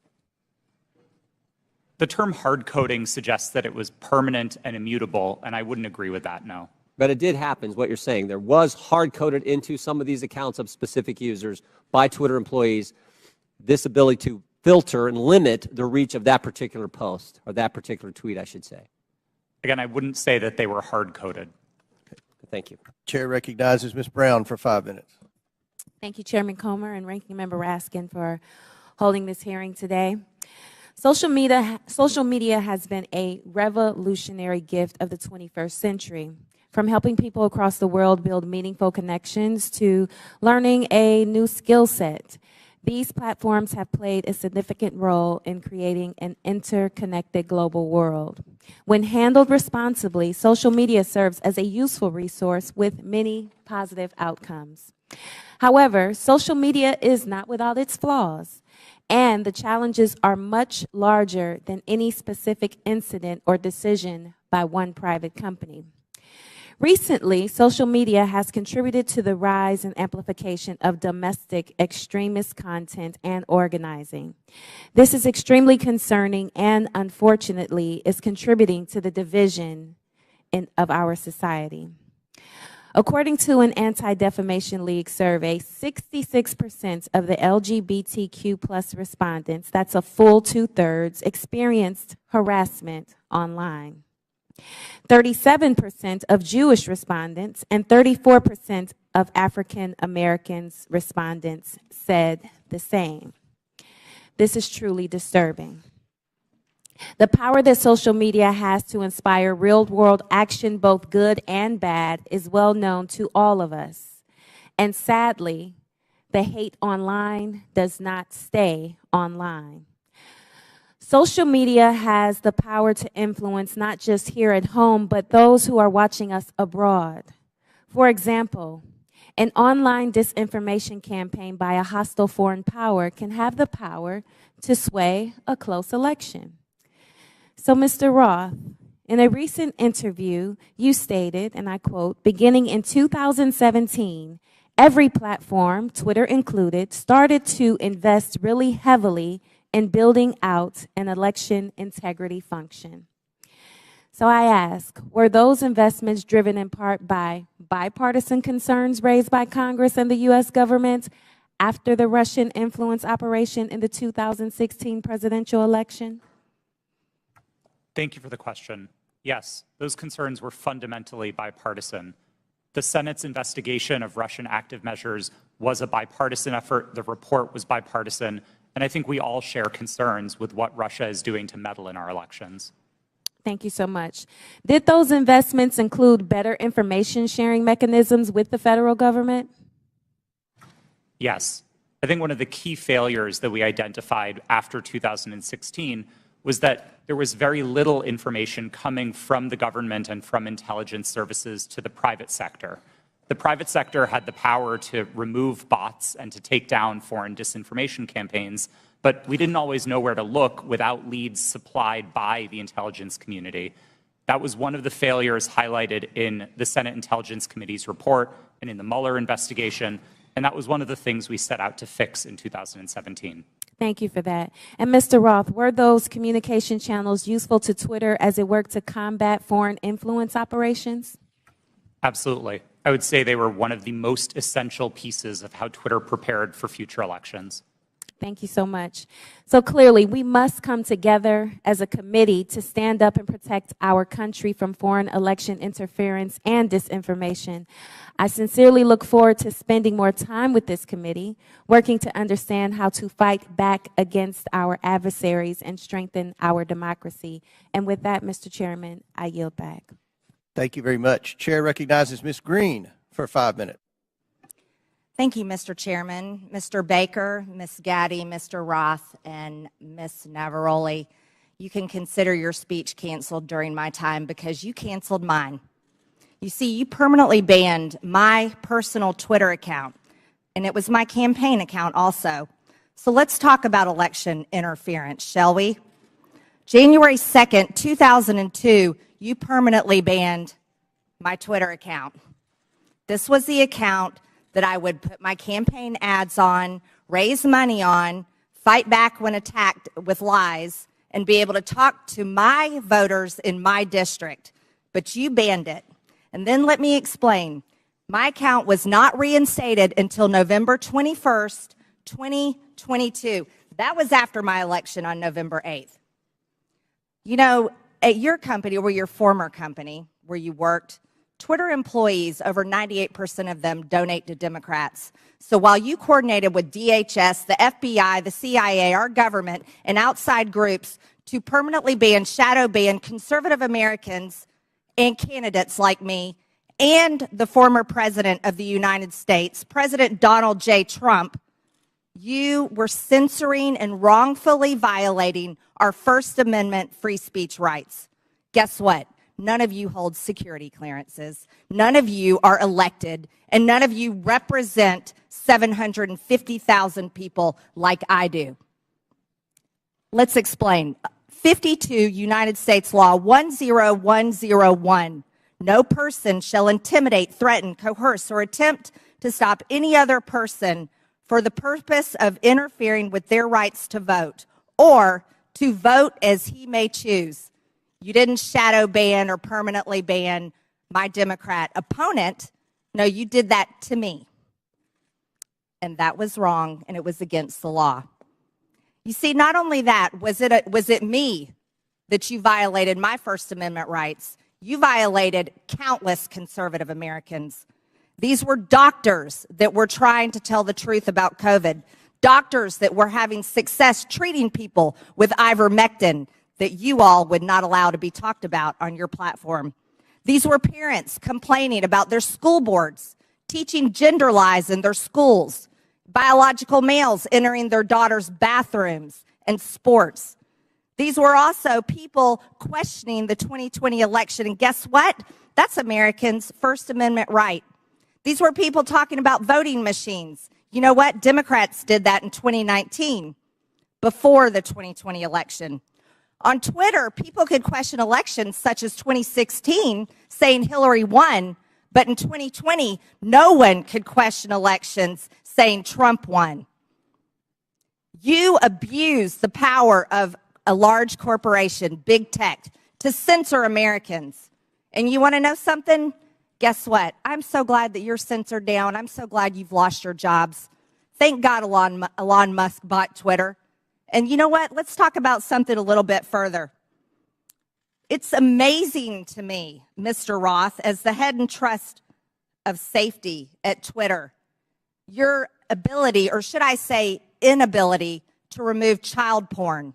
The term hard coding suggests that it was permanent and immutable, and I wouldn't agree with that, no. But it did happen, is what you're saying. There was hard-coded into some of these accounts of specific users by Twitter employees this ability to filter and limit the reach of that particular post, or that particular tweet, I should say. Again, I wouldn't say that they were hard-coded. Okay. Thank you. Chair recognizes Ms. Brown for 5 minutes. Thank you, Chairman Comer and Ranking Member Raskin, for holding this hearing today. Social media has been a revolutionary gift of the 21st century. From helping people across the world build meaningful connections to learning a new skill set, these platforms have played a significant role in creating an interconnected global world. When handled responsibly, social media serves as a useful resource with many positive outcomes. However, social media is not without its flaws. and the challenges are much larger than any specific incident or decision by one private company. Recently, social media has contributed to the rise and amplification of domestic extremist content and organizing. This is extremely concerning and, unfortunately, is contributing to the division of our society. According to an Anti-Defamation League survey, 66% of the LGBTQ+ respondents, that's a full 2/3, experienced harassment online. 37% of Jewish respondents and 34% of African Americans respondents said the same. This is truly disturbing. The power that social media has to inspire real-world action, both good and bad, is well known to all of us. And sadly, the hate online does not stay online. Social media has the power to influence not just here at home, but those who are watching us abroad. For example, an online disinformation campaign by a hostile foreign power can have the power to sway a close election. So, Mr. Roth, in a recent interview, you stated, and I quote, beginning in 2017, every platform, Twitter included, started to invest really heavily in building out an election integrity function. So I ask, were those investments driven in part by bipartisan concerns raised by Congress and the U.S. government after the Russian influence operation in the 2016 presidential election? Thank you for the question. Yes, those concerns were fundamentally bipartisan. The Senate's investigation of Russian active measures was a bipartisan effort. The report was bipartisan. And I think we all share concerns with what Russia is doing to meddle in our elections. Thank you so much. Did those investments include better information sharing mechanisms with the federal government? Yes. I think one of the key failures that we identified after 2016 was that there was very little information coming from the government and from intelligence services to the private sector. The private sector had the power to remove bots and to take down foreign disinformation campaigns, but we didn't always know where to look without leads supplied by the intelligence community. That was one of the failures highlighted in the Senate Intelligence Committee's report and in the Mueller investigation, and that was one of the things we set out to fix in 2017. Thank you for that. And Mr. Roth, were those communication channels useful to Twitter as it worked to combat foreign influence operations? Absolutely. I would say they were one of the most essential pieces of how Twitter prepared for future elections. Thank you so much. So clearly, we must come together as a committee to stand up and protect our country from foreign election interference and disinformation. I sincerely look forward to spending more time with this committee, working to understand how to fight back against our adversaries and strengthen our democracy. And with that, Mr. Chairman, I yield back. Thank you very much. Chair recognizes Ms. Green for 5 minutes. Thank you, Mr. Chairman. Mr. Baker, Ms. Gaddy, Mr. Roth, and Ms. Navaroli, you can consider your speech canceled during my time because you canceled mine. You see, you permanently banned my personal Twitter account, and it was my campaign account also. So let's talk about election interference, shall we? January 2nd, 2002, you permanently banned my Twitter account. This was the account that I would put my campaign ads on, raise money on, fight back when attacked with lies, and be able to talk to my voters in my district. But you banned it. And then let me explain. My account was not reinstated until November 21st, 2022. That was after my election on November 8th. You know, at your company or your former company where you worked, Twitter employees, over 98% of them donate to Democrats. So while you coordinated with DHS, the FBI, the CIA, our government, and outside groups to permanently ban, shadow ban conservative Americans and candidates like me and the former president of the United States, President Donald J. Trump, you were censoring and wrongfully violating our First Amendment free speech rights. Guess what? None of you hold security clearances. None of you are elected, and none of you represent 750,000 people like I do. Let's explain. 52 United States Law 10101. No person shall intimidate, threaten, coerce, or attempt to stop any other person for the purpose of interfering with their rights to vote or to vote as he may choose. You didn't shadow ban or permanently ban my Democrat opponent. No, you did that to me. And that was wrong, and it was against the law. You see, not only that, was it me that you violated my First Amendment rights? You violated countless conservative Americans. These were doctors that were trying to tell the truth about COVID, doctors that were having success treating people with ivermectin that you all would not allow to be talked about on your platform. These were parents complaining about their school boards, teaching gender lies in their schools, biological males entering their daughters' bathrooms and sports. These were also people questioning the 2020 election. And guess what? That's Americans' First Amendment right. These were people talking about voting machines. You know what? Democrats did that in 2019, before the 2020 election. On Twitter, people could question elections such as 2016, saying Hillary won, but in 2020, no one could question elections saying Trump won. You abuse the power of a large corporation, big tech, to censor Americans. And you want to know something? Guess what? I'm so glad that you're censored down. I'm so glad you've lost your jobs. Thank God Elon Musk bought Twitter. And you know what? Let's talk about something a little bit further. It's amazing to me, Mr. Roth, as the head and trust of safety at Twitter, your ability, or should I say inability, to remove child porn.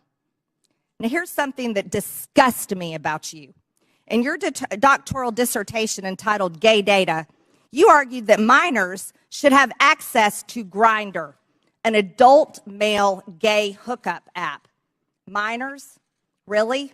Now, here's something that disgusts me about you. In your doctoral dissertation entitled Gay Data, you argued that minors should have access to Grindr, an adult male gay hookup app. Minors? Really?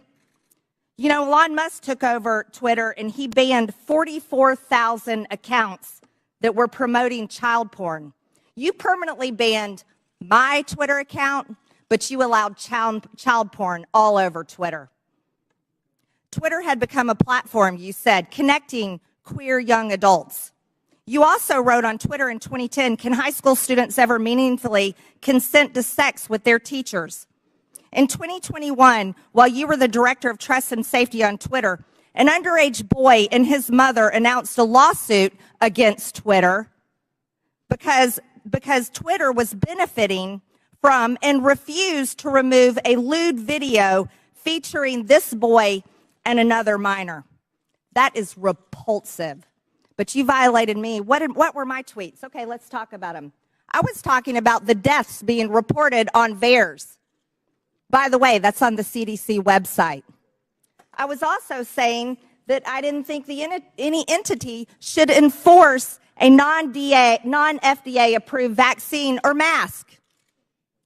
You know, Elon Musk took over Twitter and he banned 44,000 accounts that were promoting child porn. You permanently banned my Twitter account, but you allowed child porn all over Twitter. Twitter had become a platform, you said, connecting queer young adults. You also wrote on Twitter in 2010, can high school students ever meaningfully consent to sex with their teachers? In 2021, while you were the director of trust and safety on Twitter, an underage boy and his mother announced a lawsuit against Twitter because Twitter was benefiting from and refused to remove a lewd video featuring this boy and another minor. That is repulsive. But you violated me. What were my tweets? Okay, let's talk about them. I was talking about the deaths being reported on VAERS. By the way, that's on the CDC website. I was also saying that I didn't think any entity should enforce a non-FDA approved vaccine or mask.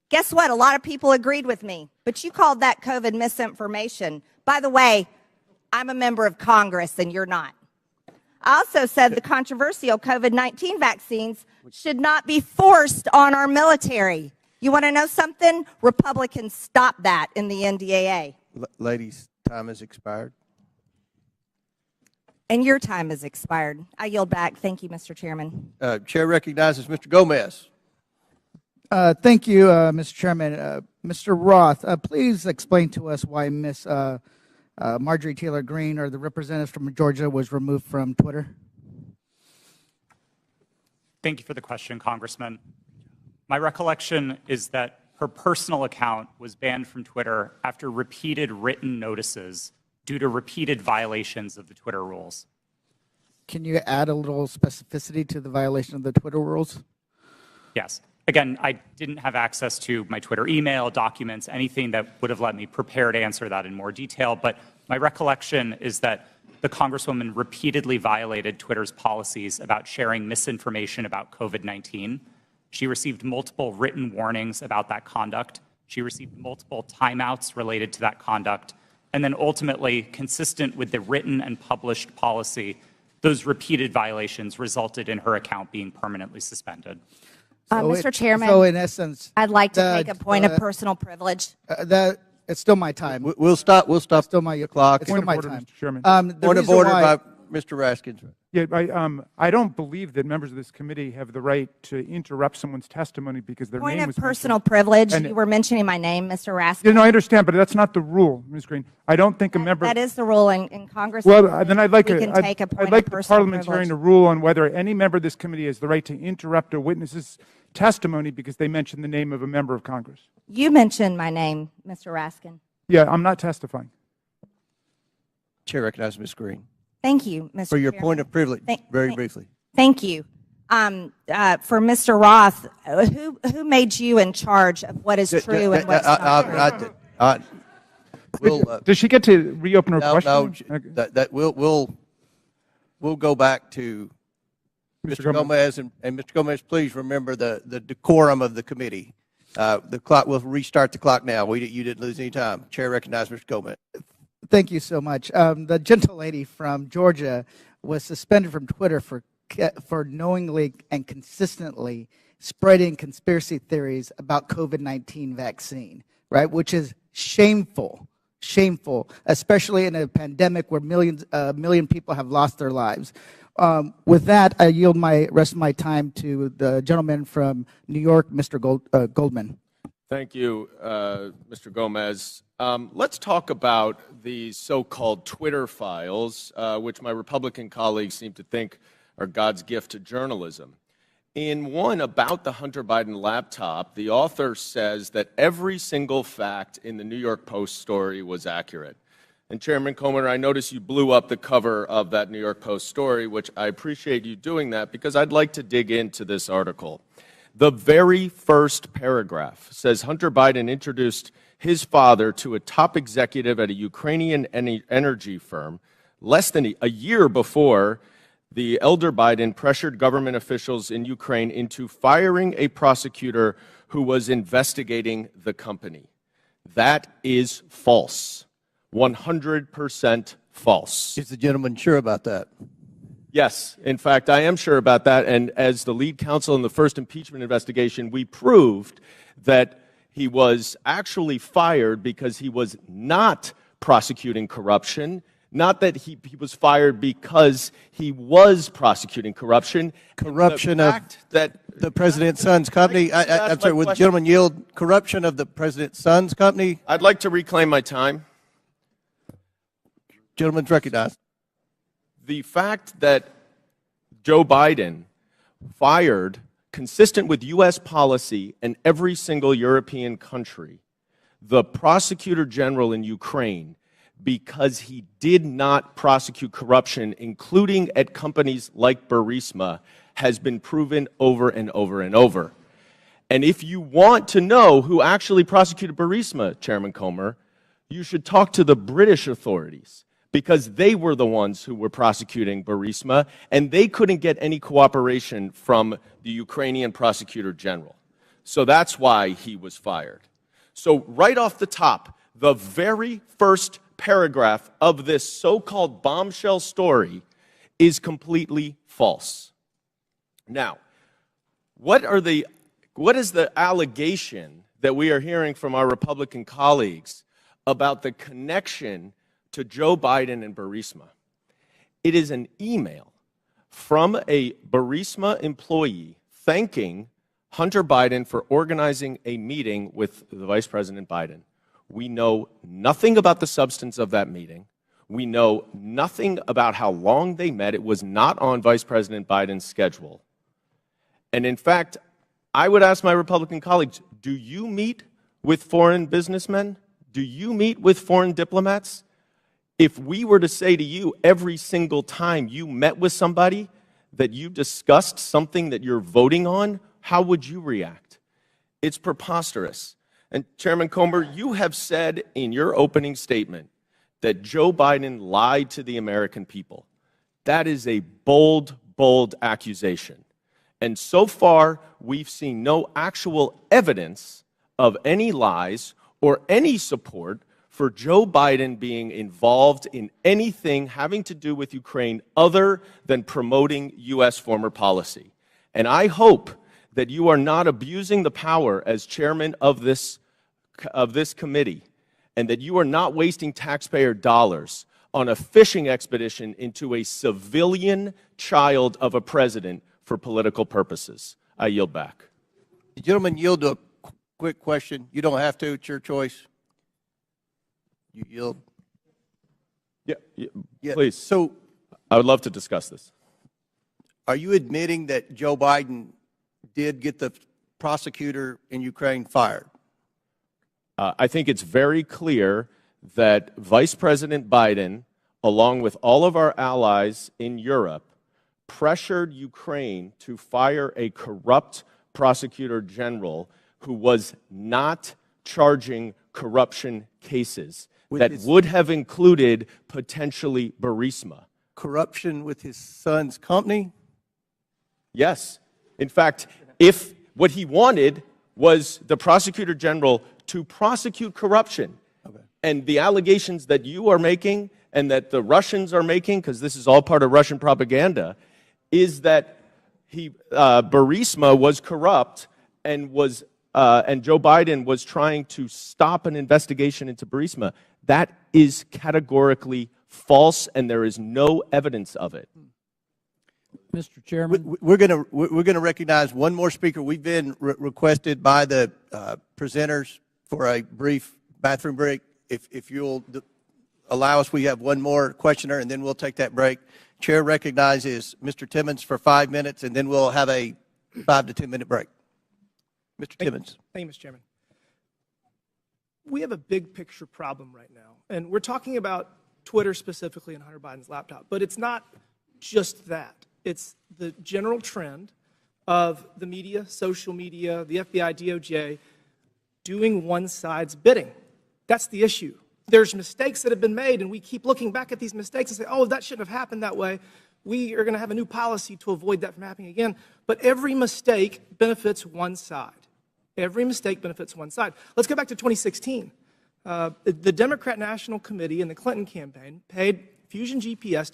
Guess what? A lot of people agreed with me, but you called that COVID misinformation. By the way, I'm a member of Congress and you're not. I also said the controversial COVID-19 vaccines should not be forced on our military. You want to know something? Republicans stopped that in the NDAA. Ladies, time has expired. And your time has expired. I yield back. Thank you, Mr. Chairman. Chair recognizes Mr. Gomez. Thank you, Mr. Chairman. Mr. Roth, please explain to us why Ms. Marjorie Taylor Greene, or the representative from Georgia, was removed from Twitter. Thank you for the question, Congressman. My recollection is that her personal account was banned from Twitter after repeated written notices due to repeated violations of the Twitter rules. Can you add a little specificity to the violation of the Twitter rules? Yes. Again, I didn't have access to my Twitter email, documents, anything that would have let me prepare to answer that in more detail, but my recollection is that the Congresswoman repeatedly violated Twitter's policies about sharing misinformation about COVID-19. She received multiple written warnings about that conduct. She received multiple timeouts related to that conduct. And then ultimately, consistent with the written and published policy, those repeated violations resulted in her account being permanently suspended. Mr. Chairman, so in essence, I'd like to make a point of personal privilege. That it's still my time. We'll stop. We'll stop. Still my clock. It's still my order, time. Mr. Chairman. Point of order by Mr. Raskin. Yeah, I don't believe that members of this committee have the right to interrupt someone's testimony because their Point name of was personal mentioned. privilege. And- You were mentioning my name, Mr. Raskin. Yeah, no, I understand, but that's not the rule, Ms. Green. I don't think a member. That is the rule in Congress. Well, then I'd like we can take a point I'd like of the personal parliamentarian privilege. to rule on whether any member of this committee has the right to interrupt a witness's testimony because they mentioned the name of a member of Congress. You mentioned my name, Mr. Raskin. Yeah, I'm not testifying. Chair recognizes Ms. Green. Thank you, Mr. For your Chairman. point of privilege, very briefly. Thank you. For Mr. Roth, who made you in charge of what is true and what's not true? Does she get to reopen her question? We'll go back to Mr. Gomez, and Mr. Gomez, please remember the decorum of the committee. The clock, we'll restart the clock now. You didn't lose any time. Chair recognizes Mr. Gomez. Thank you so much. The gentle lady from Georgia was suspended from Twitter for knowingly and consistently spreading conspiracy theories about COVID-19 vaccine, right? Which is shameful, especially in a pandemic where a million people have lost their lives. With that, I yield my rest of my time to the gentleman from New York, Mr. Goldman. Thank you, Mr. Gomez. Let's talk about the so-called Twitter files, which my Republican colleagues seem to think are God's gift to journalism. In one about the Hunter Biden laptop, the author says that every single fact in the New York Post story was accurate. And Chairman Comer, I notice you blew up the cover of that New York Post story, which I appreciate you doing that because I'd like to dig into this article. The very first paragraph says Hunter Biden introduced his father to a top executive at a Ukrainian energy firm less than a year before the elder Biden pressured government officials in Ukraine into firing a prosecutor who was investigating the company. That is false. 100% false. Is the gentleman sure about that? Yes, in fact, I am sure about that. And as the lead counsel in the first impeachment investigation, we proved that he was actually fired because he was not prosecuting corruption, not that he was fired because he was prosecuting corruption. Corruption of the president's son's company. I'm sorry, would the gentleman yield corruption of the president's son's company? I'd like to reclaim my time. Gentleman's recognized. The fact that Joe Biden fired, consistent with U.S. policy and every single European country, the prosecutor general in Ukraine because he did not prosecute corruption, including at companies like Burisma, has been proven over and over and over. And if you want to know who actually prosecuted Burisma, Chairman Comer, you should talk to the British authorities, because they were the ones who were prosecuting Burisma, and they couldn't get any cooperation from the Ukrainian prosecutor general. So that's why he was fired. So right off the top, the very first paragraph of this so-called bombshell story is completely false. Now, what is the allegation that we are hearing from our Republican colleagues about the connection to Joe Biden and Burisma? It is an email from a Burisma employee thanking Hunter Biden for organizing a meeting with the Vice President Biden. We know nothing about the substance of that meeting. We know nothing about how long they met. It was not on Vice President Biden's schedule. And in fact, I would ask my Republican colleagues, do you meet with foreign businessmen? Do you meet with foreign diplomats? If we were to say to you every single time you met with somebody that you discussed something that you're voting on, how would you react? It's preposterous. And Chairman Comer, you have said in your opening statement that Joe Biden lied to the American people. That is a bold, bold accusation. And so far, we've seen no actual evidence of any lies or any support for Joe Biden being involved in anything having to do with Ukraine other than promoting U.S. foreign policy. And I hope that you are not abusing the power as chairman of this committee, and that you are not wasting taxpayer dollars on a fishing expedition into a civilian child of a president for political purposes. I yield back. The gentleman yield to a quick question. You don't have to. It's your choice. You yield. Yeah, please. So I would love to discuss this. are you admitting that Joe Biden did get the prosecutor in Ukraine fired? I think it's very clear that Vice President Biden, along with all of our allies in Europe, pressured Ukraine to fire a corrupt prosecutor general who was not charging corruption cases that would have included potentially Burisma. Corruption with his son's company? Yes. In fact, if what he wanted was the prosecutor general to prosecute corruption, and the allegations that you are making and that the Russians are making, because this is all part of Russian propaganda, is that Burisma was corrupt and Joe Biden was trying to stop an investigation into Burisma. That is categorically false, and there is no evidence of it. Mr. Chairman, we're going to recognize one more speaker. We've been requested by the presenters for a brief bathroom break. If you'll allow us, we have one more questioner, and then we'll take that break. Chair recognizes Mr. Timmons for 5 minutes, and then we'll have a 5 to 10 minute break. Mr. Timmons. Thank you, Mr. Chairman. We have a big picture problem right now, and we're talking about Twitter specifically and Hunter Biden's laptop, but it's not just that. It's the general trend of the media, social media, the FBI, DOJ, doing one side's bidding. That's the issue. There's mistakes that have been made, and we keep looking back at these mistakes and say, oh, that shouldn't have happened that way. We are going to have a new policy to avoid that from happening again. But every mistake benefits one side. Every mistake benefits one side. Let's go back to 2016. The Democrat National Committee and the Clinton campaign paid Fusion GPS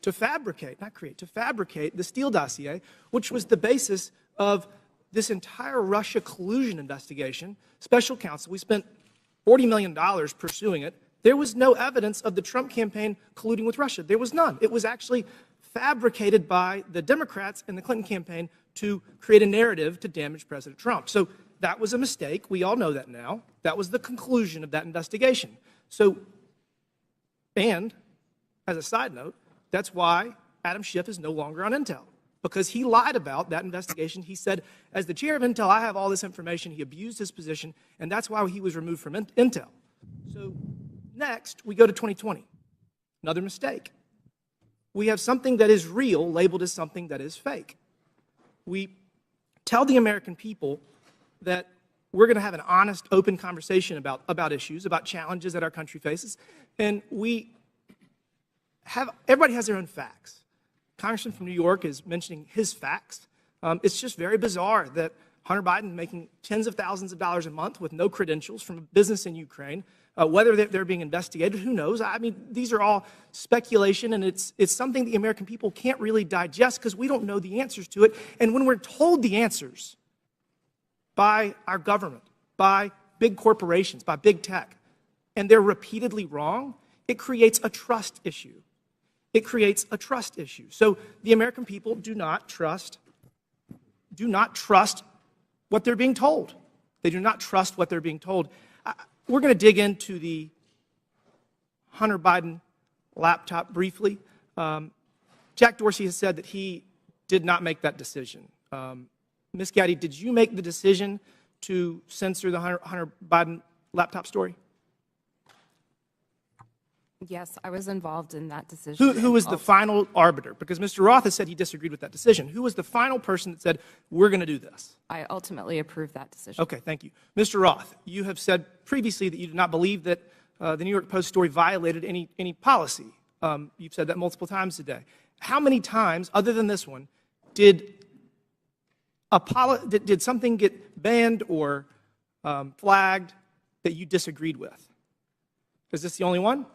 to fabricate the Steele dossier, which was the basis of this entire Russia collusion investigation. Special counsel, we spent $40 million pursuing it. There was no evidence of the Trump campaign colluding with Russia. There was none. It was actually fabricated by the Democrats and the Clinton campaign to create a narrative to damage President Trump. So that was a mistake. We all know that now. That was the conclusion of that investigation. And as a side note, that's why Adam Schiff is no longer on Intel, because he lied about that investigation. He said, as the chair of Intel, I have all this information. He abused his position, and that's why he was removed from Intel. So next, we go to 2020. Another mistake. We have something that is real labeled as something that is fake. We tell the American people that we're going to have an honest, open conversation about issues, about challenges that our country faces, and everybody has their own facts. Congressman from New York is mentioning his facts. It's just very bizarre that Hunter Biden making tens of thousands of dollars a month with no credentials from a business in Ukraine, whether they're being investigated, who knows? I mean, these are all speculation, and it's something the American people can't really digest because we don't know the answers to it. And when we're told the answers by our government, by big corporations, by big tech, and they're repeatedly wrong, it creates a trust issue. It creates a trust issue. So the American people do not trust what they're being told. They do not trust what they're being told. We're going to dig into the Hunter Biden laptop briefly. Jack Dorsey has said that he did not make that decision. Ms. Gaddy, did you make the decision to censor the Hunter Biden laptop story? Yes, I was involved in that decision. Who was the final arbiter? Because Mr. Roth has said he disagreed with that decision. Who was the final person that said, we're going to do this? I ultimately approved that decision. Okay, thank you. Mr. Roth, you have said previously that you do not believe that the New York Post story violated any policy. You've said that multiple times today. How many times, other than this one, did something get banned or flagged that you disagreed with? Is this the only one?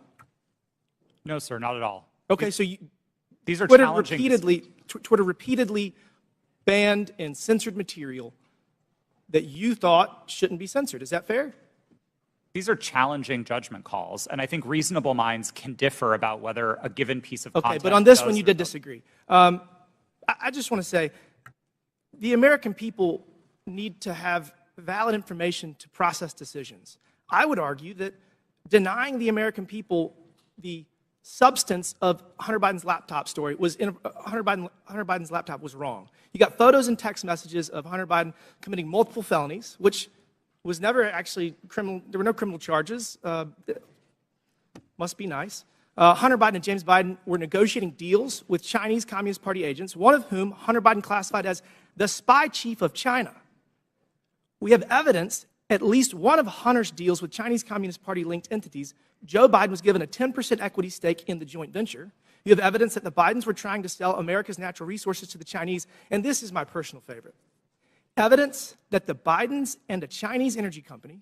No, sir, not at all. Okay, so these are Twitter challenging. Twitter repeatedly banned and censored material that you thought shouldn't be censored. Is that fair? These are challenging judgment calls, and I think reasonable minds can differ about whether a given piece of content. Okay, but on this does one you or did doesn't. disagree. I just want to say the American people need to have valid information to process decisions. I would argue that denying the American people the substance of Hunter Biden's laptop story was Hunter Biden's laptop was wrong. You got photos and text messages of Hunter Biden committing multiple felonies, which was never actually criminal. There were no criminal charges. Must be nice. Hunter Biden and James Biden were negotiating deals with Chinese Communist Party agents, one of whom Hunter Biden classified as the spy chief of China. We have evidence at least one of Hunter's deals with Chinese Communist Party linked entities. Joe Biden was given a 10% equity stake in the joint venture. You have evidence that the Bidens were trying to sell America's natural resources to the Chinese, and this is my personal favorite. Evidence that the Bidens and a Chinese energy company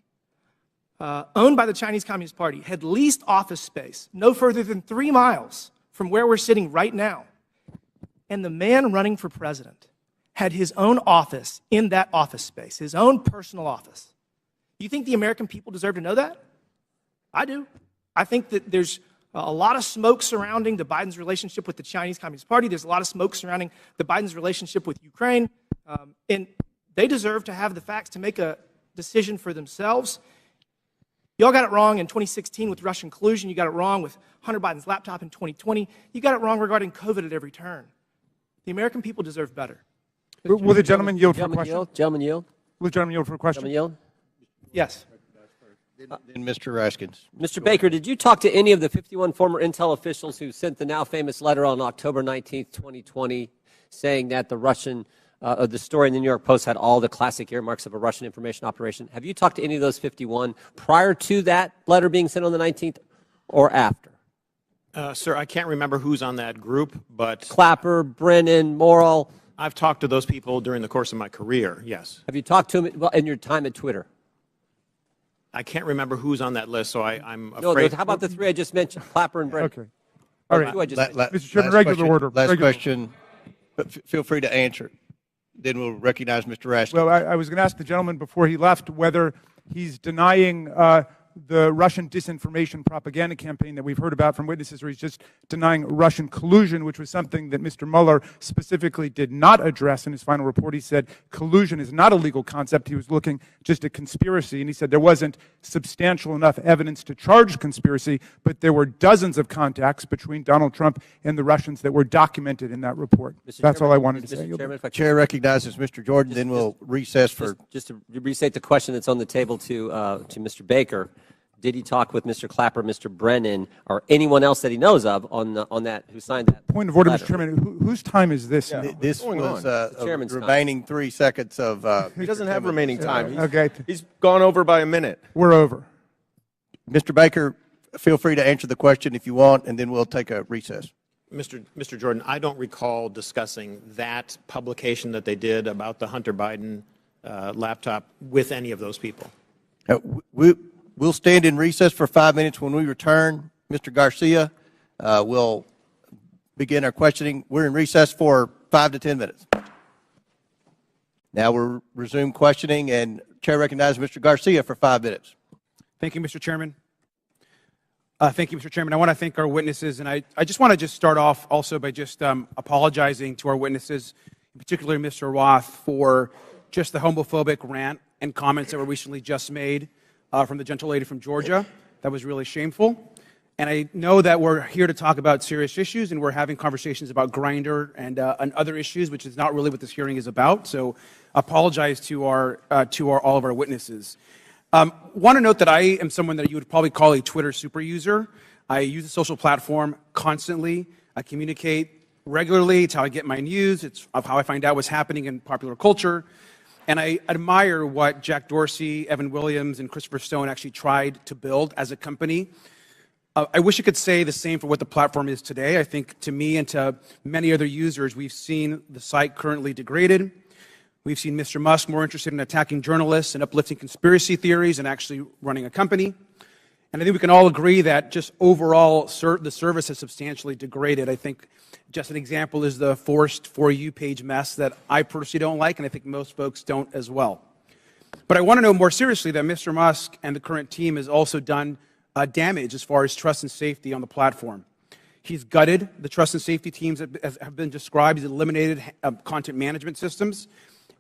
owned by the Chinese Communist Party had leased office space no further than 3 miles from where we're sitting right now. And the man running for president had his own office in that office space, his own personal office. You think the American people deserve to know that? I do. I think that there's a lot of smoke surrounding the Biden's relationship with the Chinese Communist Party. There's a lot of smoke surrounding the Biden's relationship with Ukraine. And they deserve to have the facts to make a decision for themselves. Y'all got it wrong in 2016 with Russian collusion. You got it wrong with Hunter Biden's laptop in 2020. You got it wrong regarding COVID at every turn. The American people deserve better. Will the gentleman yield for a question? Gentleman yield. Will the gentleman yield for a question? Gentleman yield. Yes. And Mr. Raskins. Mr. Baker, did you talk to any of the 51 former Intel officials who sent the now famous letter on October 19th, 2020, saying that the Russian, the story in the New York Post had all the classic earmarks of a Russian information operation? Have you talked to any of those 51 prior to that letter being sent on the 19th or after? Sir, I can't remember who's on that group, but Clapper, Brennan, Morrill. I've talked to those people during the course of my career, yes. Have you talked to them in your time at Twitter? I can't remember who's on that list, so I'm No, afraid. how about the 3 I just mentioned, Clapper and Brennan? Okay. All right. Mr. Chairman, regular order. Last Regular. question, but feel free to answer. Then we'll recognize Mr. Raskins. Well, I was going to ask the gentleman before he left whether he's denying the Russian disinformation propaganda campaign that we've heard about from witnesses, or he's just denying Russian collusion, which was something that Mr. Mueller specifically did not address in his final report. He said collusion is not a legal concept. He was looking just at conspiracy, and he said there wasn't substantial enough evidence to charge conspiracy, but there were dozens of contacts between Donald Trump and the Russians that were documented in that report. That's all I wanted to say. The chair recognizes Mr. Jordan, then we'll recess for... Just to restate the question that's on the table to Mr. Baker. Did he talk with Mr. Clapper, Mr. Brennan, or anyone else that he knows of on that who signed that? Point of order, letter? Mr. Chairman. Whose time is this? Yeah, now? this was The chairman's time. remaining 3 seconds of... He doesn't have remaining time. Okay. He's gone over by a minute. We're over. Mr. Baker, feel free to answer the question if you want, and then we'll take a recess. Mr. Jordan, I don't recall discussing that publication that they did about the Hunter Biden laptop with any of those people. We'll stand in recess for 5 minutes. When we return, Mr. Garcia will begin our questioning. We're in recess for 5 to 10 minutes. Now we'll resume questioning, and Chair recognizes Mr. Garcia for 5 minutes. Thank you, Mr. Chairman. Thank you, Mr. Chairman. I want to thank our witnesses, and I just want to start off also by just apologizing to our witnesses, in particular Mr. Roth, for just the homophobic rant and comments that were recently just made from the gentle lady from Georgia. That was really shameful. And I know that we're here to talk about serious issues, and we're having conversations about Grindr and other issues, which is not really what this hearing is about. So apologize to all of our witnesses. Want to note that I am someone that you would probably call a Twitter super user. I use the social platform constantly. I communicate regularly. It's how I get my news. It's how I find out what's happening in popular culture. And I admire what Jack Dorsey, Evan Williams, and Christopher Stone actually tried to build as a company. I wish I could say the same for what the platform is today. I think to me and to many other users, we've seen the site currently degraded. We've seen Mr. Musk more interested in attacking journalists and uplifting conspiracy theories and actually running a company. And I think we can all agree that just overall the service has substantially degraded. I think just an example is the forced For You page mess that I personally don't like, and I think most folks don't as well. But I want to know more seriously that Mr. Musk and the current team has also done damage as far as trust and safety on the platform. He's gutted the trust and safety teams that have been described. He's eliminated content management systems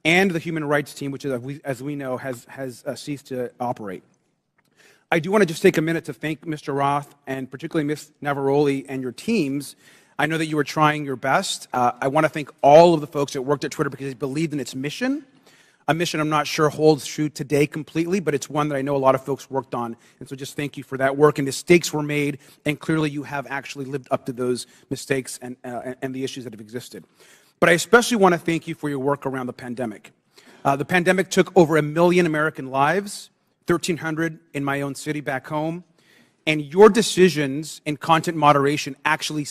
and the human rights team, which, as we know, has ceased to operate. I do want to just take a minute to thank Mr. Roth and particularly Ms. Navaroli and your teams. I know that you were trying your best. I want to thank all of the folks that worked at Twitter because they believed in its mission. A mission I'm not sure holds true today completely, but it's one that I know a lot of folks worked on. And so just thank you for that work. And mistakes were made, and clearly you have actually lived up to those mistakes and the issues that have existed. But I especially want to thank you for your work around the pandemic. The pandemic took over 1 million American lives, 1,300 in my own city back home. And your decisions in content moderation actually